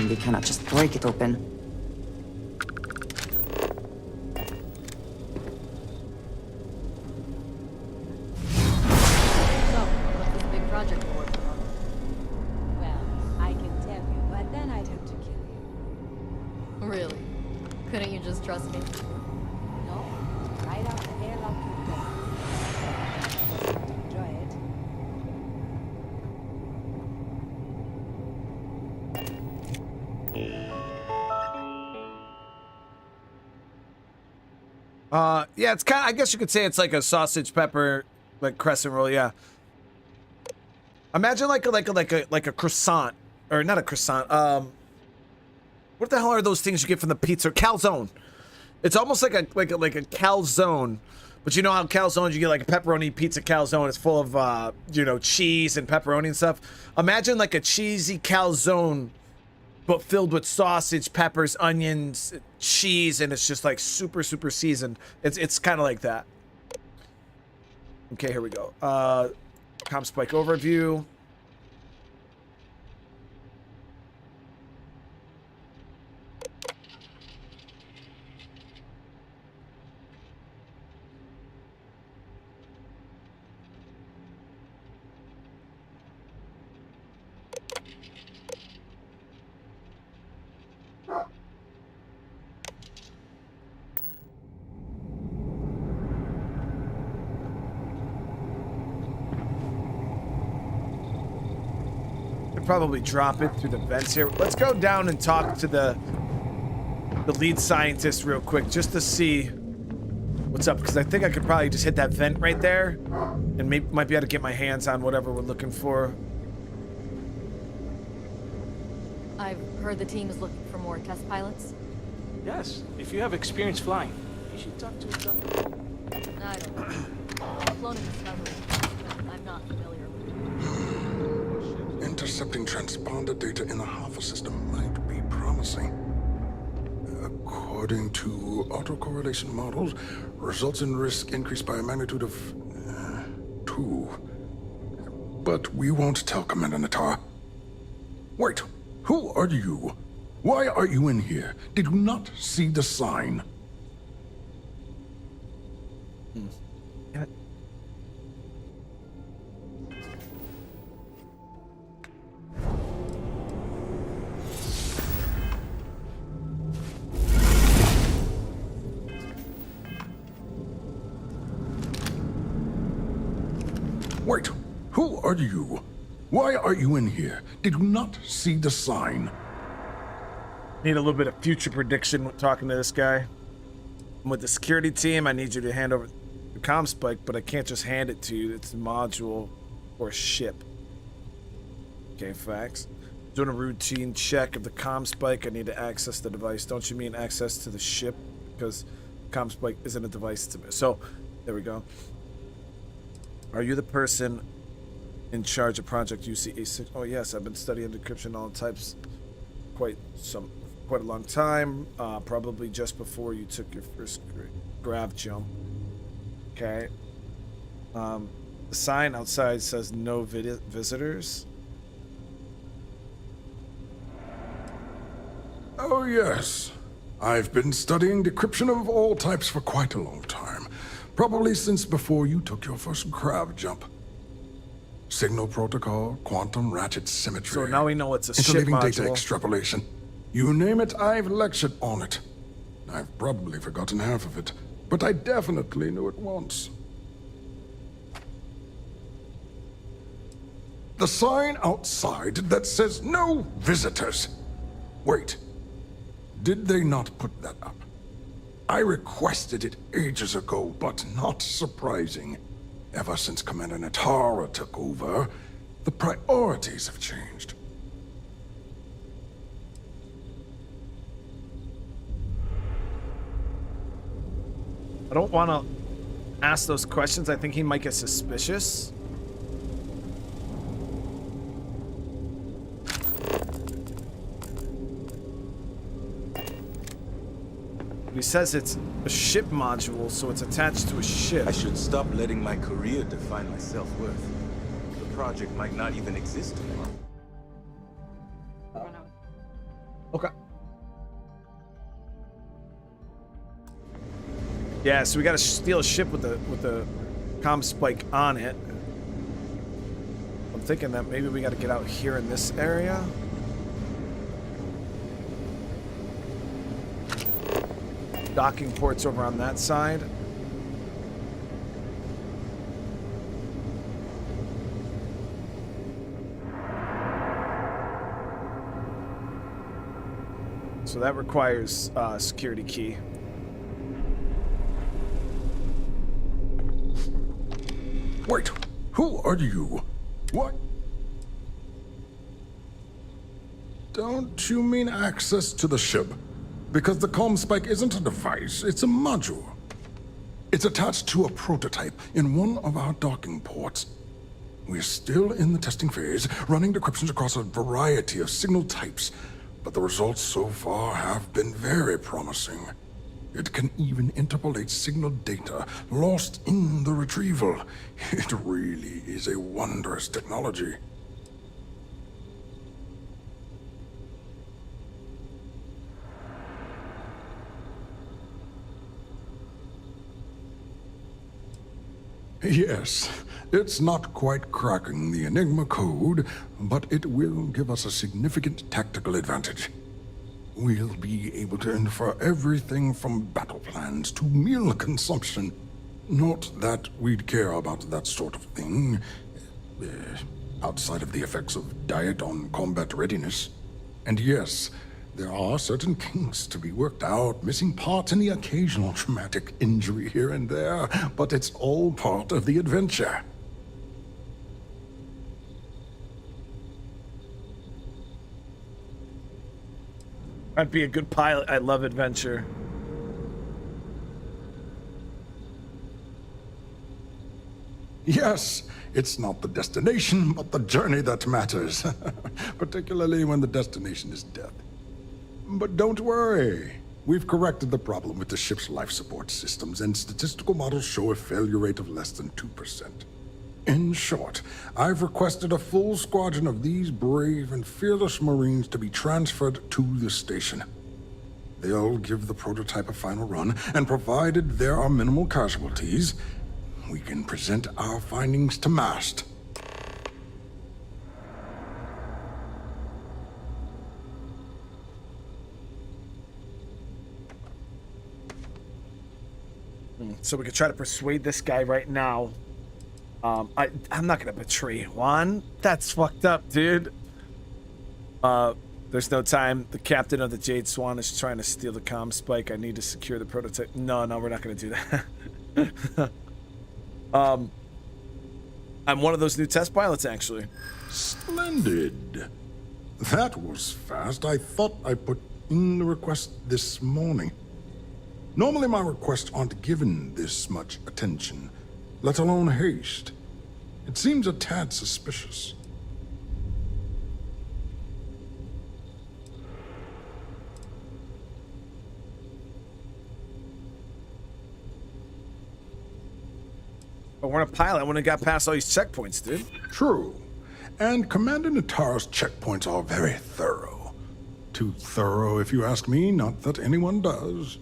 We cannot just break it open. So, what's this big project we're working on? Well, I can tell you, but then I'd have to kill you. Really? Couldn't you just trust me? No, right out the airlock you go. Just to enjoy it. Yeah, it's kind of, I guess you could say it's like a sausage pepper, like crescent roll, yeah. Imagine like a croissant, or not a croissant, what the hell are those things you get from the pizza? Calzone. It's almost like a calzone, But you know how calzones, you get like a pepperoni pizza calzone, it's full of, you know, cheese and pepperoni and stuff. Imagine like a cheesy calzone, but filled with sausage, peppers, onions, cheese, and it's just like super, super seasoned. It's kind of like that. Okay, here we go. Comm spike overview. Probably drop it through the vents here. Let's go down and talk to the lead scientist real quick just to see what's up, because I think I could probably just hit that vent right there and might be able to get my hands on whatever we're looking for. I've heard the team is looking for more test pilots. Yes, if you have experience flying, you should talk to Dr. I don't know. Cloning discovery. I'm not familiar with it. Intercepting transponder data in the Alpha system might be promising. According to autocorrelation models, results in risk increased by a magnitude of 2. But we won't tell Commander Natar. Wait, who are you? Why are you in here? Did you not see the sign? Wait, who are you? Why are you in here? Did you not see the sign? Need a little bit of future prediction when talking to this guy. I'm with the security team. I need you to hand over the comm spike, but I can't just hand it to you. It's a module or a ship. Okay, facts. Doing a routine check of the comm spike. I need to access the device. Don't you mean access to the ship? Because comm spike isn't a device to me. So, there we go. Are you the person in charge of Project UC-A6? Oh yes, I've been studying decryption all types quite a long time. Probably just before you took your first grav jump. Okay. The sign outside says no visitors. Oh yes. I've been studying decryption of all types for quite a long time. Probably since before you took your first grav jump. Signal protocol, quantum ratchet symmetry. So now we know it's a ship interleaving module. data extrapolation. You name it, I've lectured on it. I've probably forgotten half of it, but I definitely knew it once. The sign outside that says no visitors. Wait, did they not put that up? I requested it ages ago, but not surprising. Ever since Commander Natara took over, the priorities have changed. I don't want to ask those questions. I think he might get suspicious. He says it's a ship module, so it's attached to a ship. I should stop letting my career define my self-worth. The project might not even exist tomorrow. Okay. Yeah, so we gotta steal a ship with the comm spike on it. I'm thinking that maybe we gotta get out here in this area. Docking ports over on that side. So that requires a security key. Wait, who are you? What? Don't you mean access to the ship? Because the comm spike isn't a device, it's a module. It's attached to a prototype in one of our docking ports. We're still in the testing phase, running decryptions across a variety of signal types, but the results so far have been very promising. It can even interpolate signal data lost in the retrieval. It really is a wondrous technology. Yes, it's not quite cracking the Enigma code, but it will give us a significant tactical advantage. We'll be able to infer everything from battle plans to meal consumption. Not that we'd care about that sort of thing, outside of the effects of diet on combat readiness. And yes, there are certain kinks to be worked out, missing parts and the occasional traumatic injury here and there, but it's all part of the adventure. I'd be a good pilot. I love adventure. Yes, it's not the destination, but the journey that matters. Particularly when the destination is death. But don't worry. We've corrected the problem with the ship's life support systems, and statistical models show a failure rate of less than 2%. In short, I've requested a full squadron of these brave and fearless Marines to be transferred to the station. They'll give the prototype a final run, and provided there are minimal casualties, we can present our findings to MAST. So we could try to persuade this guy right now. I'm not gonna betray Juan. That's fucked up, dude. There's no time. The captain of the Jade Swan is trying to steal the comm spike. I need to secure the prototype. No, we're not gonna do that. I'm one of those new test pilots, actually. Splendid. That was fast. I thought I put in the request this morning. Normally my requests aren't given this much attention, let alone haste. It seems a tad suspicious. But we're a pilot. I wouldn't have got past all these checkpoints, dude. True. And Commander Natara's checkpoints are very thorough. Too thorough, if you ask me, not that anyone does.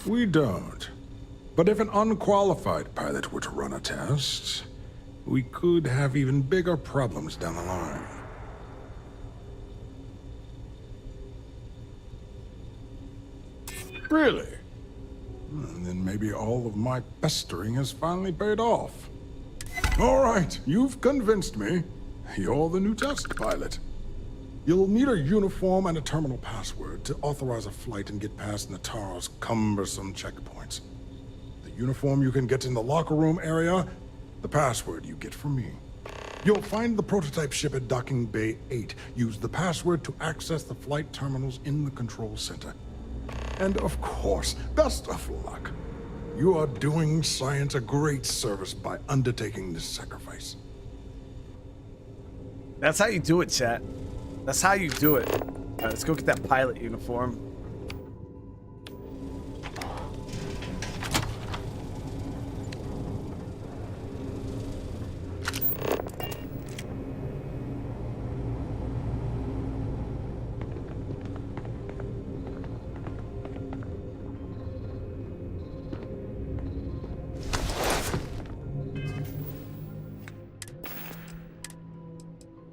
We don't. But if an unqualified pilot were to run a test, we could have even bigger problems down the line. Really? Then maybe all of my pestering has finally paid off. All right, you've convinced me. You're the new test pilot. You'll need a uniform and a terminal password to authorize a flight and get past Natara's cumbersome checkpoints. The uniform you can get in the locker room area, the password you get from me. You'll find the prototype ship at Docking Bay 8. Use the password to access the flight terminals in the control center. And of course, best of luck. You are doing science a great service by undertaking this sacrifice. That's how you do it, chat. That's how you do it. All right, let's go get that pilot uniform.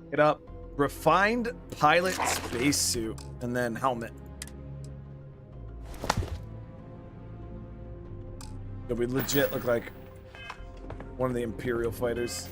Get up. Refined pilot spacesuit, and then helmet. So we legit look like one of the Imperial fighters.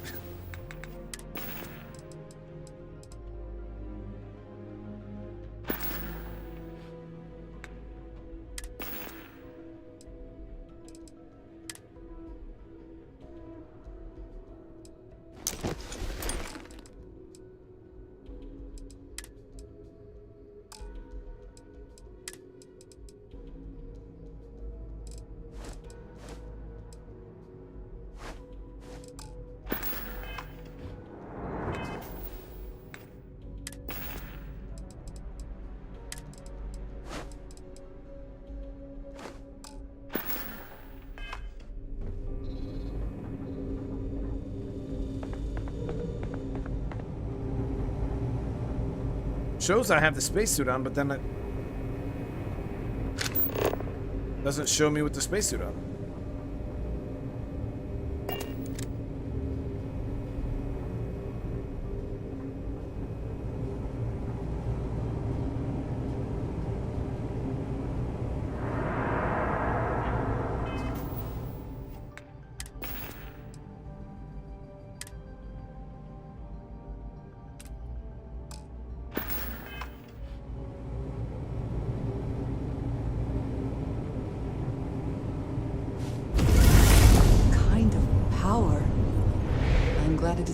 Shows I have the spacesuit on, but then it doesn't show me with the spacesuit on.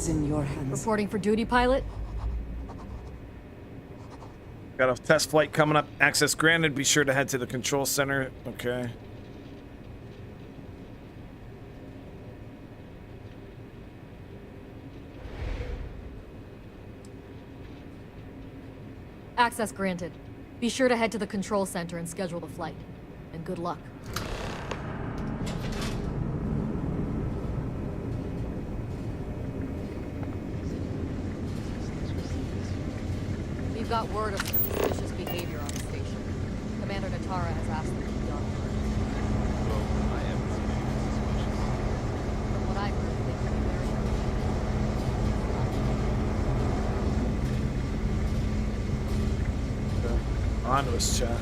In your hands. Reporting for duty, pilot. Got a test flight coming up. Access granted. Be sure to head to the control center. Okay. Access granted. Be sure to head to the control center and schedule the flight. And good luck. We've got word of some suspicious behavior on the station. Commander Natara has asked them to be on alert. Well, I haven't seen anything suspicious. From what I've heard, they can be very On to us, chat.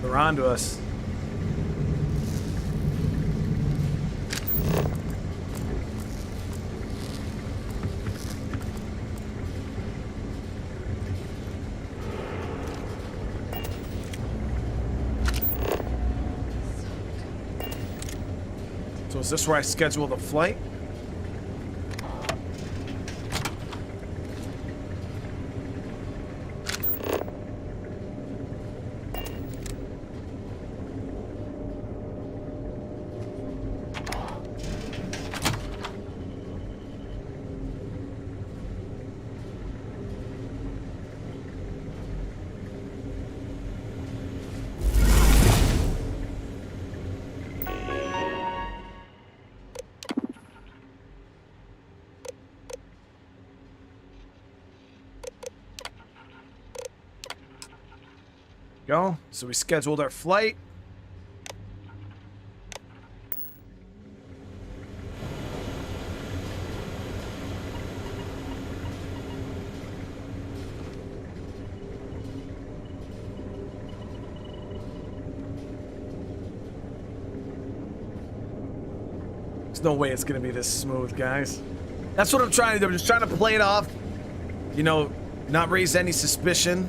They're on to us. So is this where I schedule the flight? Go. So we scheduled our flight. There's no way it's gonna be this smooth, guys. That's what I'm trying to do. I'm just trying to play it off. You know, not raise any suspicion.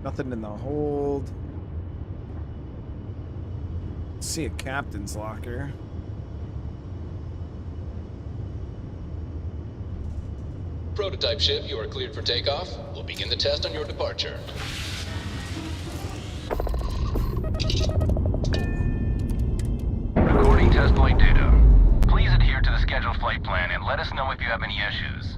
Nothing in the hold. See a captain's locker. Prototype ship, you are cleared for takeoff. We'll begin the test on your departure. Recording test flight data. Please adhere to the scheduled flight plan and let us know if you have any issues.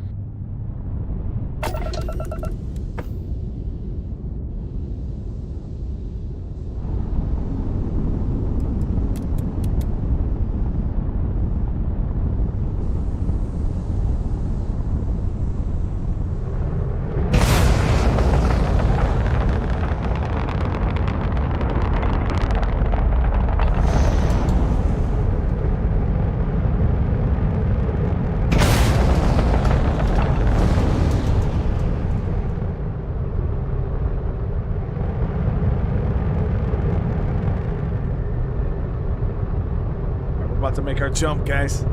About to make our jump, guys.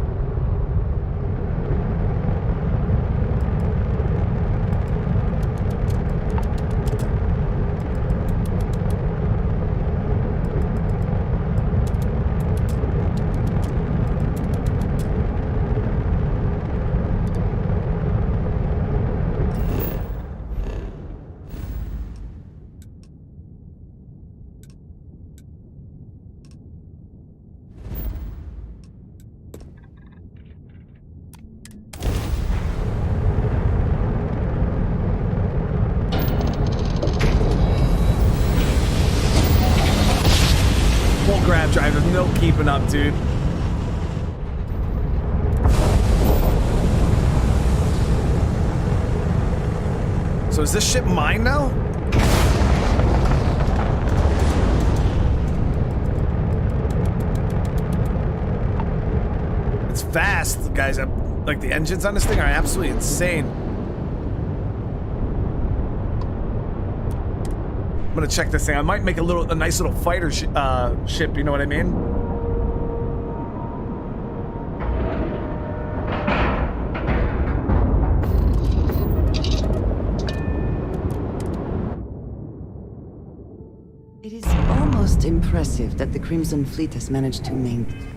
Grab drive, there's no keeping up, dude. So is this ship mine now? It's fast, guys. Like the engines on this thing are absolutely insane. I'm gonna check this thing. I might make a nice little fighter ship. You know what I mean? It is almost impressive that the Crimson Fleet has managed to maintain.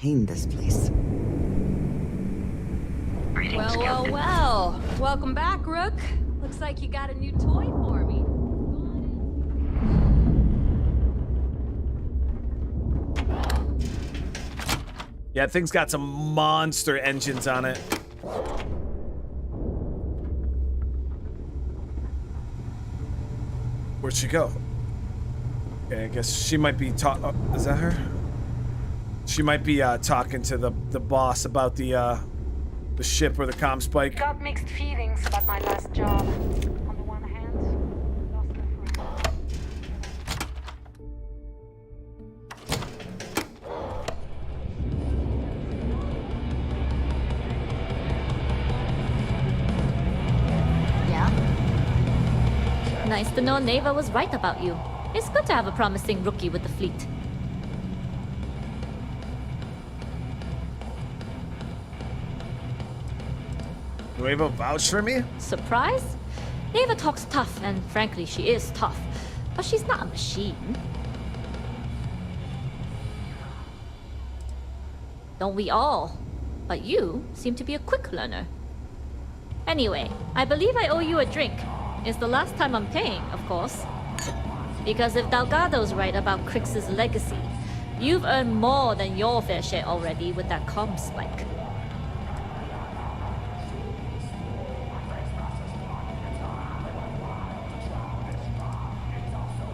This place. Well, well, well. Welcome back, Rook. Looks like you got a new toy for me. Yeah, thing's got some monster engines on it. Where'd she go? Okay, I guess she might be is that her? She might be talking to the boss about the ship or the comm spike. Got mixed feelings about my last job. On the one hand, lost Yeah? Nice to know Neva was right about you. It's good to have a promising rookie with the fleet. Neva vouched for me? Surprise? Neva talks tough, and frankly, she is tough. But she's not a machine. Don't we all? But you seem to be a quick learner. Anyway, I believe I owe you a drink. It's the last time I'm paying, of course. Because if Delgado's right about Crix's legacy, you've earned more than your fair share already with that comm spike.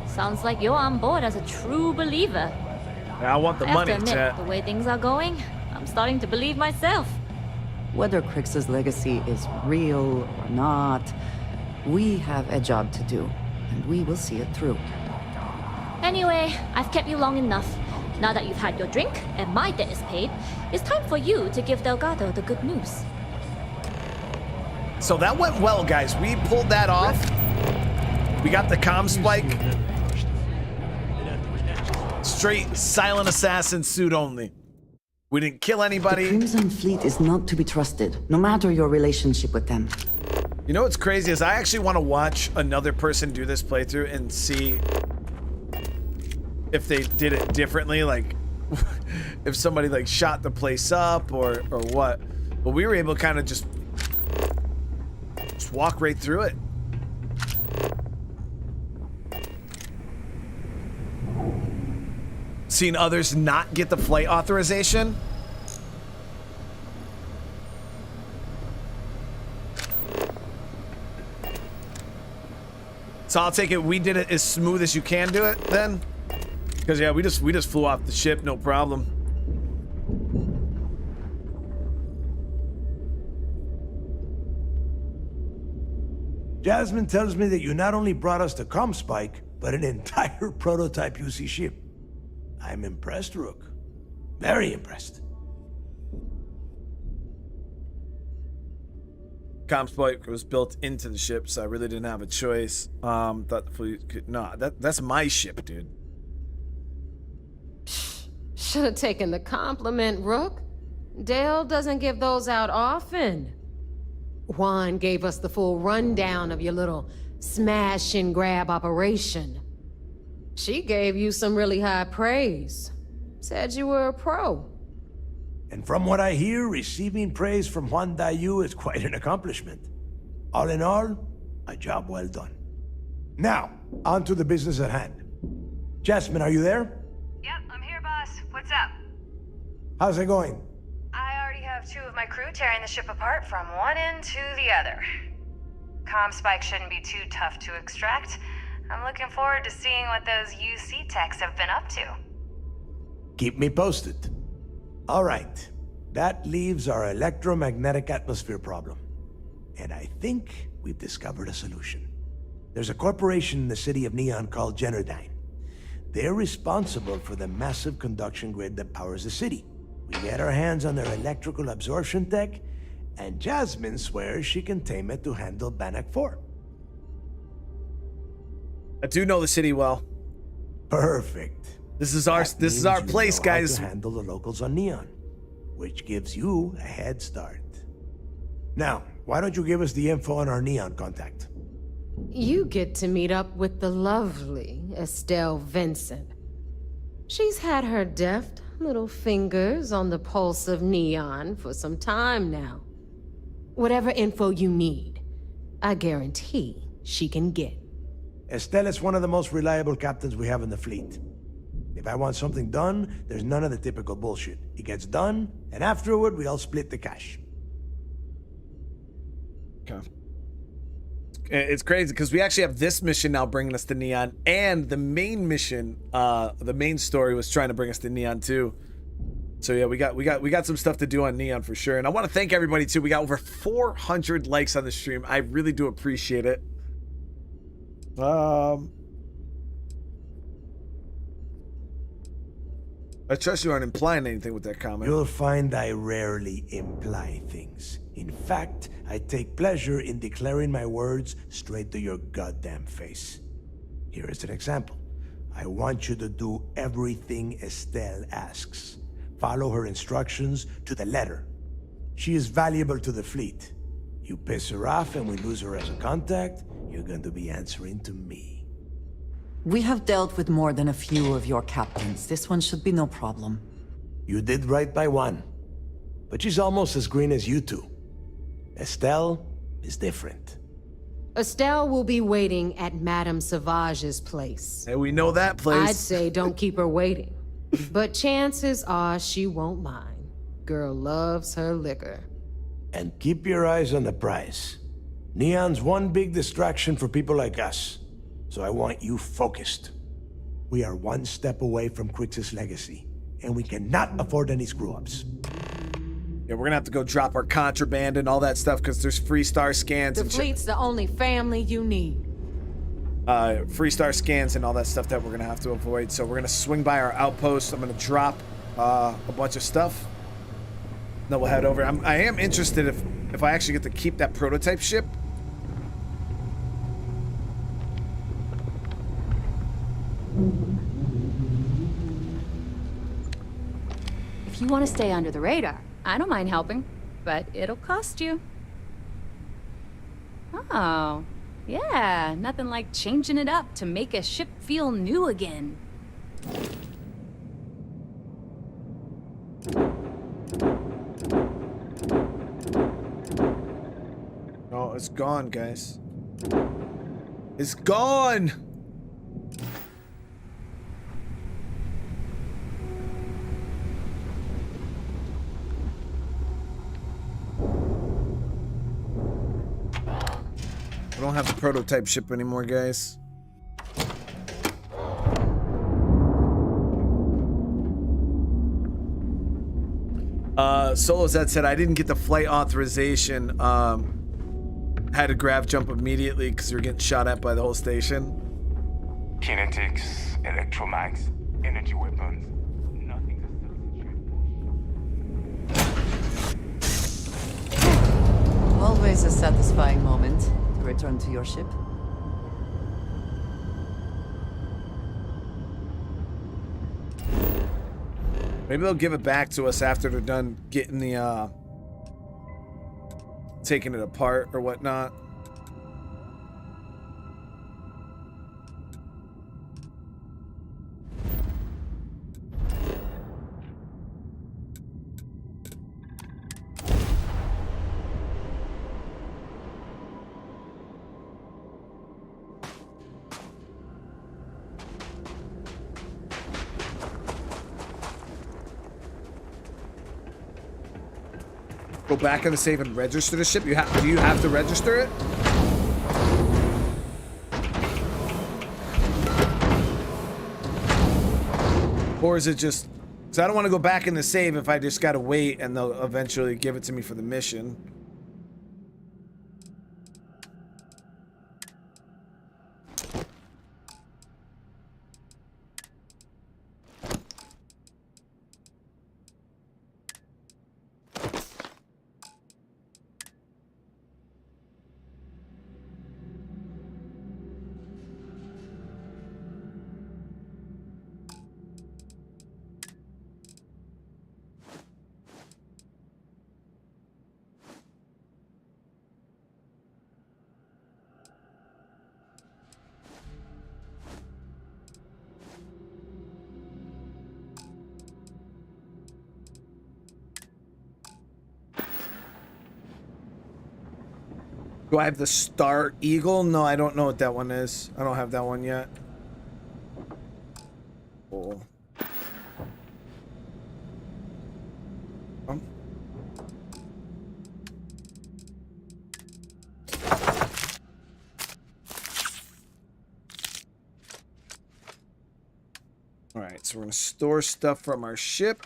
Sounds like you're on board as a true believer. Yeah, I want the money, chat. The way things are going, I'm starting to believe myself. Whether Crix's legacy is real or not, we have a job to do, and we will see it through. Anyway, I've kept you long enough. Now that you've had your drink and my debt is paid, it's time for you to give Delgado the good news. So that went well, guys. We pulled that off. We got the comm spike. Straight silent assassin suit only. We didn't kill anybody. The Crimson Fleet is not to be trusted, no matter your relationship with them. You know what's crazy is I actually want to watch another person do this playthrough and see if they did it differently, like if somebody like shot the place up or what. But we were able to kind of just walk right through it. Seen others not get the flight authorization. So I'll take it we did it as smooth as you can do it then. Because yeah, we just flew off the ship, no problem. Jasmine tells me that you not only brought us the ComSpike, but an entire prototype UC ship. I'm impressed, Rook. Very impressed. ComSpike was built into the ship, so I really didn't have a choice. That's my ship, dude. Should have taken the compliment, Rook. Dale doesn't give those out often. Juan gave us the full rundown of your little smash and grab operation. She gave you some really high praise. Said you were a pro. And from what I hear, receiving praise from Juan Dayu is quite an accomplishment. All in all, a job well done. Now, on to the business at hand. Jasmine, are you there? Yep, I'm here, boss. What's up? How's it going? I already have 2 of my crew tearing the ship apart from one end to the other. ComSpike shouldn't be too tough to extract. I'm looking forward to seeing what those UC techs have been up to. Keep me posted. All right, that leaves our electromagnetic atmosphere problem. And I think we've discovered a solution. There's a corporation in the city of Neon called Generdyne. They're responsible for the massive conduction grid that powers the city. We get our hands on their electrical absorption tech, and Jasmine swears she can tame it to handle Bannock 4. I do know the city well. Perfect. This is our place, guys. To handle the locals on Neon, which gives you a head start. Now, why don't you give us the info on our Neon contact? You get to meet up with the lovely Estelle Vincent. She's had her deft little fingers on the pulse of Neon for some time now. Whatever info you need, I guarantee she can get. Estelle is one of the most reliable captains we have in the fleet. If I want something done, there's none of the typical bullshit. It gets done, and afterward, we all split the cash. Okay. It's crazy because we actually have this mission now bringing us to Neon, and the main mission, the main story was trying to bring us to Neon too. So yeah, we got some stuff to do on Neon for sure. And I want to thank everybody too. We got over 400 likes on the stream. I really do appreciate it. I trust you aren't implying anything with that comment. You'll find I rarely imply things. In fact, I take pleasure in declaring my words straight to your goddamn face. Here is an example. I want you to do everything Estelle asks. Follow her instructions to the letter. She is valuable to the fleet. You piss her off and we lose her as a contact, you're going to be answering to me. We have dealt with more than a few of your captains. This one should be no problem. You did right by one. But she's almost as green as you two. Estelle is different. Estelle will be waiting at Madame Savage's place. Hey, we know that place. I'd say don't keep her waiting. But chances are she won't mind. Girl loves her liquor. And keep your eyes on the prize. Neon's one big distraction for people like us. So I want you focused. We are one step away from Crix's legacy, and we cannot afford any screw-ups. Yeah, we're gonna have to go drop our contraband and all that stuff because there's free star scans. The fleet's the only family you need. Free star scans and all that stuff that we're gonna have to avoid. So we're gonna swing by our outpost. I'm gonna drop a bunch of stuff. Then we'll head over. I am interested if I actually get to keep that prototype ship. If you want to stay under the radar, I don't mind helping, but it'll cost you. Oh, yeah, nothing like changing it up to make a ship feel new again. Oh, it's gone, guys. It's gone! I don't have the prototype ship anymore, guys. Solozad said I didn't get the flight authorization had to grav jump immediately because you were getting shot at by the whole station. Kinetics, electromags, energy weapons. Nothing to substitute. Always a satisfying moment to return to your ship. Maybe they'll give it back to us after they're done getting the taking it apart or whatnot. Go back in the save and register the ship. Do you have to register it? Or is it just... Because I don't want to go back in the save if I just gotta wait and they'll eventually give it to me for the mission. Do I have the Star Eagle? No, I don't know what that one is. I don't have that one yet. Cool. Alright, so we're gonna store stuff from our ship.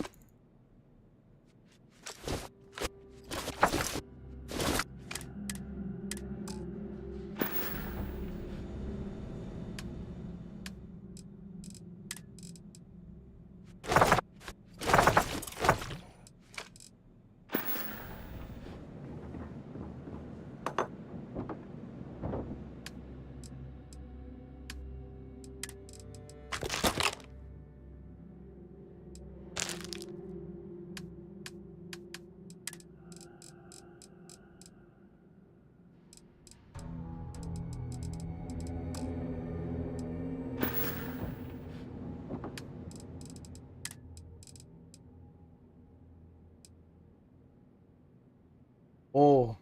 Oh.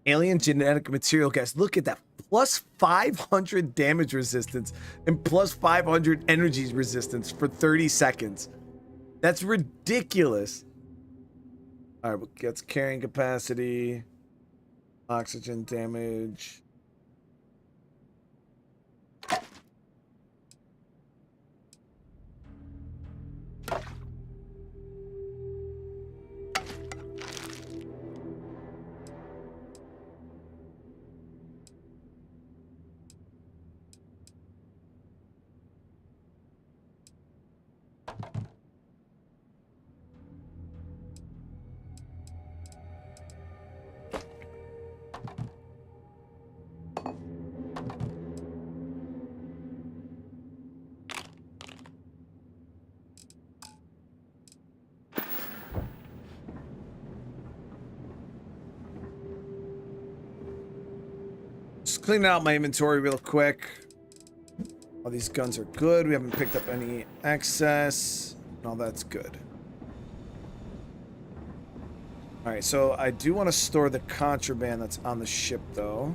Alien genetic material, guys. Look at that. Plus 500 damage resistance and plus 500 energy resistance for 30 seconds. That's ridiculous. All right, gets carrying capacity, oxygen damage. Cleaning out my inventory real quick. All these guns are good. We haven't picked up any excess. All that's good. All right, so I do want to store the contraband that's on the ship, though.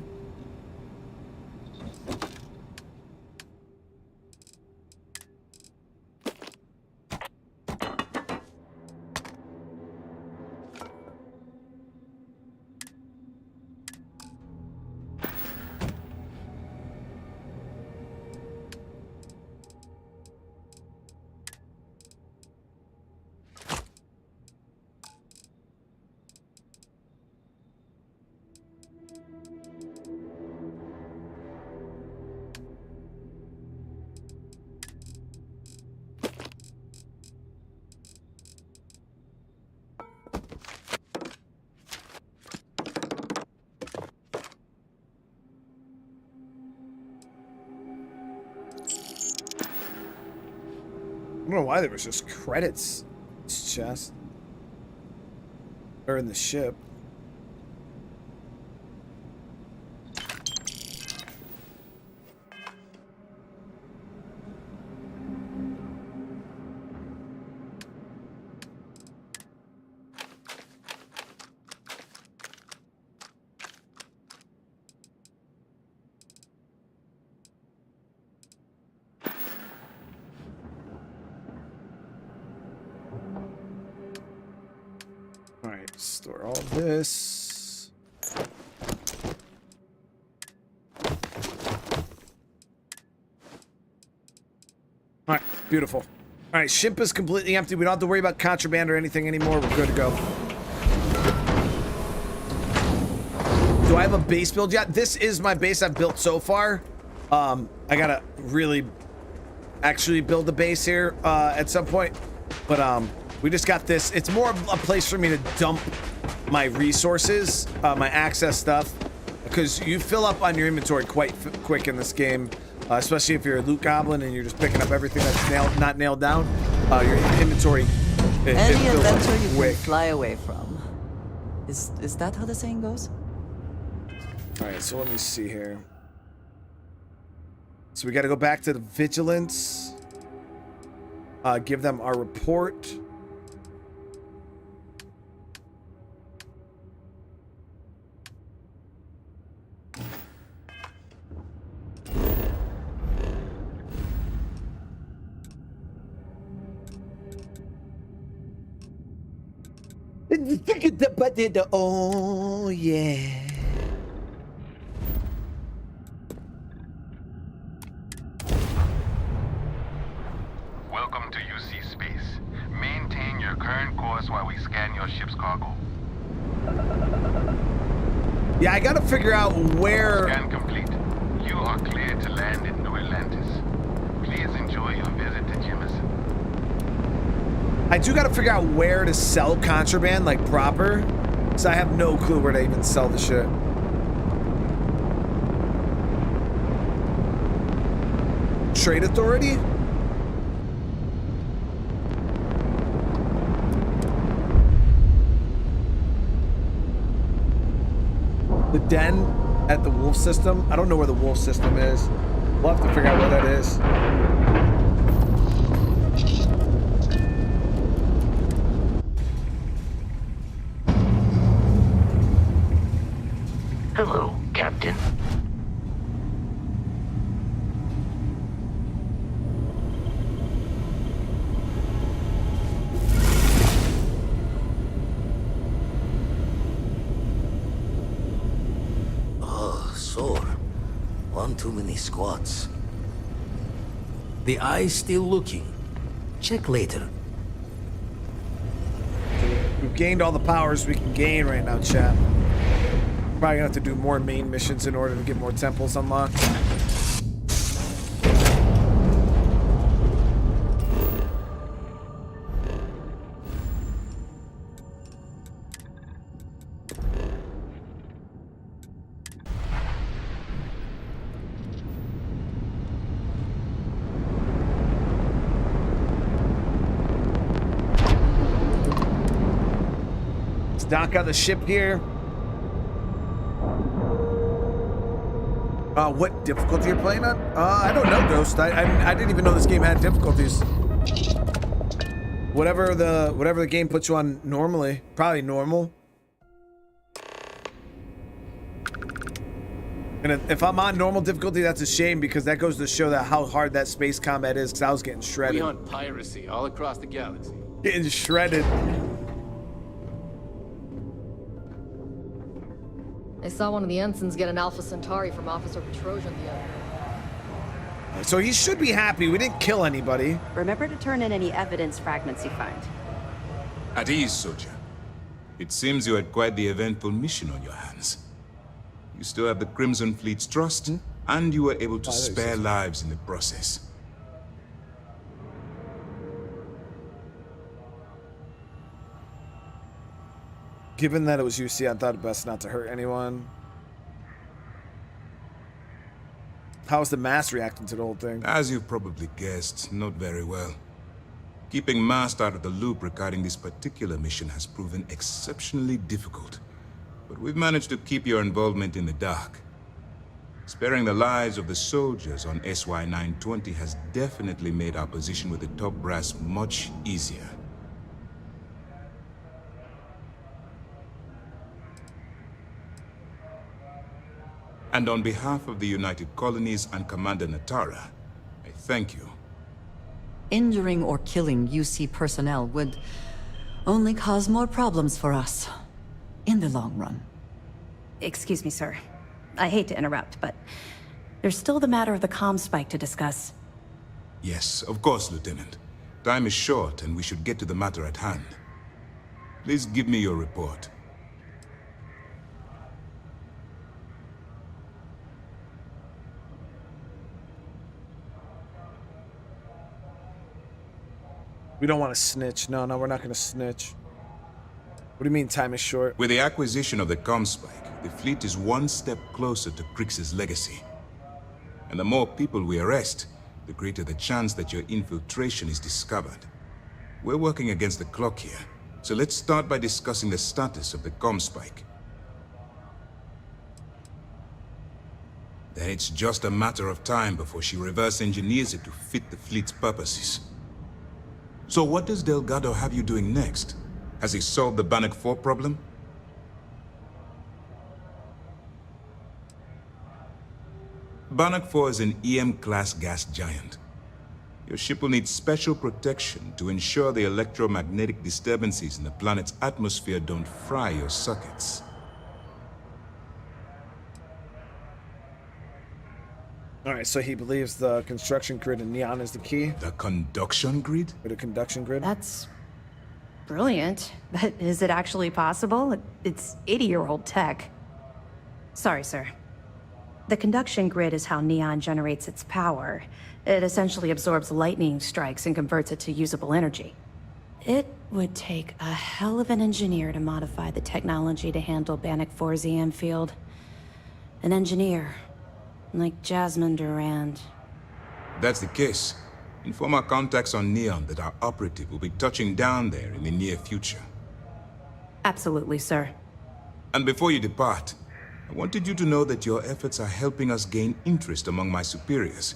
don't know why there was just credits in this chest. Or in the ship. Store all this. All right, beautiful. All right, ship is completely empty. We don't have to worry about contraband or anything anymore. We're good to go. Do I have a base build yet? This is my base I've built so far. I gotta really actually build the base here at some point, but we just got this. It's more of a place for me to dump my resources, my access stuff, because you fill up on your inventory quite quick in this game, especially if you're a loot goblin and you're just picking up everything that's not nailed down. Your inventory Any fills up adventure you quick. can fly away from. Is that how the saying goes? All right, so let me see here. So we got to go back to the vigilance. Give them our report. Oh yeah. Welcome to UC Space. Maintain your current course while we scan your ship's cargo. Yeah, I gotta figure out where. Scan complete. You are cleared to land in New Atlantis. Please enjoy your visit to Jemison. I do gotta figure out where to sell contraband, like proper. So I have no clue where to even sell the shit. Trade Authority? The den at the wolf system? I don't know where the wolf system is. We'll have to figure out where that is. Hello, Captain. Oh, sore. One too many squats. The eye's still looking. Check later. We've gained all the powers we can gain right now, chat. Probably gonna have to do more main missions in order to get more temples unlocked. Let's dock out the ship here. What difficulty you're playing on? I don't know, Ghost. I didn't even know this game had difficulties. Whatever the game puts you on normally, probably normal. And if I'm on normal difficulty, that's a shame because that goes to show that how hard that space combat is. Because I was getting shredded. We hunt piracy all across the galaxy. Getting shredded. I saw one of the ensigns get an Alpha Centauri from Officer Petrosian the other day. So he should be happy. We didn't kill anybody. Remember to turn in any evidence fragments you find. At ease, soldier. It seems you had quite the eventful mission on your hands. You still have the Crimson Fleet's trust, and you were able to spare lives in the process. Given that it was UC, I thought it best not to hurt anyone. How's the mass reacting to the whole thing? As you've probably guessed, not very well. Keeping Mast out of the loop regarding this particular mission has proven exceptionally difficult. But we've managed to keep your involvement in the dark. Sparing the lives of the soldiers on SY-920 has definitely made our position with the top brass much easier. And on behalf of the United Colonies and Commander Natara, I thank you. Injuring or killing UC personnel would only cause more problems for us in the long run. Excuse me, sir. I hate to interrupt, but there's still the matter of the comm spike to discuss. Yes, of course, Lieutenant. Time is short, and we should get to the matter at hand. Please give me your report. We don't want to snitch. No, we're not going to snitch. What do you mean time is short? With the acquisition of the comm spike, the fleet is one step closer to Krix's legacy. And the more people we arrest, the greater the chance that your infiltration is discovered. We're working against the clock here, so let's start by discussing the status of the comm spike. Then it's just a matter of time before she reverse engineers it to fit the fleet's purposes. So what does Delgado have you doing next? Has he solved the Bannock 4 problem? Bannock 4 is an EM-class gas giant. Your ship will need special protection to ensure the electromagnetic disturbances in the planet's atmosphere don't fry your sockets. Alright, so he believes the construction grid and neon is the key? The conduction grid? Or the conduction grid? That's brilliant, but is it actually possible? It's 80-year-old tech. Sorry, sir. The conduction grid is how neon generates its power. It essentially absorbs lightning strikes and converts it to usable energy. It would take a hell of an engineer to modify the technology to handle Bannock 4's EM field. An engineer. Like Jasmine Durand. That's the case. Inform our contacts on Neon that our operative will be touching down there in the near future. Absolutely, sir. And before you depart, I wanted you to know that your efforts are helping us gain interest among my superiors.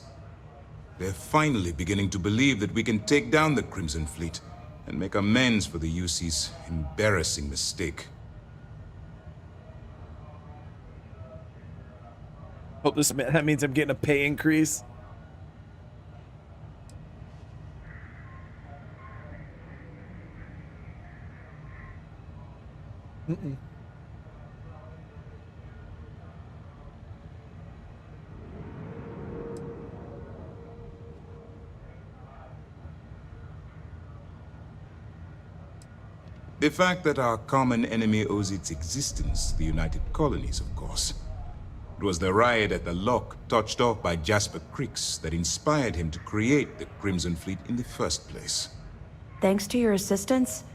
They're finally beginning to believe that we can take down the Crimson Fleet and make amends for the UC's embarrassing mistake. Hope that means I'm getting a pay increase. The fact that our common enemy owes its existence to the United Colonies, of course. It was the riot at the lock, touched off by Jasper Krix, that inspired him to create the Crimson Fleet in the first place. Thanks to your assistance,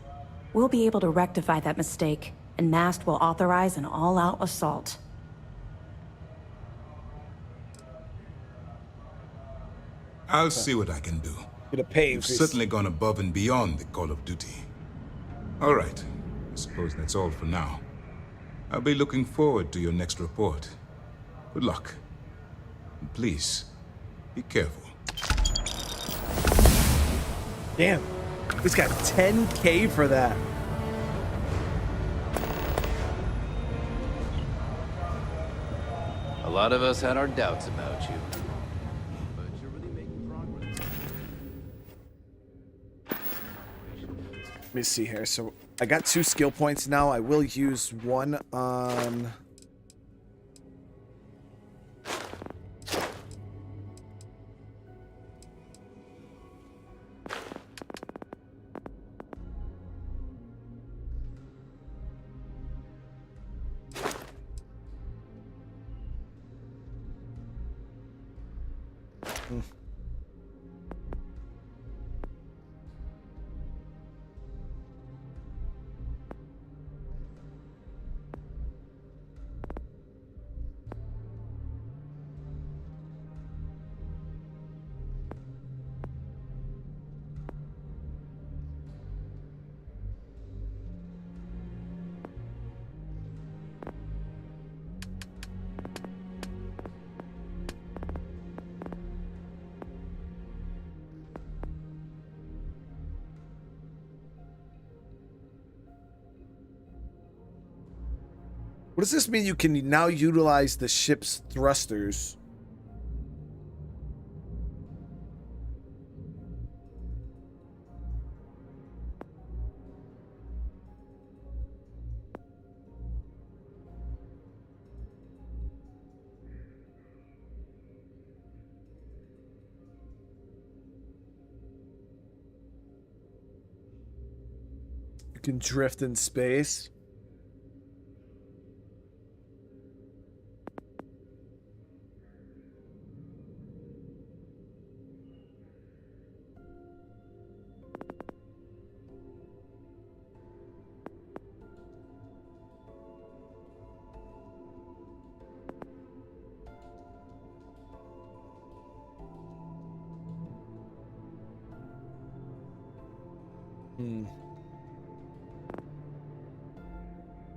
we'll be able to rectify that mistake, and Mast will authorize an all-out assault. I'll see what I can do. Get a pay You've increase. certainly gone above and beyond the call of duty. All right. I suppose that's all for now. I'll be looking forward to your next report. Good luck. And please, be careful. Damn. He's got 10K for that. A lot of us had our doubts about you. But you're really making progress. Let me see here. So I got 2 skill points now. I will use one on... What does this mean? You can now utilize the ship's thrusters. You can drift in space.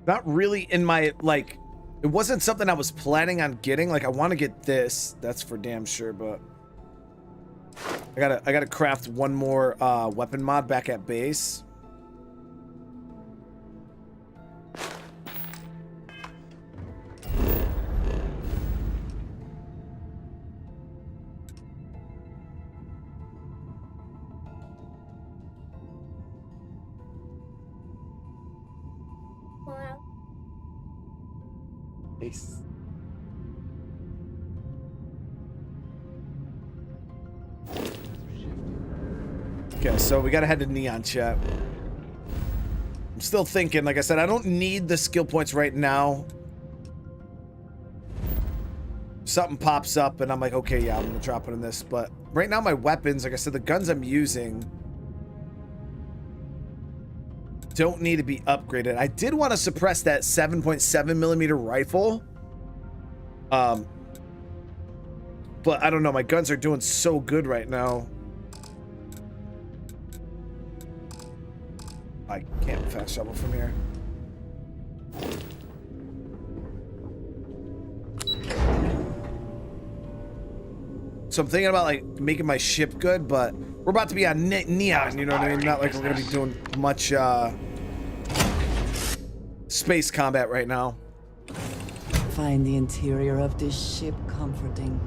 Not really in my, like, it wasn't something I was planning on getting. Like, I want to get this. That's for damn sure, but I gotta craft one more weapon mod back at base. Okay, so we gotta head to Neon, chat. I'm still thinking, like I said, I don't need the skill points right now. Something pops up and I'm like, okay, yeah, I'm gonna drop it in this. But right now my weapons, like I said, the guns I'm using don't need to be upgraded. I did want to suppress that 7.7mm rifle. But I don't know, my guns are doing so good right now. I can't fast travel from here. So I'm thinking about like making my ship good, but we're about to be on Neon, you know what I mean? Not like we're gonna be doing much space combat right now. Find the interior of this ship comforting.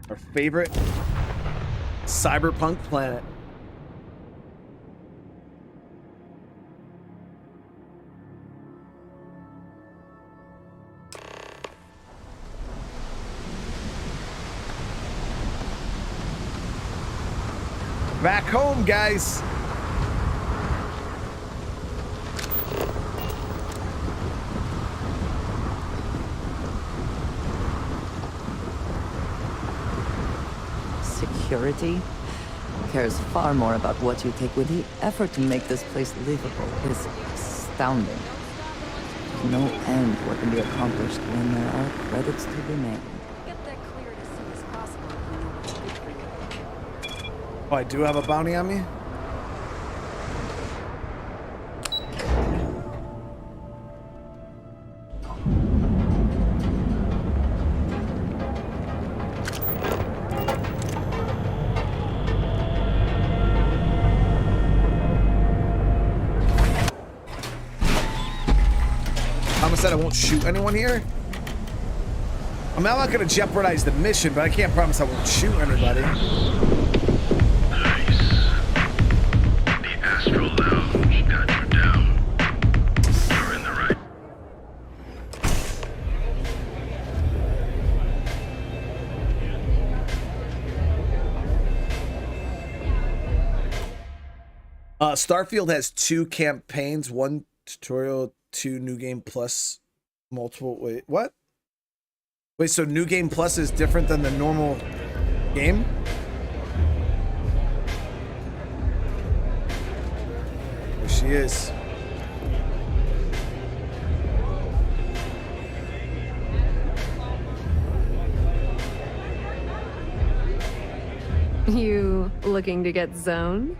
Our favorite cyberpunk planet. Back home, guys. Security cares far more about what you take with the effort to make this place livable is astounding. No end what can be accomplished when there are credits to be made. Get that cleared as soon as possible. You know what's good for you. Oh, I do have a bounty on me? Said I won't shoot anyone here. I mean, I'm not gonna jeopardize the mission, but I can't promise I won't shoot anybody. Nice. The Astral Lounge got you down. You're in the right. Starfield has 2 campaigns, 1 tutorial, 2 new game plus multiple. Wait, what? Wait, so new game plus is different than the normal game? She is. You looking to get zoned?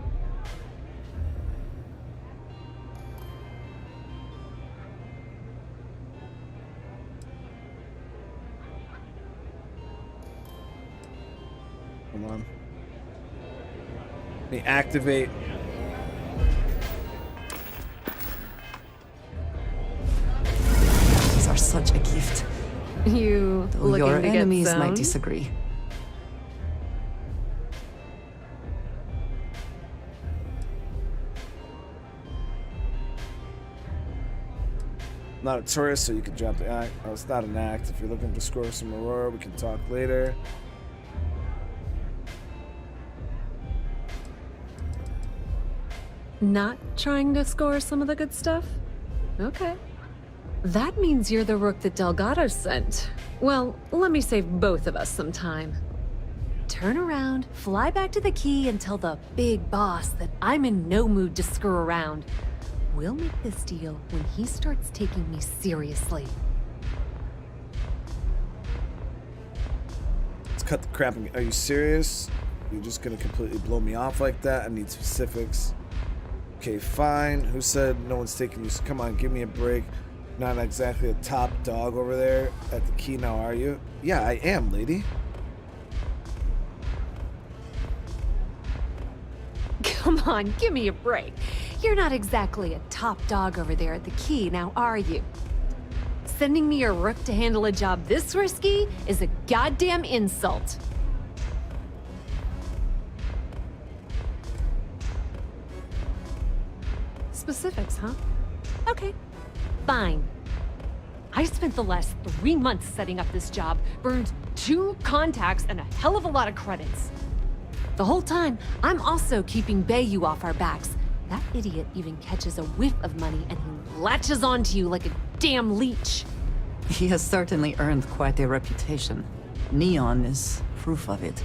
Hold on. Let me activate. These are such a gift. You Though looking your to enemies get might zoned? disagree. Not a tourist, so you can drop the act. Oh, it's not an act. If you're looking to score some Aurora, we can talk later. Not trying to score some of the good stuff? Okay. That means you're the rook that Delgado sent. Well, let me save both of us some time. Turn around, fly back to the key, and tell the big boss that I'm in no mood to screw around. We'll make this deal when he starts taking me seriously. Let's cut the crap. Are you serious? You're just gonna completely blow me off like that? I need specifics. Okay, fine. Who said no one's taking you? Come on, give me a break. Not exactly a top dog over there at the key now, are you? Yeah, I am, lady. Come on, give me a break. You're not exactly a top dog over there at the key, now are you? Sending me a rook to handle a job this risky is a goddamn insult. Specifics, huh? Okay, fine. I spent the last 3 months setting up this job, burned 2 contacts and a hell of a lot of credits. The whole time, I'm also keeping Bayou off our backs. That idiot even catches a whiff of money and he latches onto you like a damn leech. He has certainly earned quite a reputation. Neon is proof of it.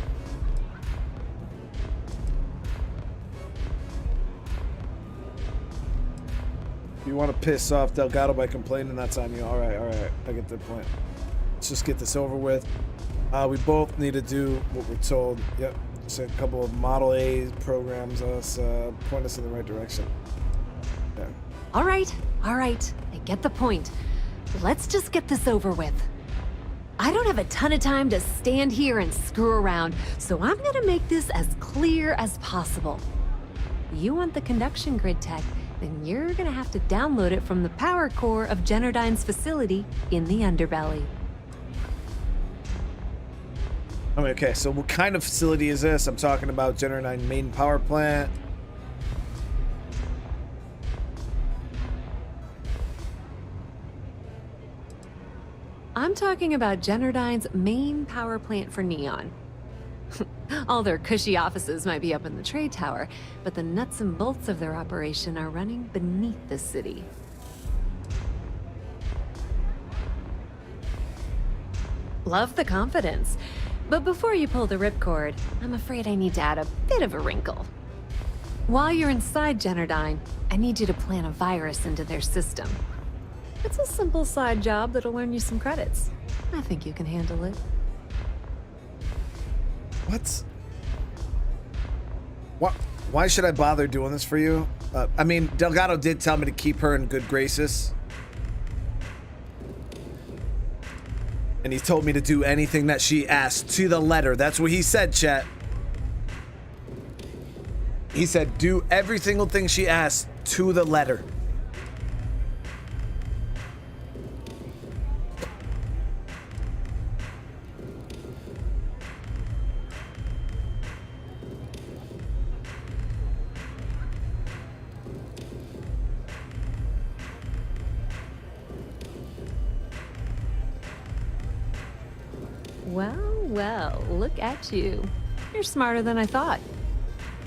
If you want to piss off Delgado by complaining, that's on you. All right, I get the point. Let's just get this over with. We both need to do what we're told. Yep. So a couple of Model A programs point us in the right direction. Yeah. All right. I get the point. Let's just get this over with. I don't have a ton of time to stand here and screw around, so I'm gonna make this as clear as possible. You want the conduction grid tech, then you're gonna have to download it from the power core of Generdyne's facility in the underbelly. Okay, so what kind of facility is this? I'm talking about Generdyne main power plant. I'm talking about Generdyne's main power plant for Neon. All their cushy offices might be up in the trade tower, but the nuts and bolts of their operation are running beneath the city. Love the confidence. But before you pull the ripcord, I'm afraid I need to add a bit of a wrinkle. While you're inside Generdyne, I need you to plant a virus into their system. It's a simple side job that'll earn you some credits. I think you can handle it. What? Why should I bother doing this for you? I mean, Delgado did tell me to keep her in good graces. And he told me to do anything that she asked to the letter. That's what he said, chat. He said, do every single thing she asked to the letter. Well, look at you. You're smarter than I thought.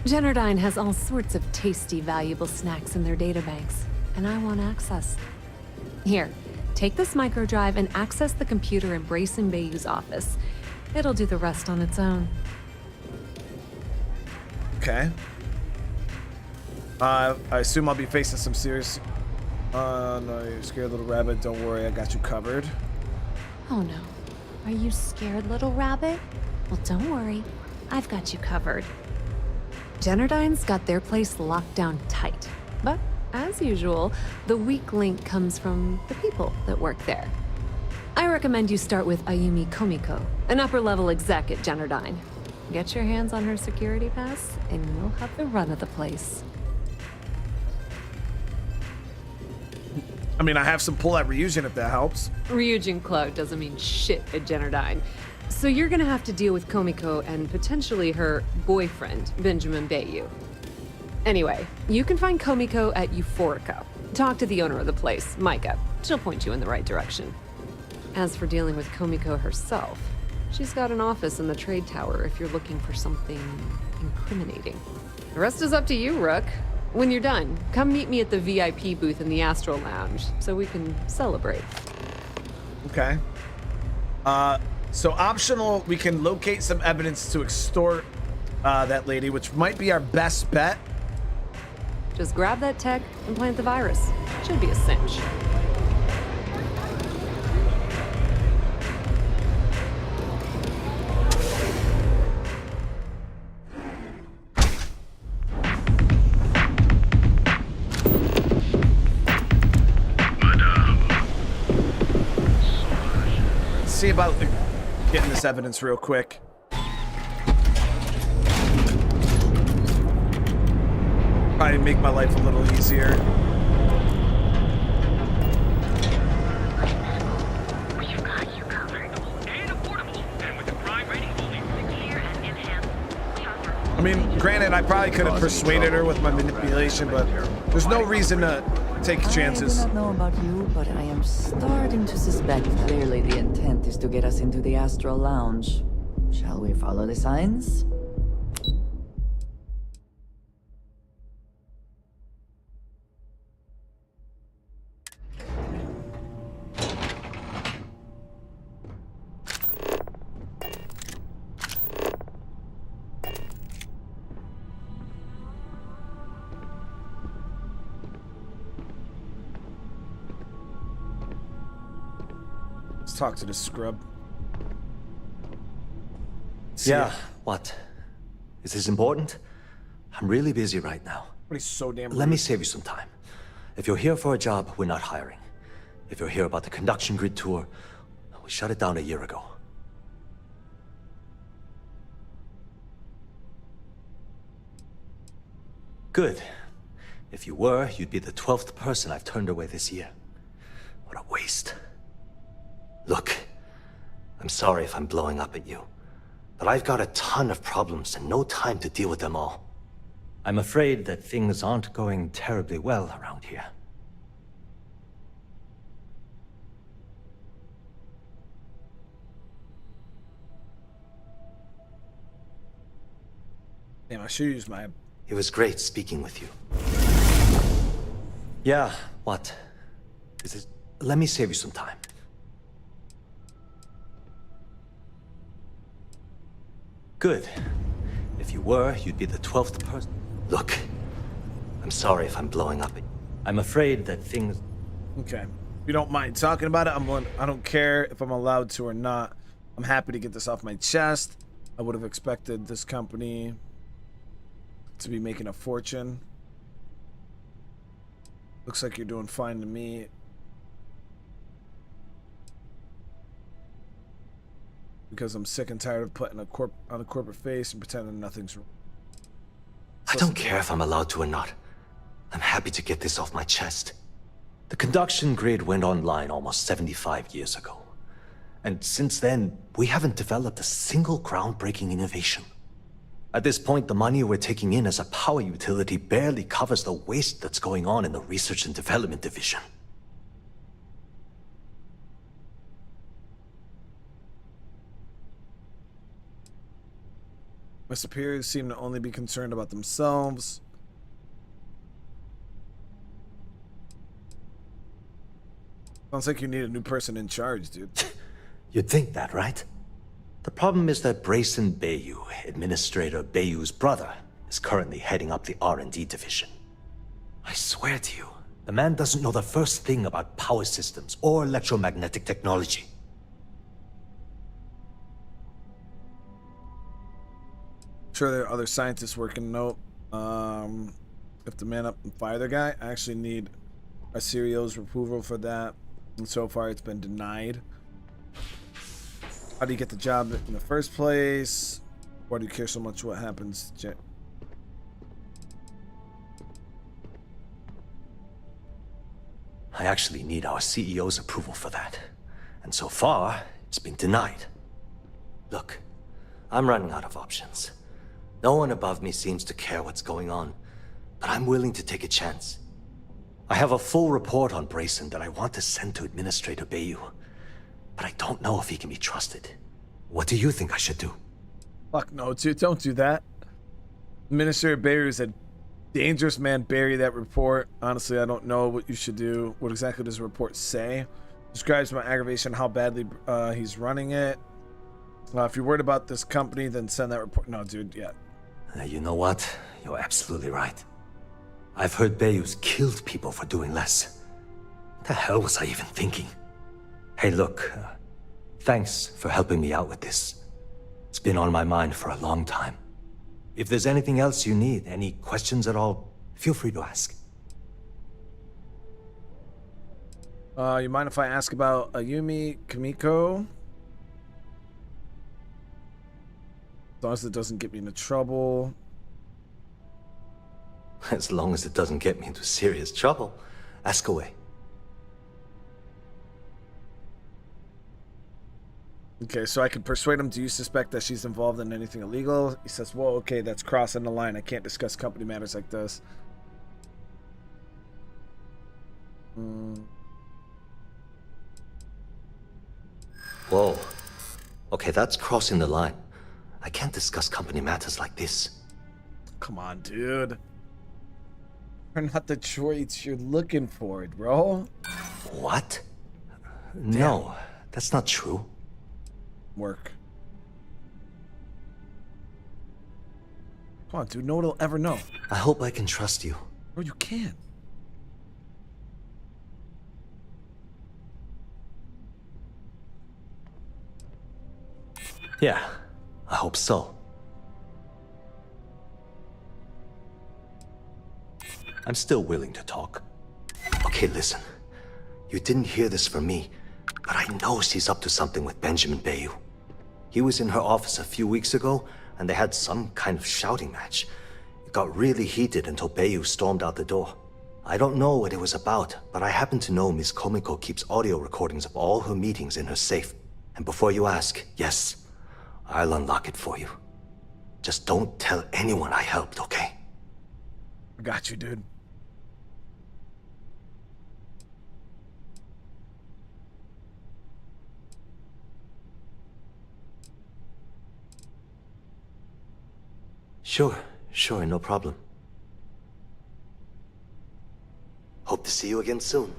Generdyne has all sorts of tasty, valuable snacks in their databanks, and I want access. Here, take this microdrive and access the computer in Brace and Bayou's office. It'll do the rest on its own. Okay. I assume I'll be facing some serious... no, you're scared, little rabbit. Don't worry, I got you covered. Oh no. Are you scared, little rabbit? Well, don't worry. I've got you covered. Generdyne's got their place locked down tight. But, as usual, the weak link comes from the people that work there. I recommend you start with Ayumi Komiko, an upper-level exec at Generdyne. Get your hands on her security pass, and you'll have the run of the place. I mean, I have some pull at Ryujin if that helps. Ryujin Cloud doesn't mean shit at Generdyne. So you're gonna have to deal with Komiko and potentially her boyfriend, Benjamin Bayou. Anyway, you can find Komiko at Euphorica. Talk to the owner of the place, Micah. She'll point you in the right direction. As for dealing with Komiko herself, she's got an office in the trade tower if you're looking for something incriminating. The rest is up to you, Rook. When you're done, come meet me at the VIP booth in the Astral Lounge so we can celebrate. Okay. So optional, we can locate some evidence to extort that lady, which might be our best bet. Just grab that tech and plant the virus. Should be a cinch. See about getting this evidence real quick. Probably make my life a little easier. We've got you covered. And affordable. And with the crime rating only clear and enhanced. I mean, granted, I probably could have persuaded her with my manipulation, but there's no reason to take chances. I do not know about you, but I am starting to suspect clearly the intent is to get us into the Astral Lounge. Shall we follow the signs? Talk to the scrub. Yeah, what? Is this important? I'm really busy right now. But he's so damn Let me save you some time. If you're here for a job, we're not hiring. If you're here about the conduction grid tour, we shut it down a year ago. Good. If you were, you'd be the 12th person I've turned away this year. What a waste. Look, I'm sorry if I'm blowing up at you, but I've got a ton of problems and no time to deal with them all. I'm afraid that things aren't going terribly well around here. Damn, I should use my... It was great speaking with you. Yeah, what? Let me save you some time. Good. If you were, you'd be the 12th person. Look, I'm sorry if I'm blowing up. I'm afraid that things... Okay. If you don't mind talking about it, I don't care if I'm allowed to or not. I'm happy to get this off my chest. I would have expected this company to be making a fortune. Looks like you're doing fine to me. Because I'm sick and tired of putting on a corporate face and pretending nothing's wrong. I don't care if I'm allowed to or not. I'm happy to get this off my chest. The conduction grid went online almost 75 years ago. And since then, we haven't developed a single groundbreaking innovation. At this point, the money we're taking in as a power utility barely covers the waste that's going on in the research and development division. My superiors seem to only be concerned about themselves. Sounds like you need a new person in charge, dude. You'd think that, right? The problem is that Brayson Bayou, Administrator Bayou's brother, is currently heading up the R&D division. I swear to you, the man doesn't know the first thing about power systems or electromagnetic technology. Sure, there are other scientists working. Nope. Have to man up and fire the guy. I actually need a CEO's approval for that, and so far it's been denied. How do you get the job in the first place? Why do you care so much what happens, I actually need our CEO's approval for that. And so far, it's been denied. Look, I'm running out of options. No one above me seems to care what's going on, but I'm willing to take a chance. I have a full report on Brayson that I want to send to Administrator Bayou, but I don't know if he can be trusted. What do you think I should do? Fuck no, dude, don't do that. Administrator Bayou is a dangerous man. Bury that report. Honestly, I don't know what you should do. What exactly does the report say? Describes my aggravation, how badly he's running it. If you're worried about this company, then send that report. No, dude, yeah. You know what? You're absolutely right. I've heard Bayou's killed people for doing less. What the hell was I even thinking? Hey, look. Thanks for helping me out with this. It's been on my mind for a long time. If there's anything else you need, any questions at all, feel free to ask. You mind if I ask about Ayumi Kamiko? As long as it doesn't get me into trouble. As long as it doesn't get me into serious trouble, ask away. Okay, so I can persuade him. Do you suspect that she's involved in anything illegal? He says, well, okay, that's crossing the line. I can't discuss company matters like this. Whoa. Okay, that's crossing the line. I can't discuss company matters like this. Come on, dude. You're not the traits you're looking for, bro. What? No, that's not true. Work. Come on, dude. No one will ever know. I hope I can trust you. Bro, you can't. Yeah, I hope so. I'm still willing to talk. Okay, listen. You didn't hear this from me, but I know she's up to something with Benjamin Bayou. He was in her office a few weeks ago, and they had some kind of shouting match. It got really heated until Bayou stormed out the door. I don't know what it was about, but I happen to know Miss Komiko keeps audio recordings of all her meetings in her safe. And before you ask, yes, I'll unlock it for you. Just don't tell anyone I helped, okay? I got you, dude. Sure, no problem. Hope to see you again soon.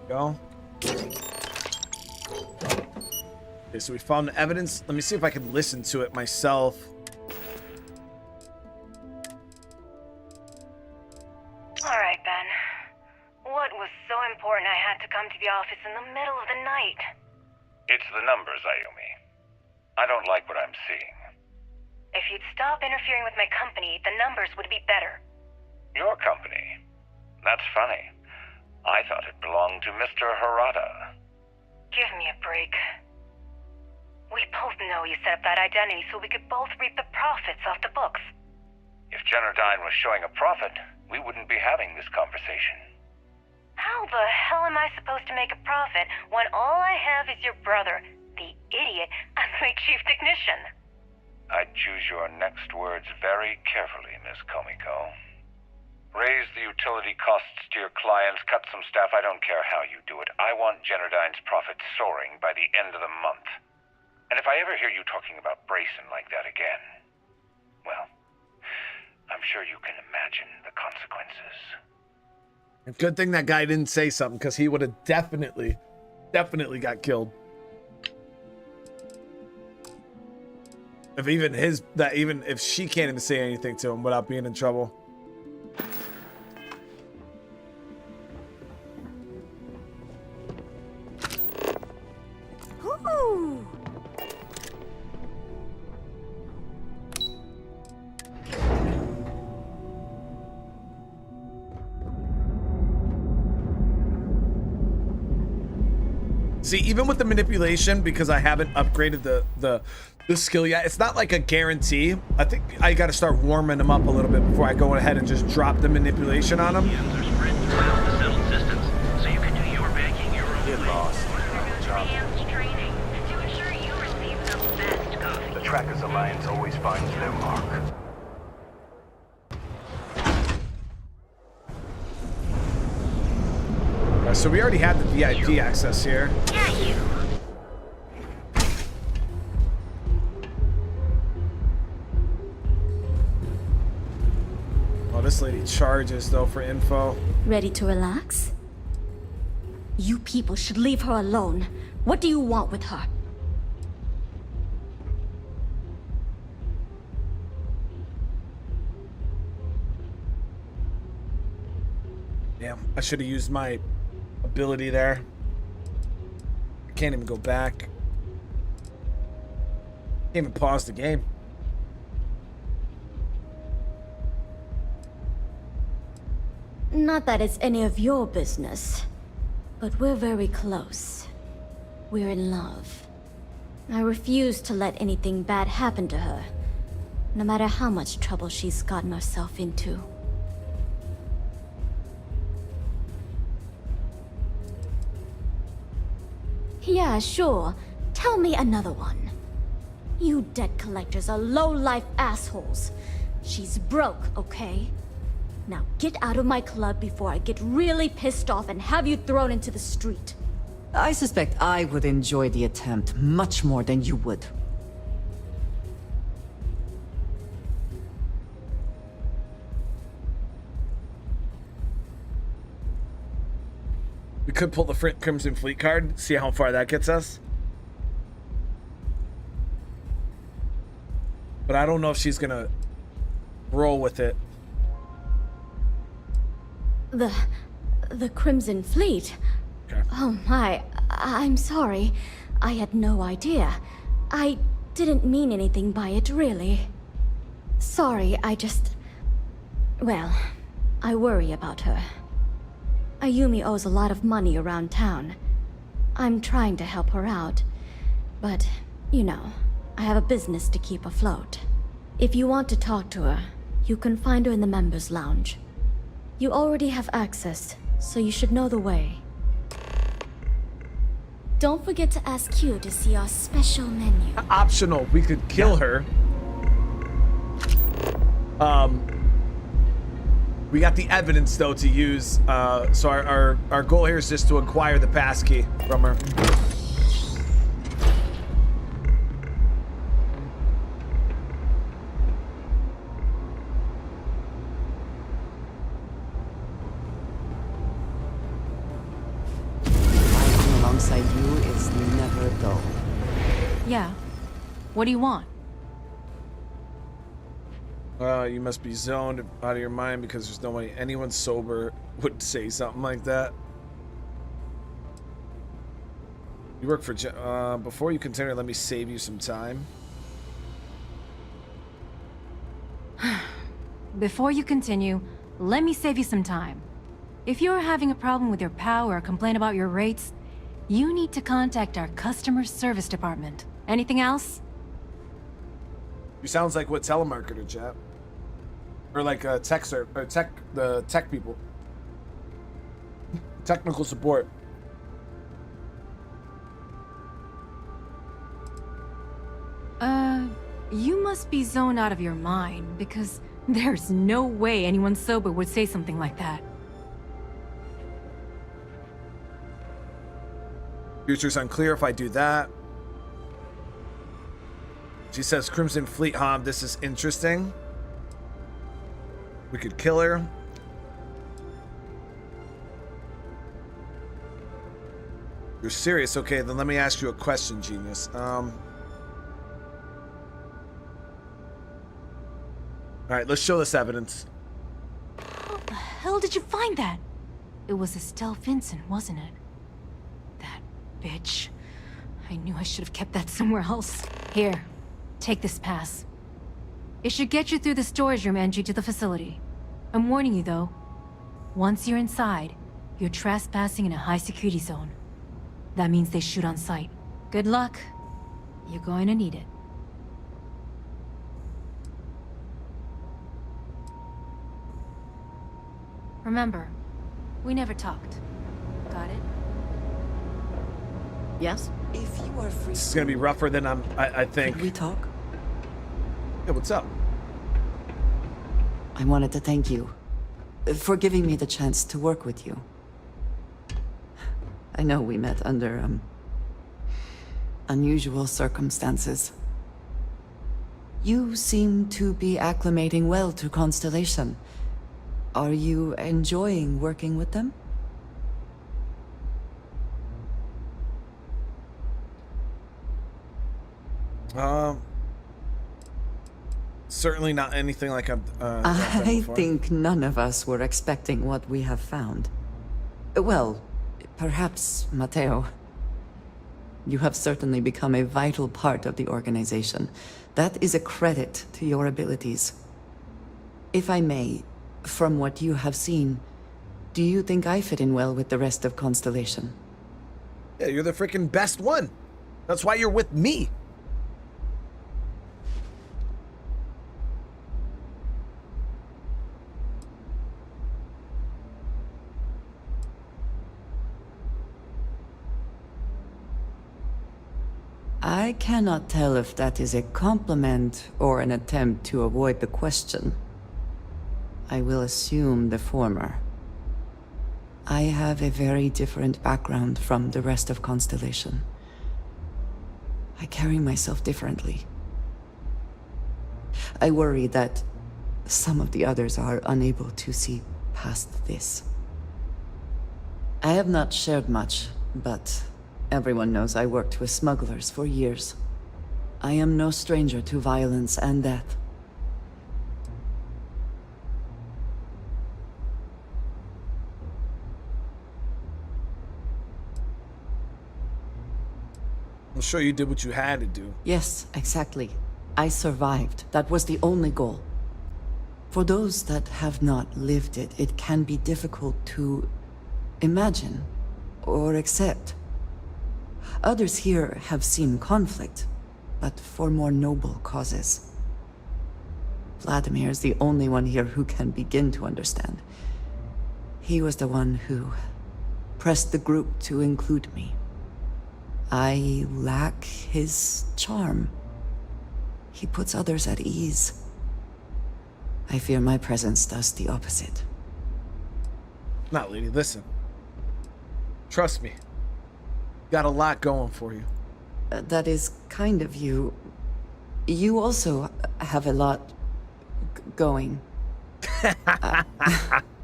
Go. Okay, so we found the evidence. Let me see if I can listen to it myself. All right, Ben. What was so important I had to come to the office in the middle of the night? It's the numbers, Ayumi. I don't like what I'm seeing. If you'd stop interfering with my company, the numbers would be better. Your company? That's funny. I thought it belonged to Mr. Harada. Give me a break. We both know you set up that identity so we could both reap the profits off the books. If Jenardine was showing a profit, we wouldn't be having this conversation. How the hell am I supposed to make a profit when all I have is your brother, the idiot, as my chief technician? I'd choose your next words very carefully, Miss Komiko. Raise the utility costs to your clients, cut some staff, I don't care how you do it. I want Generdyne's profits soaring by the end of the month. And if I ever hear you talking about Brayson like that again, well, I'm sure you can imagine the consequences. Good thing that guy didn't say something, because he would have definitely got killed. Even if she can't even say anything to him without being in trouble. Ooh. See, even with the manipulation, because I haven't upgraded the skill yet, it's not like a guarantee. I think I got to start warming him up a little bit before I go ahead and just drop the manipulation on him. Get lost. The Trackers Alliance always finds their mark. So we already had the VIP access here. Oh, this lady charges though for info. Ready to relax? You people should leave her alone. What do you want with her? Damn, I should have used my ability there. I can't even go back. Can't even pause the game. Not that it's any of your business, but we're very close. We're in love. I refuse to let anything bad happen to her, no matter how much trouble she's gotten herself into. Yeah, sure. Tell me another one. You debt collectors are low-life assholes. She's broke, okay? Now get out of my club before I get really pissed off and have you thrown into the street. I suspect I would enjoy the attempt much more than you would. We could pull the Crimson Fleet card, see how far that gets us. But I don't know if she's gonna roll with it. The Crimson Fleet? Okay. Oh my, I'm sorry. I had no idea. I didn't mean anything by it, really. Sorry, well, I worry about her. Ayumi owes a lot of money around town. I'm trying to help her out, but, you know, I have a business to keep afloat. If you want to talk to her, you can find her in the members' lounge. You already have access, so you should know the way. Don't forget to ask Q to see our special menu. Optional, we could kill her. We got the evidence though to use, so our goal here is just to acquire the passkey from her. Fighting alongside you is never dull. Yeah. What do you want? You must be zoned out of your mind because there's no way anyone sober would say something like that. You work for before you continue, let me save you some time. Before you continue, let me save you some time. If you're having a problem with your POW or complain about your rates, you need to contact our customer service department. Anything else? You sounds like what telemarketer, chap. Or like a the tech people. Technical support. You must be zoned out of your mind, because There's no way anyone sober would say something like that. Future's unclear if I do that. She says Crimson Fleet Hob, this is interesting. We could kill her. You're serious? Okay, then let me ask you a question, genius. Alright, let's show this evidence. How the hell did you find that? It was Estelle Vincent, wasn't it? That bitch. I knew I should have kept that somewhere else. Here, take this pass. It should get you through the storage room entry to the facility. I'm warning you though. Once you're inside, you're trespassing in a high security zone. That means they shoot on sight. Good luck. You're going to need it. Remember, we never talked. Got it? Yes? If you are free. This is gonna be rougher than I think. Can we talk? Yeah, what's up? I wanted to thank you for giving me the chance to work with you. I know we met under, unusual circumstances. You seem to be acclimating well to Constellation. Are you enjoying working with them? Certainly not anything like I've done I before. think none of us were expecting what we have found. Well, perhaps Matteo. You have certainly become a vital part of the organization. That is a credit to your abilities. If I may, from what you have seen, do you think I fit in well with the rest of Constellation? Yeah, you're the freaking best one. That's why you're with me. I cannot tell if that is a compliment or an attempt to avoid the question. I will assume the former. I have a very different background from the rest of Constellation. I carry myself differently. I worry that some of the others are unable to see past this. I have not shared much, but everyone knows I worked with smugglers for years. I am no stranger to violence and death. I'm sure you did what you had to do. Yes, exactly. I survived. That was the only goal. For those that have not lived it, it can be difficult to imagine or accept. Others here have seen conflict, but for more noble causes. Vladimir is the only one here who can begin to understand. He was the one who pressed the group to include me. I lack his charm. He puts others at ease. I fear my presence does the opposite. Not, lady, listen. Trust me. Got a lot going for you. That is kind of you. You also have a lot going.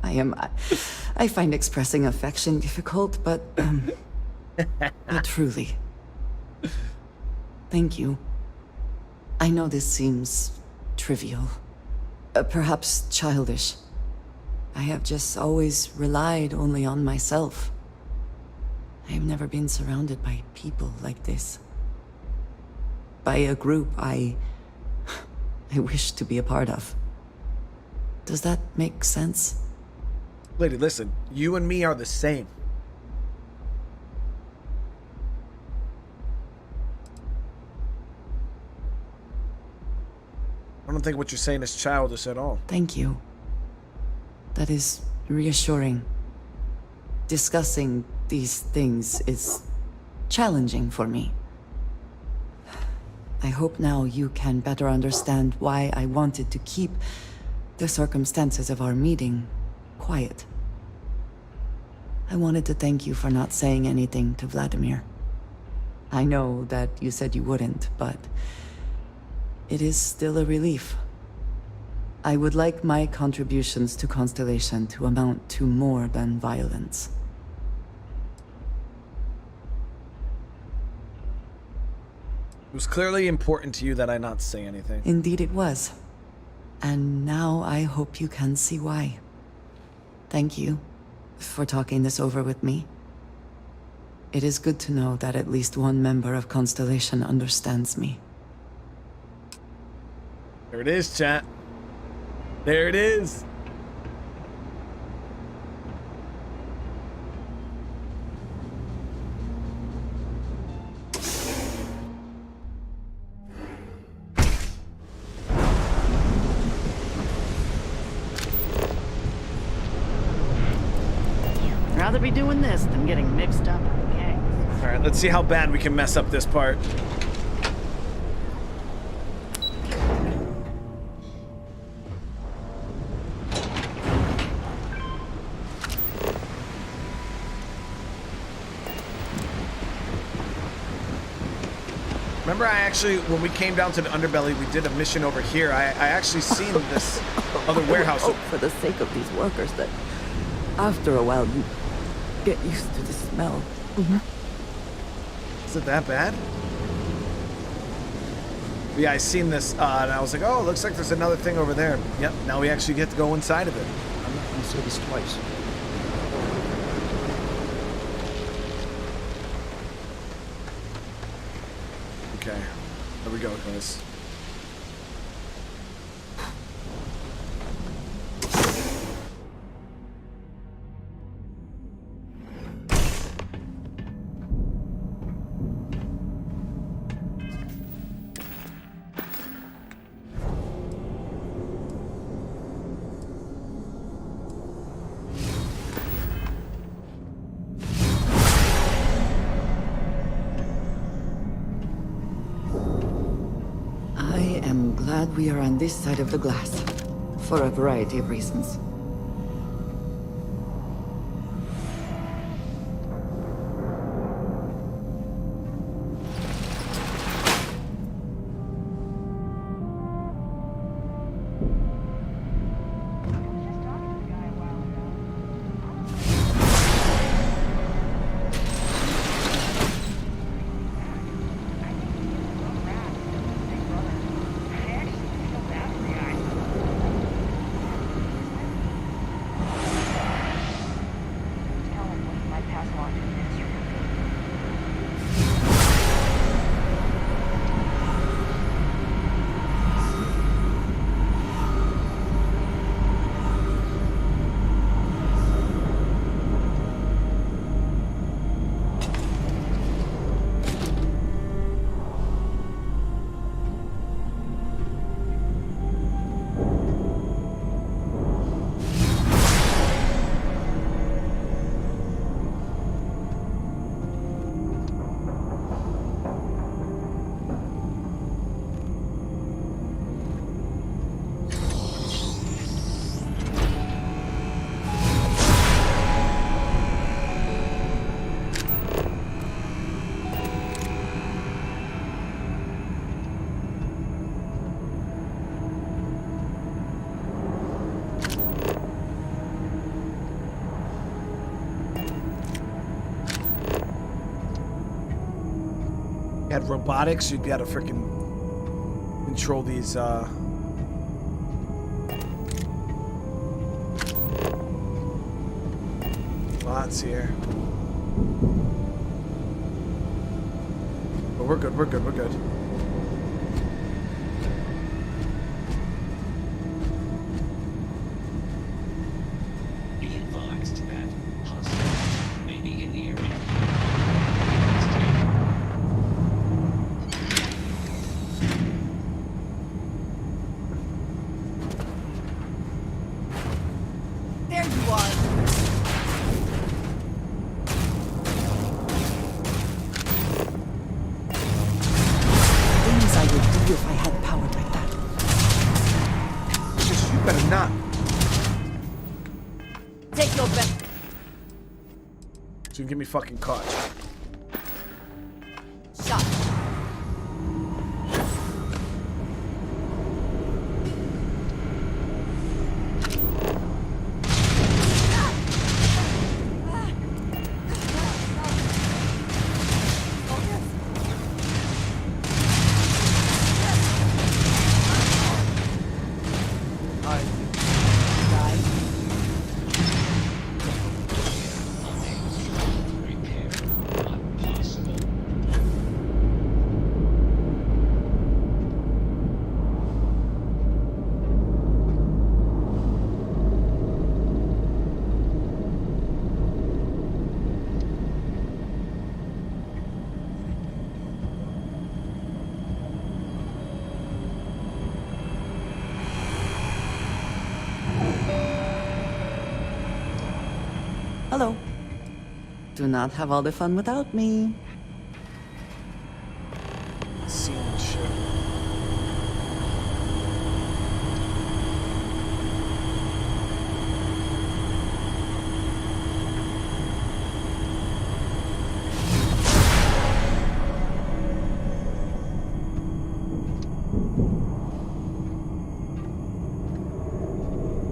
I find expressing affection difficult, but truly. Thank you. I know this seems trivial, perhaps childish. I have just always relied only on myself. I have never been surrounded by people like this. By a group I wish to be a part of. Does that make sense? Lady, listen. You and me are the same. I don't think what you're saying is childish at all. Thank you. That is reassuring. Discussing these things is challenging for me. I hope now you can better understand why I wanted to keep the circumstances of our meeting quiet. I wanted to thank you for not saying anything to Vladimir. I know that you said you wouldn't, but it is still a relief. I would like my contributions to Constellation to amount to more than violence. It was clearly important to you that I not say anything. Indeed it was. And now I hope you can see why. Thank you for talking this over with me. It is good to know that at least one member of Constellation understands me. There it is, chat. There it is. Rather be doing this than getting mixed up in gangs. All right, let's see how bad we can mess up this part. Remember, I actually, when we came down to the underbelly, we did a mission over here. I actually seen this other warehouse. I hope for the sake of these workers that after a while you get used to the smell. Is it that bad? Yeah, I seen this, and I was like, oh, looks like there's another thing over there. Yep, now we actually get to go inside of it. I'm not going to say this twice. Okay, there we go, guys. We are on this side of the glass, for a variety of reasons. Had robotics, you'd be able to freaking control these bots here. But we're good, we're good, we're good. Be advised that hostiles may be in the area. gonna get me fucking caught. Shot. Hello. Do not have all the fun without me. Scene shit.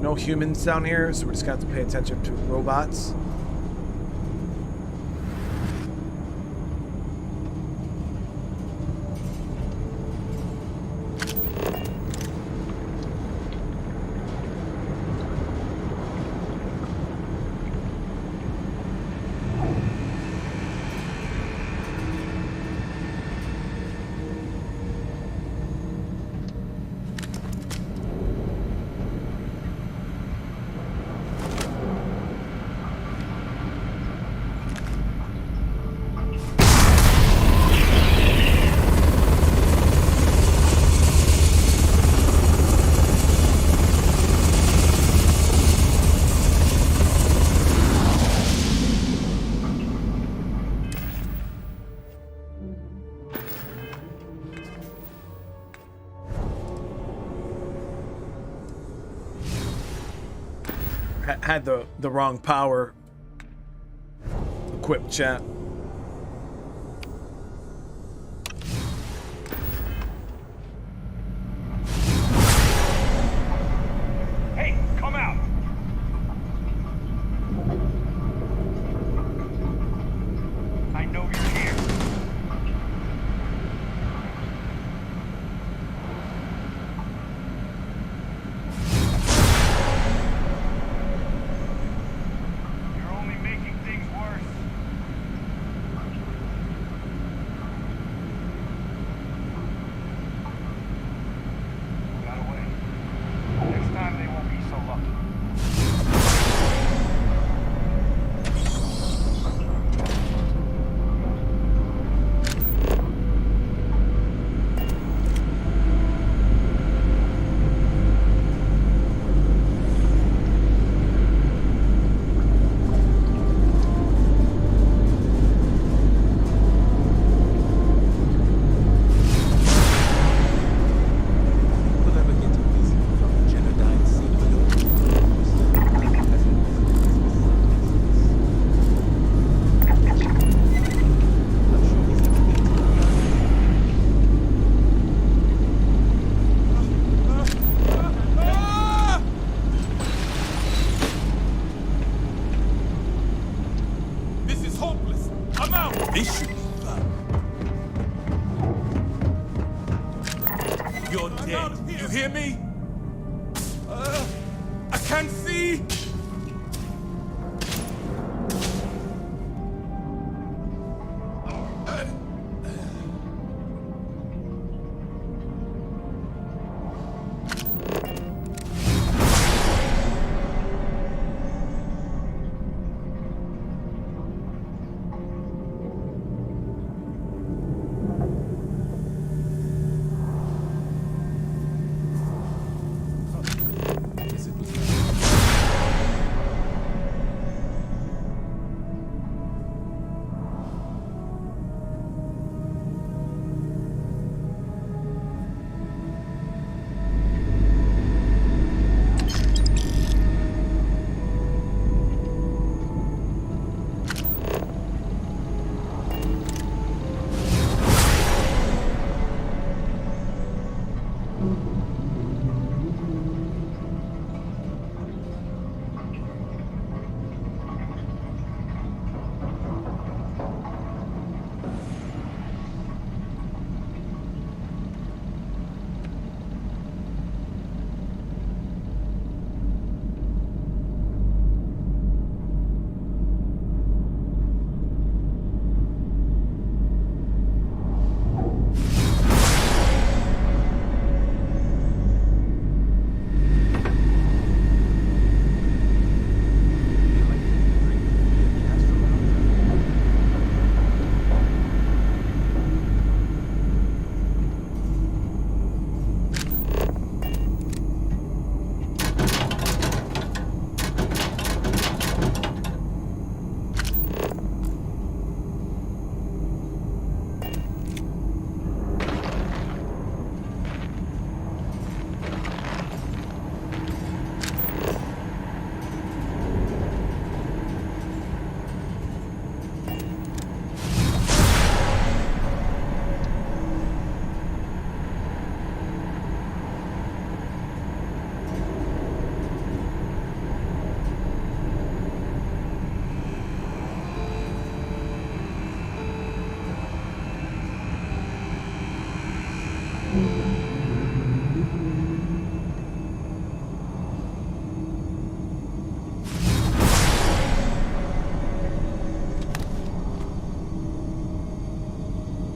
No humans down here, so we're just gonna have to pay attention to robots. Had the wrong power equipped, chat. Hey, come out! I know you're here. You're only making things worse. Got away. Next time they won't be so lucky. This is hopeless. I'm out. This should be fun. You're dead. You hear me? I can't see.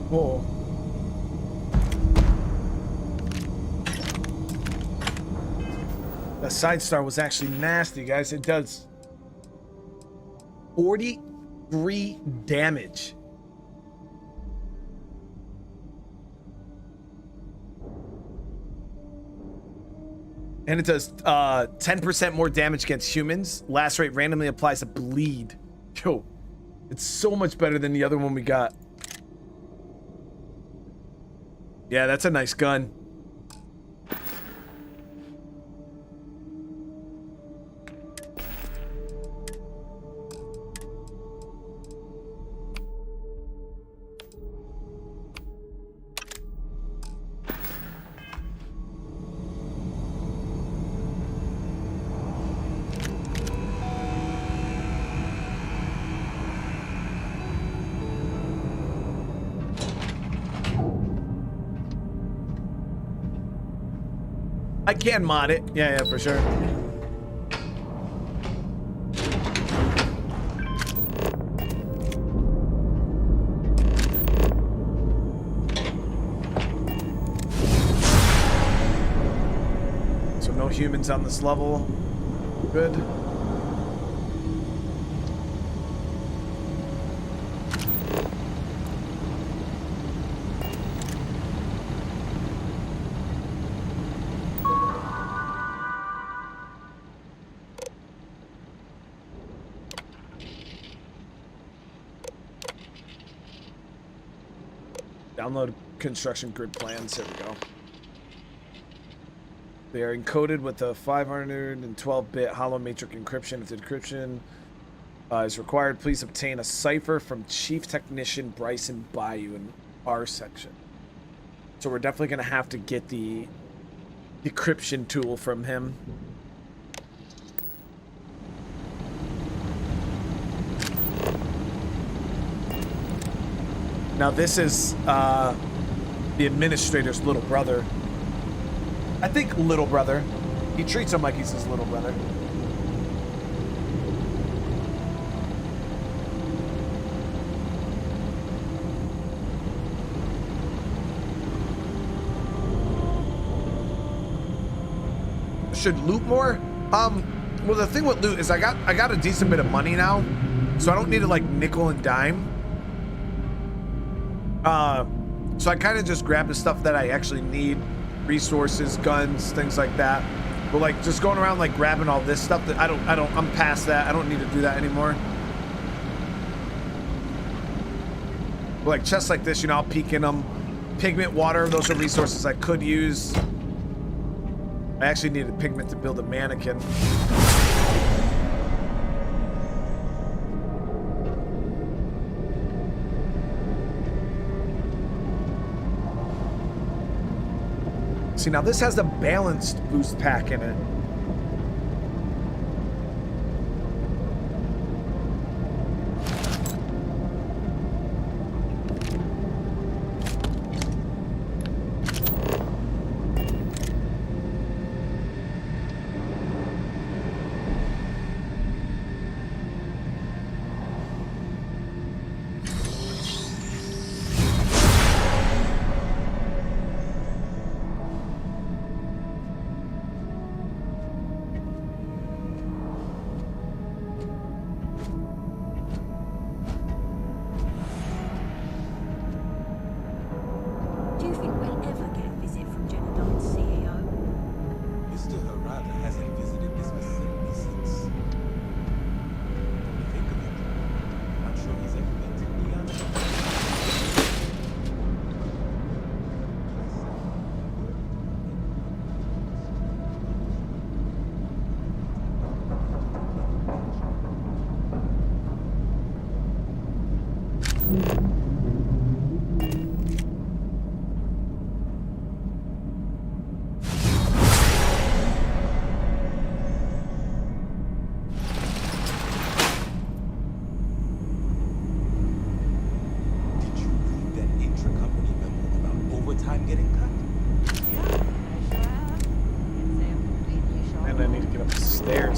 Whoa. That side star was actually nasty, guys. It does 43 damage. And it does 10% more damage against humans. Lacerate randomly applies a bleed. Yo, it's so much better than the other one we got. Yeah, that's a nice gun. I can mod it. Yeah, for sure. So no humans on this level. Good. Download construction grid plans. There we go. They are encoded with a 512-bit hollow matrix encryption. If the encryption is required, please obtain a cipher from Chief Technician Bryson Bayou in our section. So we're definitely going to have to get the decryption tool from him. Now this is the administrator's little brother. I think little brother. He treats him like he's his little brother. Should loot more? Well, the thing with loot is I got a decent bit of money now, so I don't need to like nickel and dime. So I kind of just grab the stuff that I actually need, resources, guns, things like that. But like just going around like grabbing all this stuff that I'm past that. I don't need to do that anymore. But like chests like this, you know, I'll peek in them. Pigment, water, those are resources I could use. I actually needed pigment to build a mannequin. See, now this has the balanced boost pack in it.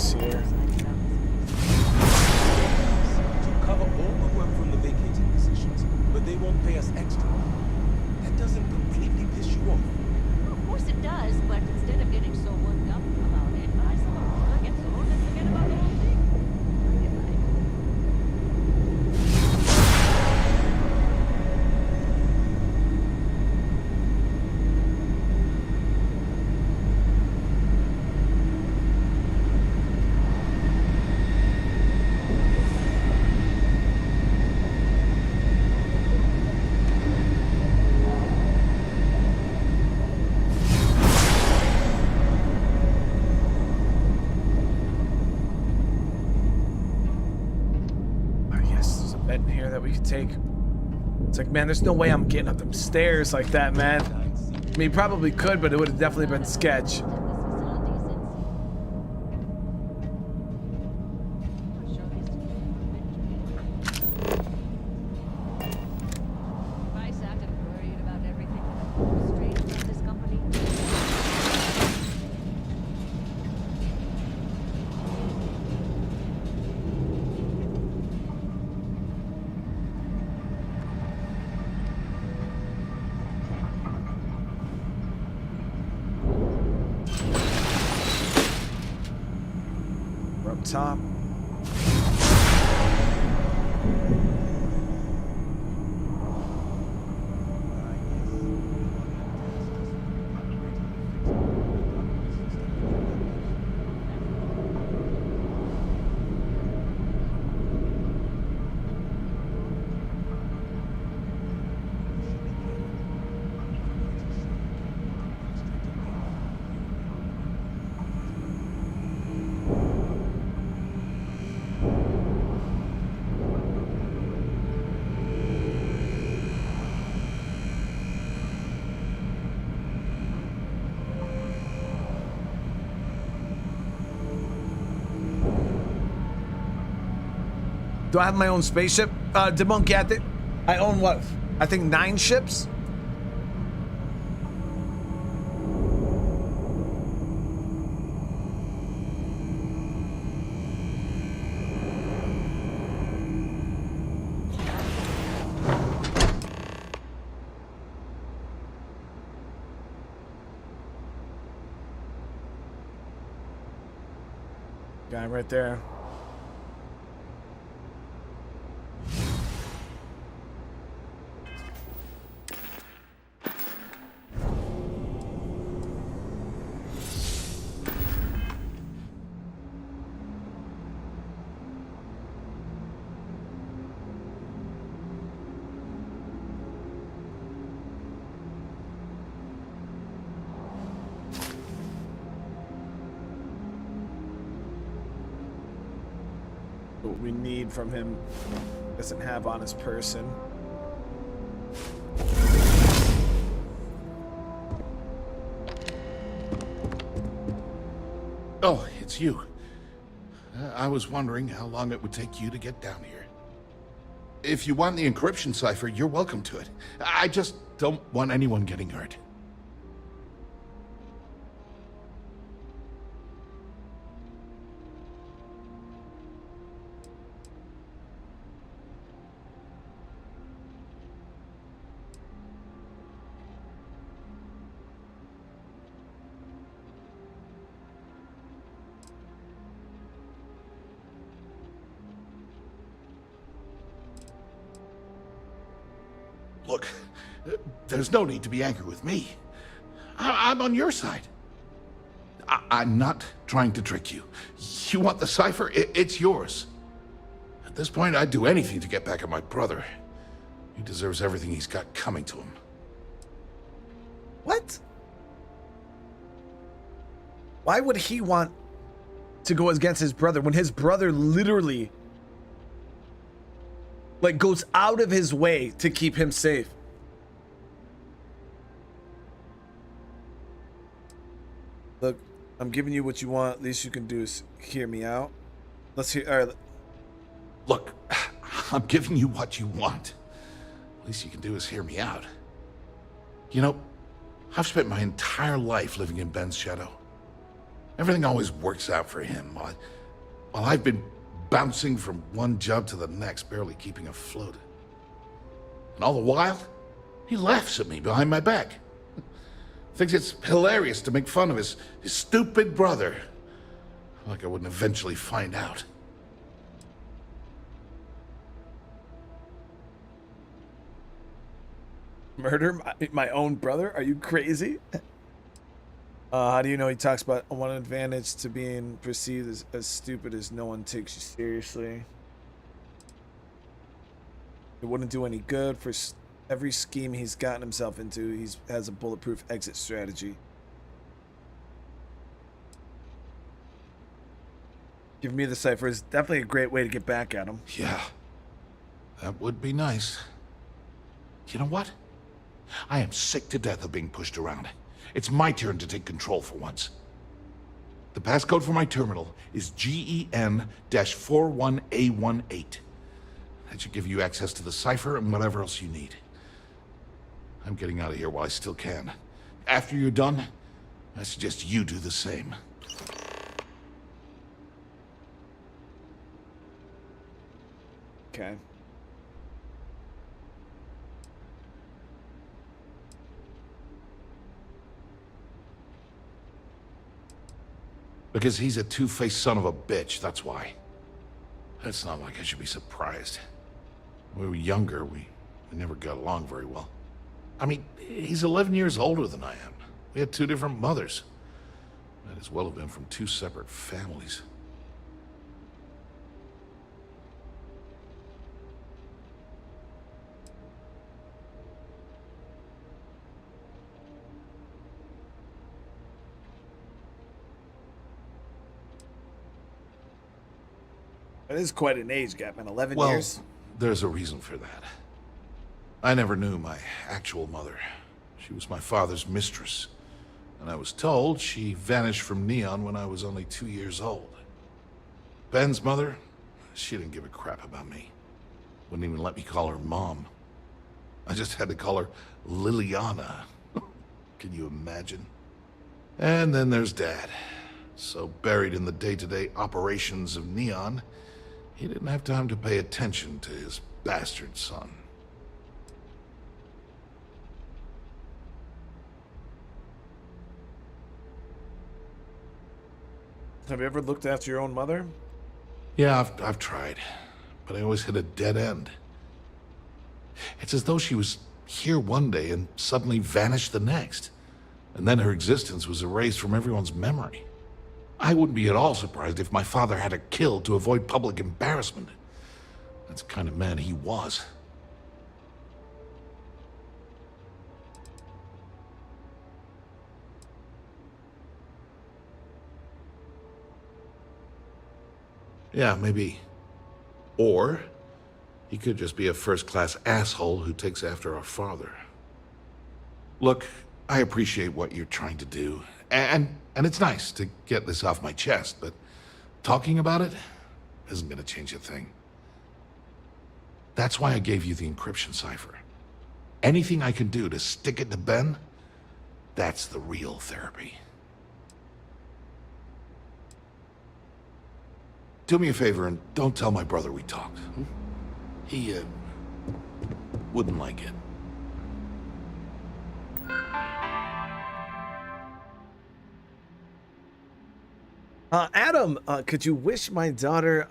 To cover all the work from the vacated positions, but they won't pay us extra. we could take. It's like, man, there's no way I'm getting up them stairs like that, man. I mean, probably could, but it would have definitely been sketch. Top. Do I have my own spaceship? Debunk at it. I own what? I think 9 ships? Guy right there. What we need from him doesn't have on his person. Oh, it's you. I was wondering how long it would take you to get down here. If you want the encryption cipher, you're welcome to it. I just don't want anyone getting hurt. Look, there's no need to be angry with me. I'm on your side. I'm not trying to trick you. You want the cipher? It's yours. At this point, I'd do anything to get back at my brother. He deserves everything he's got coming to him. What? Why would he want to go against his brother when his brother literally like goes out of his way to keep him safe? Look, I'm giving you what you want. Least you can do is hear me out. Let's hear. All right. Look, I'm giving you what you want. Least you can do is hear me out. You know, I've spent my entire life living in Ben's shadow. Everything always works out for him, while I've been bouncing from one job to the next, barely keeping afloat. And all the while, he laughs at me behind my back. Thinks it's hilarious to make fun of his stupid brother. Like I wouldn't eventually find out. Murder my own brother? Are you crazy? How do you know he talks about one advantage to being perceived as stupid as no one takes you seriously? It wouldn't do any good. For every scheme he's gotten himself into, he has a bulletproof exit strategy. Give me the cipher is definitely a great way to get back at him. Yeah. That would be nice. You know what? I am sick to death of being pushed around. It's my turn to take control for once. The passcode for my terminal is GEN-41A18. That should give you access to the cipher and whatever else you need. I'm getting out of here while I still can. After you're done, I suggest you do the same. Okay. Because he's a two-faced son of a bitch, that's why. It's not like I should be surprised. When we were younger, we never got along very well. I mean, he's 11 years older than I am. We had two different mothers. Might as well have been from two separate families. That is quite an age gap, man. 11 Well, years? There's a reason for that. I never knew my actual mother. She was my father's mistress. And I was told she vanished from Neon when I was only 2 years old. Ben's mother, she didn't give a crap about me. Wouldn't even let me call her Mom. I just had to call her Liliana. Can you imagine? And then there's Dad. So buried in the day-to-day operations of Neon, he didn't have time to pay attention to his bastard son. Have you ever looked after your own mother? Yeah, I've tried, but I always hit a dead end. It's as though she was here one day and suddenly vanished the next, and then her existence was erased from everyone's memory. I wouldn't be at all surprised if my father had her killed to avoid public embarrassment. That's the kind of man he was. Yeah, maybe. Or he could just be a first-class asshole who takes after our father. Look, I appreciate what you're trying to do, and it's nice to get this off my chest, but talking about it isn't going to change a thing. That's why I gave you the encryption cipher. Anything I can do to stick it to Ben, that's the real therapy. Do me a favor and don't tell my brother we talked. He, wouldn't like it. Adam, could you wish my daughter,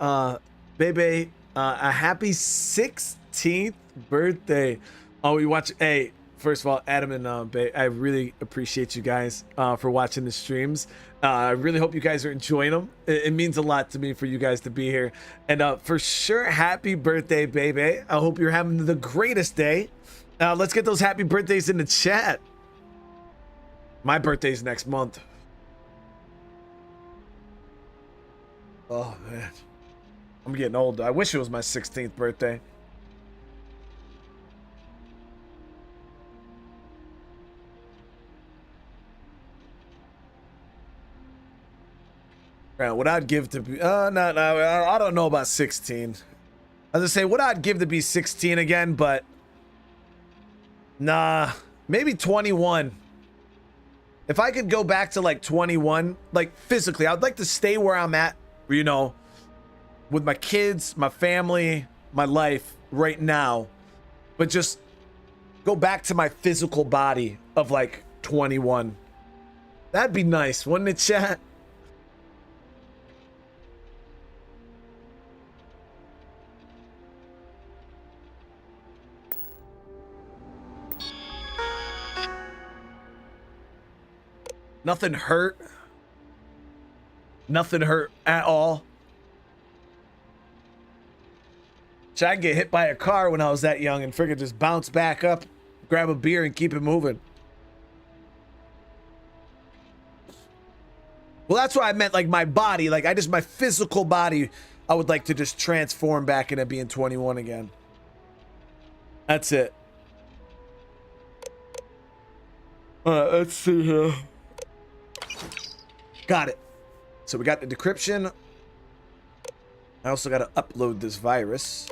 Bebe, a happy 16th birthday? Oh, we watch. Hey, first of all, Adam and Bebe, I really appreciate you guys for watching the streams. I really hope you guys are enjoying them. It means a lot to me for you guys to be here. And for sure, happy birthday, Bebe. I hope you're having the greatest day. Let's get those happy birthdays in the chat. My birthday's next month. Oh, man. I'm getting old. I wish it was my 16th birthday. What I'd give to be... I don't know about 16. I was gonna say, what I'd give to be 16 again, but... Nah. Maybe 21. If I could go back to, like, 21, like, physically, I'd like to stay where I'm at, you know, with my kids, my family, my life right now, but just go back to my physical body of, like, 21. That'd be nice, wouldn't it, chat? Nothing hurt. Nothing hurt at all. So I get hit by a car when I was that young and friggin' just bounce back up, grab a beer and keep it moving. Well, that's what I meant, like my body, like my physical body, I would like to just transform back into being 21 again. That's it. Alright, let's see here. Got it. So we got the decryption. I also got to upload this virus.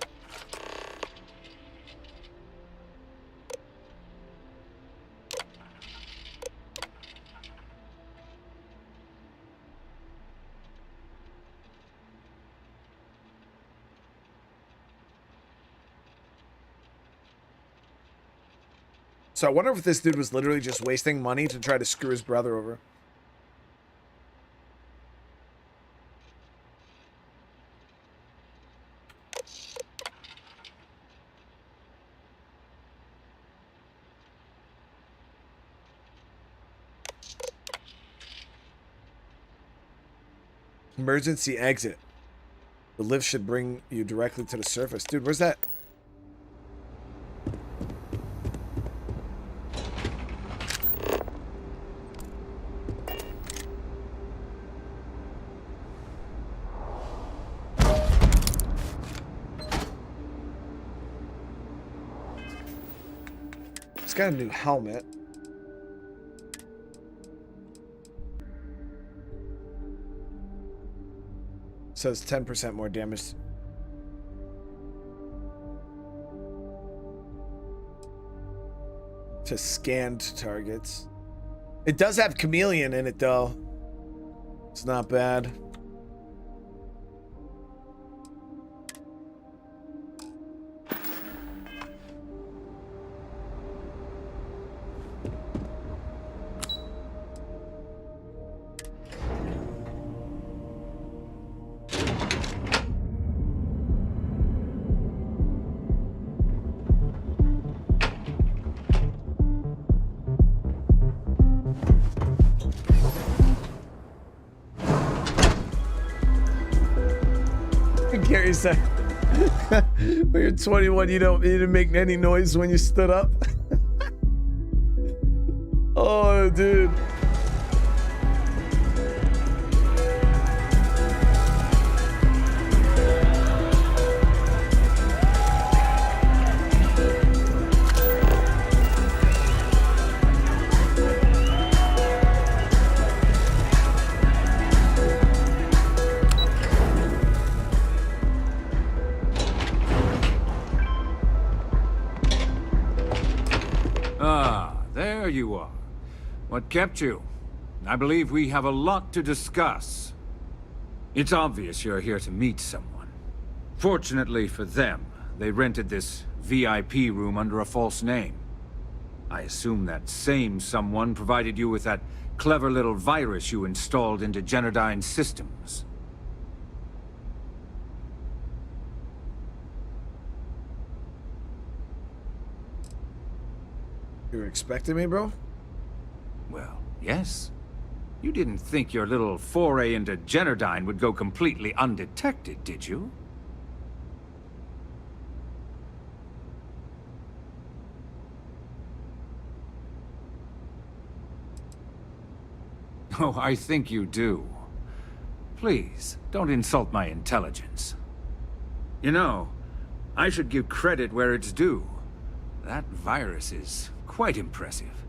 So I wonder if this dude was literally just wasting money to try to screw his brother over. Emergency exit. The lift should bring you directly to the surface. Dude, where's that? It's got a new helmet. Says 10% more damage. To scanned targets. It does have chameleon in it though. It's not bad. Gary said, when you're 21, you didn't make any noise when you stood up. Oh, dude. There you are. What kept you? I believe we have a lot to discuss. It's obvious you're here to meet someone. Fortunately for them, they rented this VIP room under a false name. I assume that same someone provided you with that clever little virus you installed into Generdyne's systems. You were expecting me, bro? Well, yes. You didn't think your little foray into Generdyne would go completely undetected, did you? Oh, I think you do. Please, don't insult my intelligence. You know, I should give credit where it's due. That virus is quite impressive.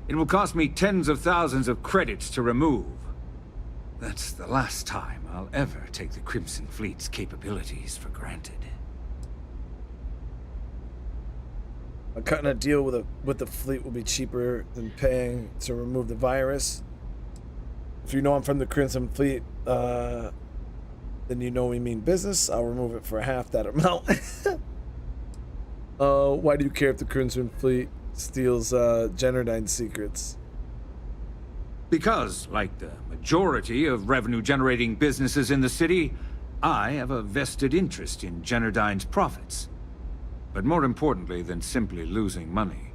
It will cost me tens of thousands of credits to remove. That's the last time I'll ever take the Crimson Fleet's capabilities for granted. Cutting a deal with the fleet will be cheaper than paying to remove the virus. If you know I'm from the Crimson Fleet, then you know we mean business. I'll remove it for half that amount. Why do you care if the Crimson Fleet steals Generdyne's secrets? Because, like the majority of revenue-generating businesses in the city, I have a vested interest in Generdyne's profits. But more importantly than simply losing money,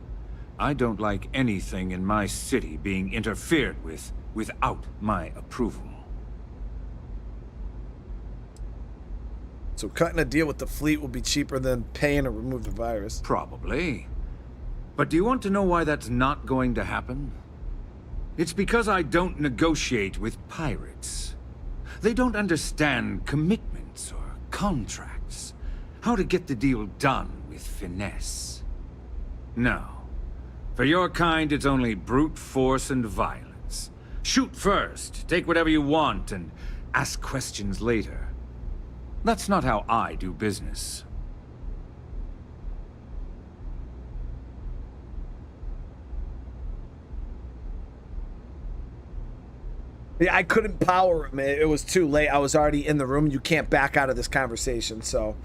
I don't like anything in my city being interfered with without my approval. So cutting a deal with the fleet will be cheaper than paying to remove the virus? Probably. But do you want to know why that's not going to happen? It's because I don't negotiate with pirates. They don't understand commitments or contracts. How to get the deal done with finesse. No. For your kind, it's only brute force and violence. Shoot first, take whatever you want, and ask questions later. That's not how I do business. Yeah, I couldn't power him. It was too late. I was already in the room. You can't back out of this conversation, so...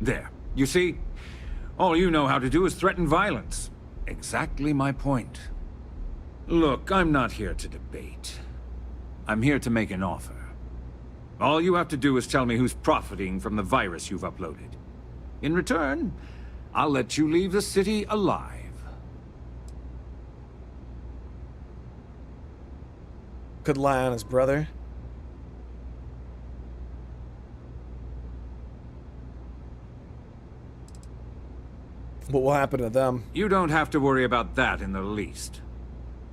There. You see? All you know how to do is threaten violence. Exactly my point. Look, I'm not here to debate. I'm here to make an offer. All you have to do is tell me who's profiting from the virus you've uploaded. In return, I'll let you leave the city alive. Could lie on his brother. What will happen to them? You don't have to worry about that in the least.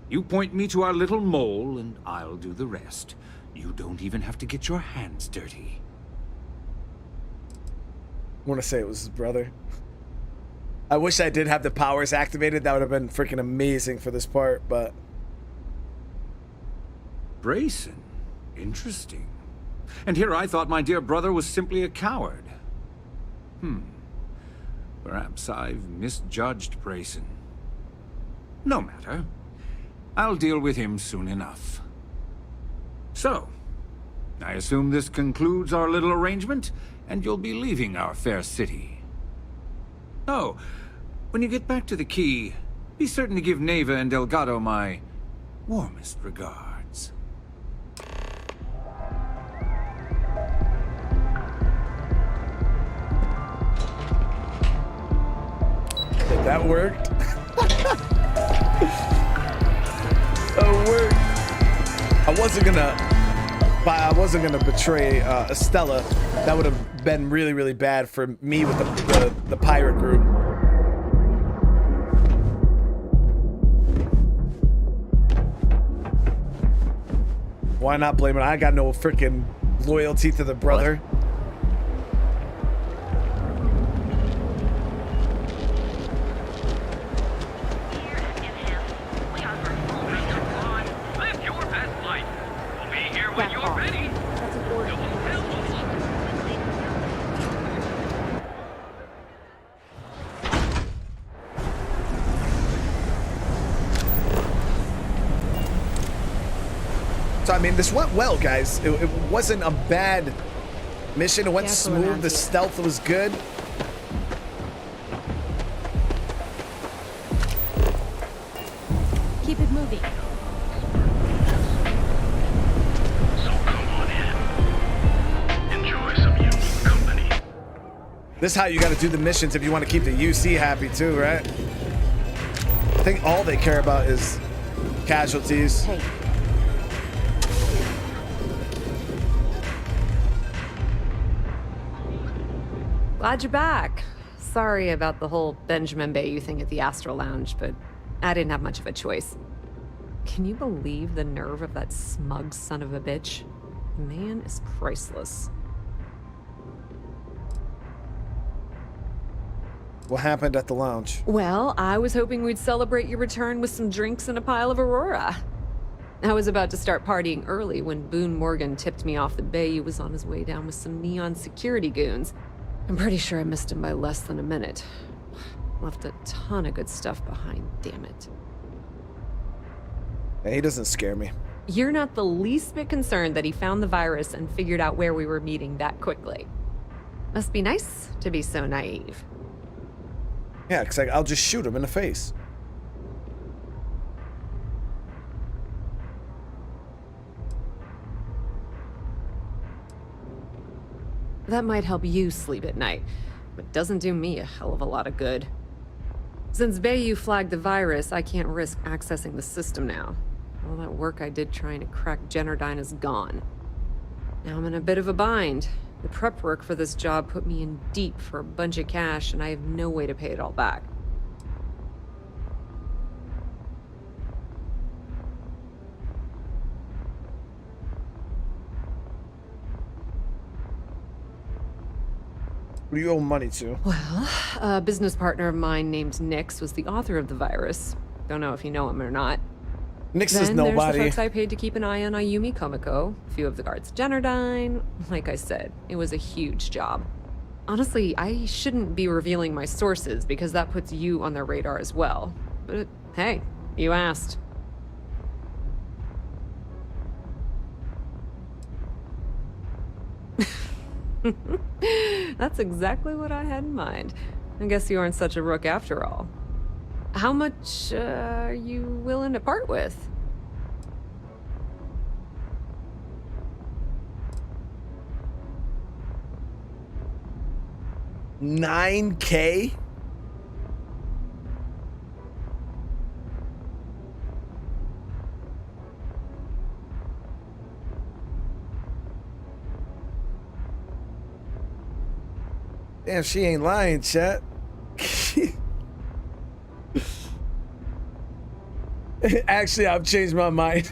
You point me to our little mole, and I'll do the rest. You don't even have to get your hands dirty. I want to say it was his brother. I wish I did have the powers activated. That would have been freaking amazing for this part, but... Brayson? Interesting. And here I thought my dear brother was simply a coward. Perhaps I've misjudged Brayson. No matter. I'll deal with him soon enough. So, I assume this concludes our little arrangement, and you'll be leaving our fair city. Oh, when you get back to the key, be certain to give Neva and Delgado my warmest regards. That worked. That worked. I wasn't gonna betray Estella. That would have been really, really bad for me with the pirate group. Why not blame it? I got no freaking loyalty to the brother. So, I mean, this went well, guys. It wasn't a bad mission. It went smooth. The stealth was good. Keep it moving. So come on in. Enjoy some unique company. This is how you got to do the missions if you want to keep the UC happy too, right? I think all they care about is casualties. Hey. Glad you're back. Sorry about the whole Benjamin Bayou thing at the Astral Lounge, but I didn't have much of a choice. Can you believe the nerve of that smug son of a bitch? The man is priceless. What happened at the lounge? Well, I was hoping we'd celebrate your return with some drinks and a pile of Aurora. I was about to start partying early when Boone Morgan tipped me off that Bayou was on his way down with some neon security goons. I'm pretty sure I missed him by less than a minute. Left a ton of good stuff behind, damn it. He doesn't scare me. You're not the least bit concerned that he found the virus and figured out where we were meeting that quickly. Must be nice to be so naive. Yeah, because I'll just shoot him in the face. That might help you sleep at night, but doesn't do me a hell of a lot of good. Since Bayou flagged the virus, I can't risk accessing the system now. All that work I did trying to crack Jenardine is gone. Now I'm in a bit of a bind. The prep work for this job put me in deep for a bunch of cash, and I have no way to pay it all back. Who do you owe money to? Well, a business partner of mine named Nix was the author of the virus. Don't know if you know him or not. Nix then is nobody. There's the folks I paid to keep an eye on Ayumi Komiko, a few of the guards at Generdyne. Like I said, it was a huge job. Honestly, I shouldn't be revealing my sources because that puts you on their radar as well. But hey, you asked. That's exactly what I had in mind. I guess you aren't such a rook after all. How much are you willing to part with? $9K? Damn, she ain't lying, chat. Actually, I've changed my mind.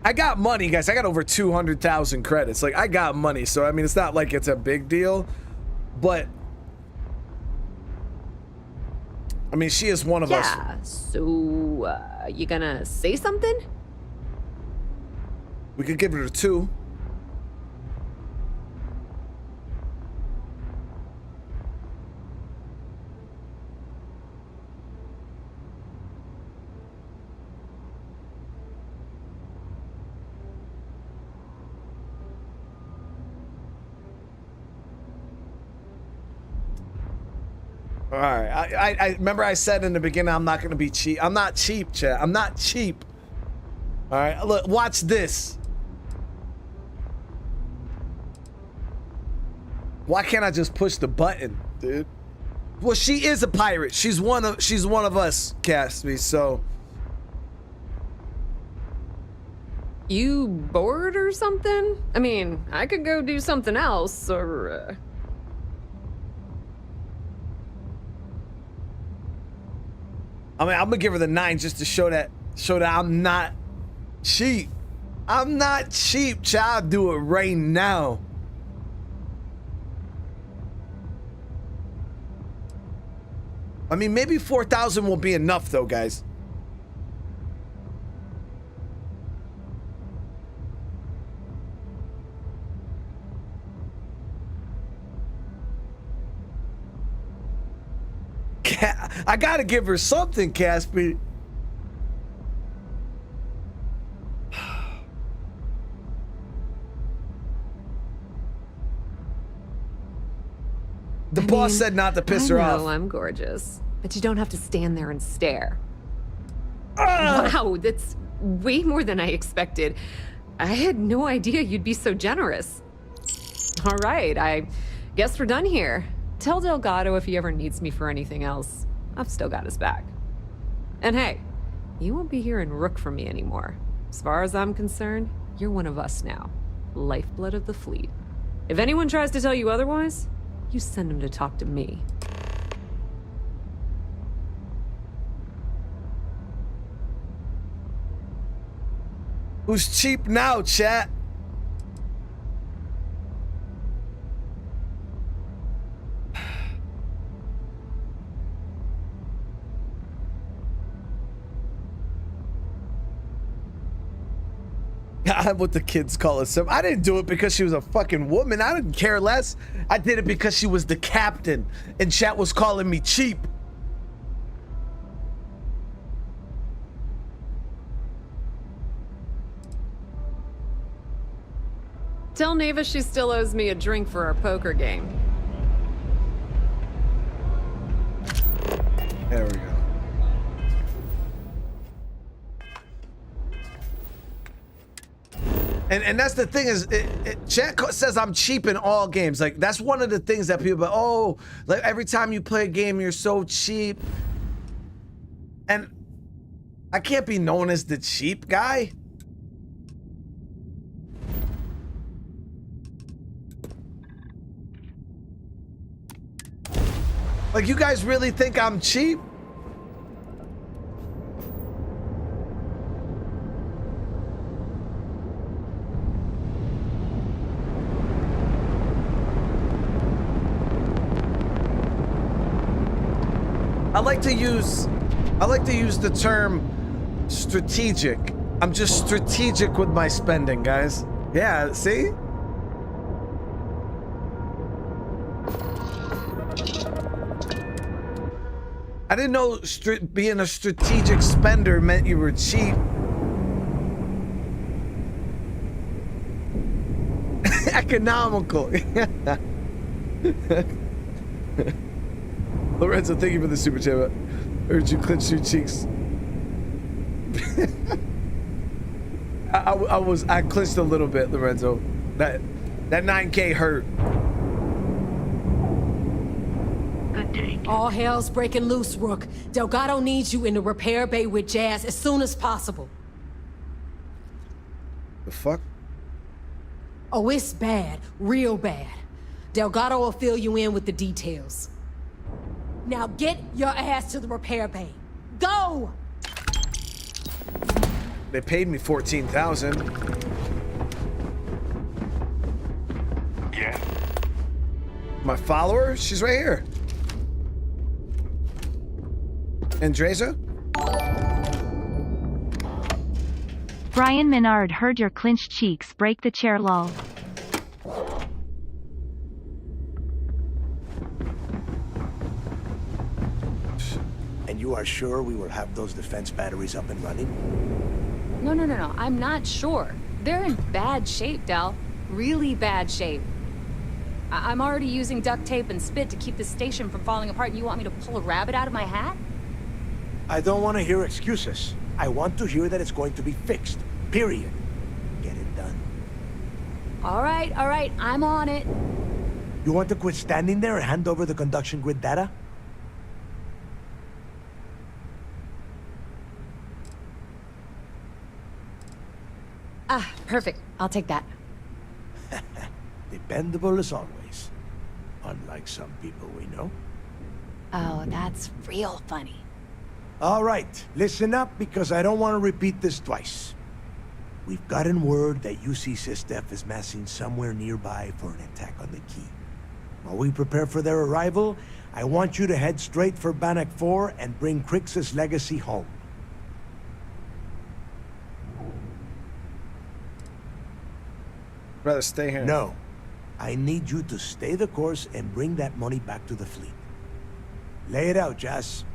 I got money, guys. I got over 200,000 credits. Like, I got money, so I mean, it's not like it's a big deal, but I mean, she is one of us. Yeah, so, you gonna say something? We could give her a 2. All right, I remember I said in the beginning I'm not gonna be cheap. I'm not cheap, chat. I'm not cheap. All right, look, watch this. Why can't I just push the button, dude? Well, she is a pirate. She's one of us, Casby. So You bored or something? I mean, I could go do something else, or I mean, I'm gonna give her the 9 just to show that I'm not cheap. I'm not cheap, child. Do it right now. I mean, maybe 4,000 will be enough, though, guys. I gotta give her something, Casper. The boss said not to piss her off. I'm gorgeous, but you don't have to stand there and stare. Wow, that's way more than I expected. I had no idea you'd be so generous. All right, I guess we're done here. Tell Delgado if he ever needs me for anything else. I've still got his back. And hey, you won't be hearing Rook from me anymore. As far as I'm concerned, you're one of us now. Lifeblood of the fleet. If anyone tries to tell you otherwise, you send him to talk to me. Who's cheap now, chat? What the kids call us. I didn't do it because she was a fucking woman. I didn't care less. I did it because she was the captain and chat was calling me cheap. Tell Neva she still owes me a drink for our poker game. There we go. And that's the thing is, chat says I'm cheap in all games. Like, that's one of the things that people, oh, like every time you play a game, you're so cheap. And I can't be known as the cheap guy. Like, you guys really think I'm cheap? I like to use the term strategic. I'm just strategic with my spending, guys. Yeah, see? I didn't know being a strategic spender meant you were cheap. Economical. Lorenzo, thank you for the super chat. I heard you clench your cheeks. I clenched a little bit, Lorenzo. That 9K hurt. All hell's breaking loose, Rook. Delgado needs you in the repair bay with Jazz as soon as possible. The fuck? Oh, it's bad. Real bad. Delgado will fill you in with the details. Now get your ass to the repair bay. Go! They paid me $14,000. Yeah. My follower? She's right here. Andreza? Brian Menard heard your clenched cheeks break the chair lol. And you are sure we will have those defense batteries up and running? No. I'm not sure. They're in bad shape, Del. Really bad shape. I'm already using duct tape and spit to keep the station from falling apart, and you want me to pull a rabbit out of my hat? I don't want to hear excuses. I want to hear that it's going to be fixed. Period. Get it done. All right. I'm on it. You want to quit standing there and hand over the conduction grid data? Ah, perfect. I'll take that. Dependable as always. Unlike some people we know. Oh, that's real funny. All right, listen up because I don't want to repeat this twice. We've gotten word that UC SysDef is massing somewhere nearby for an attack on the key. While we prepare for their arrival, I want you to head straight for Bannock 4 and bring Crix's legacy home. Rather stay here. No. I need you to stay the course and bring that money back to the fleet. Lay it out, Jess.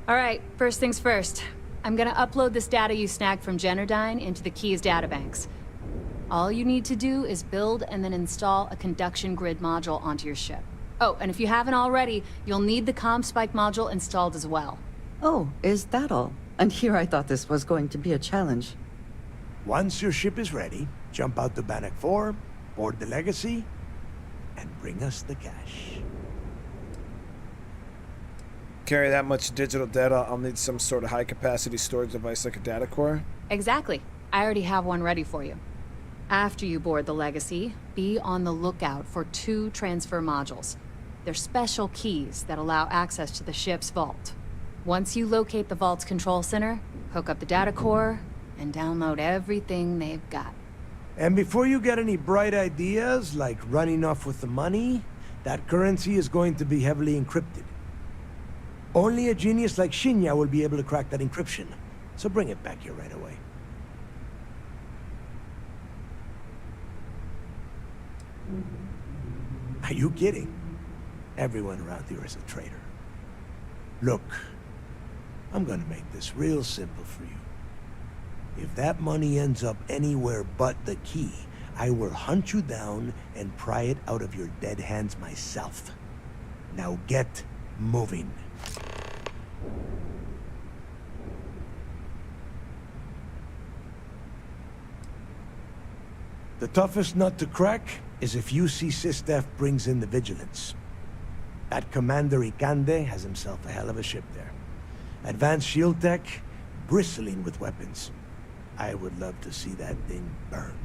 All right, first things first. I'm gonna upload this data you snagged from Generdyne into the Key's databanks. All you need to do is build and then install a conduction grid module onto your ship. Oh, and if you haven't already, you'll need the CommSpike module installed as well. Oh, is that all? And here I thought this was going to be a challenge. Once your ship is ready, jump out to Bannock 4, board the Legacy, and bring us the cash. Carry that much digital data, I'll need some sort of high-capacity storage device like a data core. Exactly. I already have one ready for you. After you board the Legacy, be on the lookout for 2 transfer modules. They're special keys that allow access to the ship's vault. Once you locate the vault's control center, hook up the data core, and download everything they've got. And before you get any bright ideas, like running off with the money, that currency is going to be heavily encrypted. Only a genius like Shinya will be able to crack that encryption, so bring it back here right away. Are you kidding? Everyone around here is a traitor. Look, I'm gonna make this real simple for you. If that money ends up anywhere but the key, I will hunt you down and pry it out of your dead hands myself. Now get moving. The toughest nut to crack is if UC SysDef brings in the Vigilance. That Commander Ikande has himself a hell of a ship there. Advanced shield tech, bristling with weapons. I would love to see that thing burn.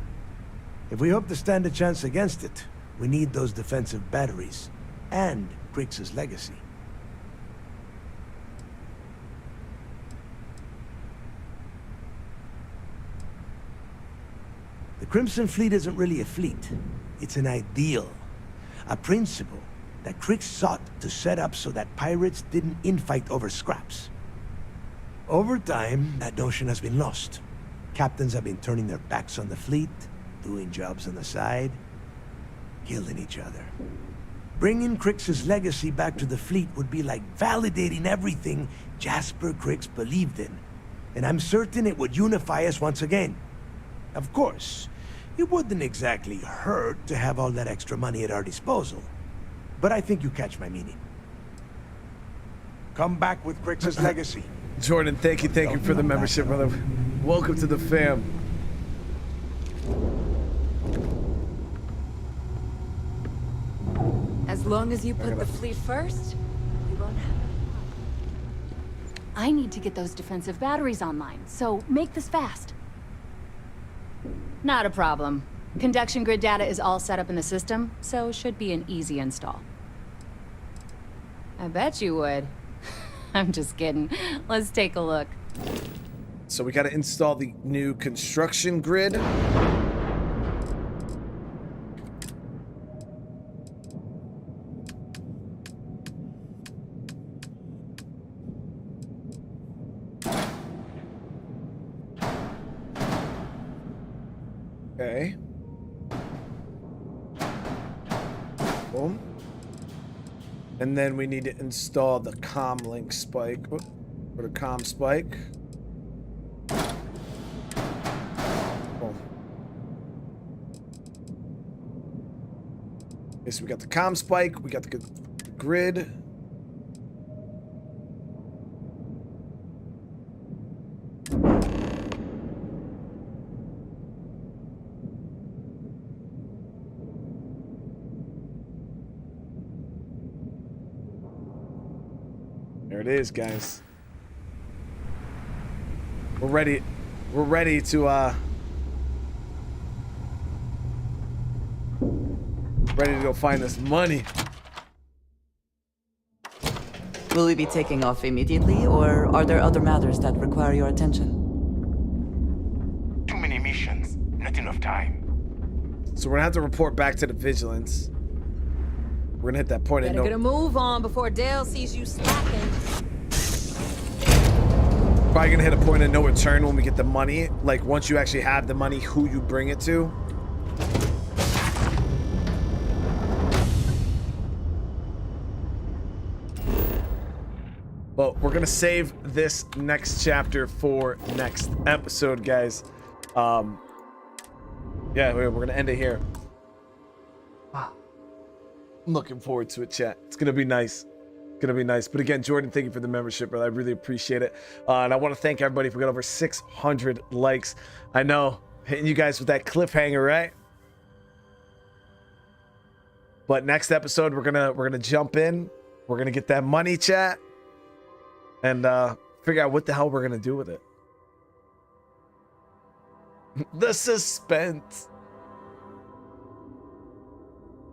If we hope to stand a chance against it, we need those defensive batteries and Crix's legacy. The Crimson Fleet isn't really a fleet. It's an ideal, a principle that Crick sought to set up so that pirates didn't infight over scraps. Over time, that notion has been lost. Captains have been turning their backs on the fleet, doing jobs on the side, killing each other. Bringing Crick's legacy back to the fleet would be like validating everything Jasper Cricks believed in. And I'm certain it would unify us once again. Of course, it wouldn't exactly hurt to have all that extra money at our disposal. But I think you catch my meaning. Come back with Crick's legacy. Jordan, thank you for the membership, brother. Welcome to the fam. As long as you put the fleet first, we won't have it. I need to get those defensive batteries online, so make this fast. Not a problem. Conduction grid data is all set up in the system, so it should be an easy install. I bet you would. I'm just kidding. Let's take a look. So we got to install the new construction grid. Okay. Boom. And then we need to install the comm link spike. Or the comm spike. Boom. Okay, so we got the comm spike, we got the grid. There it is, guys. We're ready to go find this money. Will we be taking off immediately, or are there other matters that require your attention? Too many missions, not enough time. So we're gonna have to report back to the vigilance. We're gonna hit that point. Better get a move on before Dale sees you slacking. Probably gonna hit a point of no return when we get the money. Like once you actually have the money, who you bring it to. But we're gonna save this next chapter for next episode, guys. Yeah, we're gonna end it here. I'm looking forward to it, chat. It's gonna be nice. Gonna be nice. But again, Jordan, thank you for the membership, brother. I really appreciate it. And I want to thank everybody for getting over 600 likes. I know, hitting you guys with that cliffhanger, right? But next episode, we're gonna jump in. We're gonna get that money, chat, and figure out what the hell we're gonna do with it. The suspense.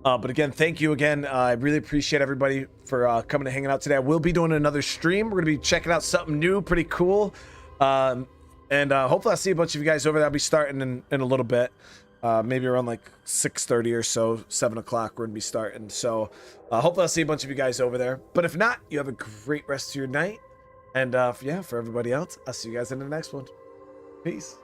But again, thank you again. I really appreciate everybody for coming and hanging out today. I will be doing another stream. We're going to be checking out something new, pretty cool. And hopefully I'll see a bunch of you guys over there. I'll be starting in a little bit. Maybe around like 6:30 or so, 7 o'clock, we're going to be starting. So hopefully I'll see a bunch of you guys over there. But if not, you have a great rest of your night. And yeah, for everybody else, I'll see you guys in the next one. Peace.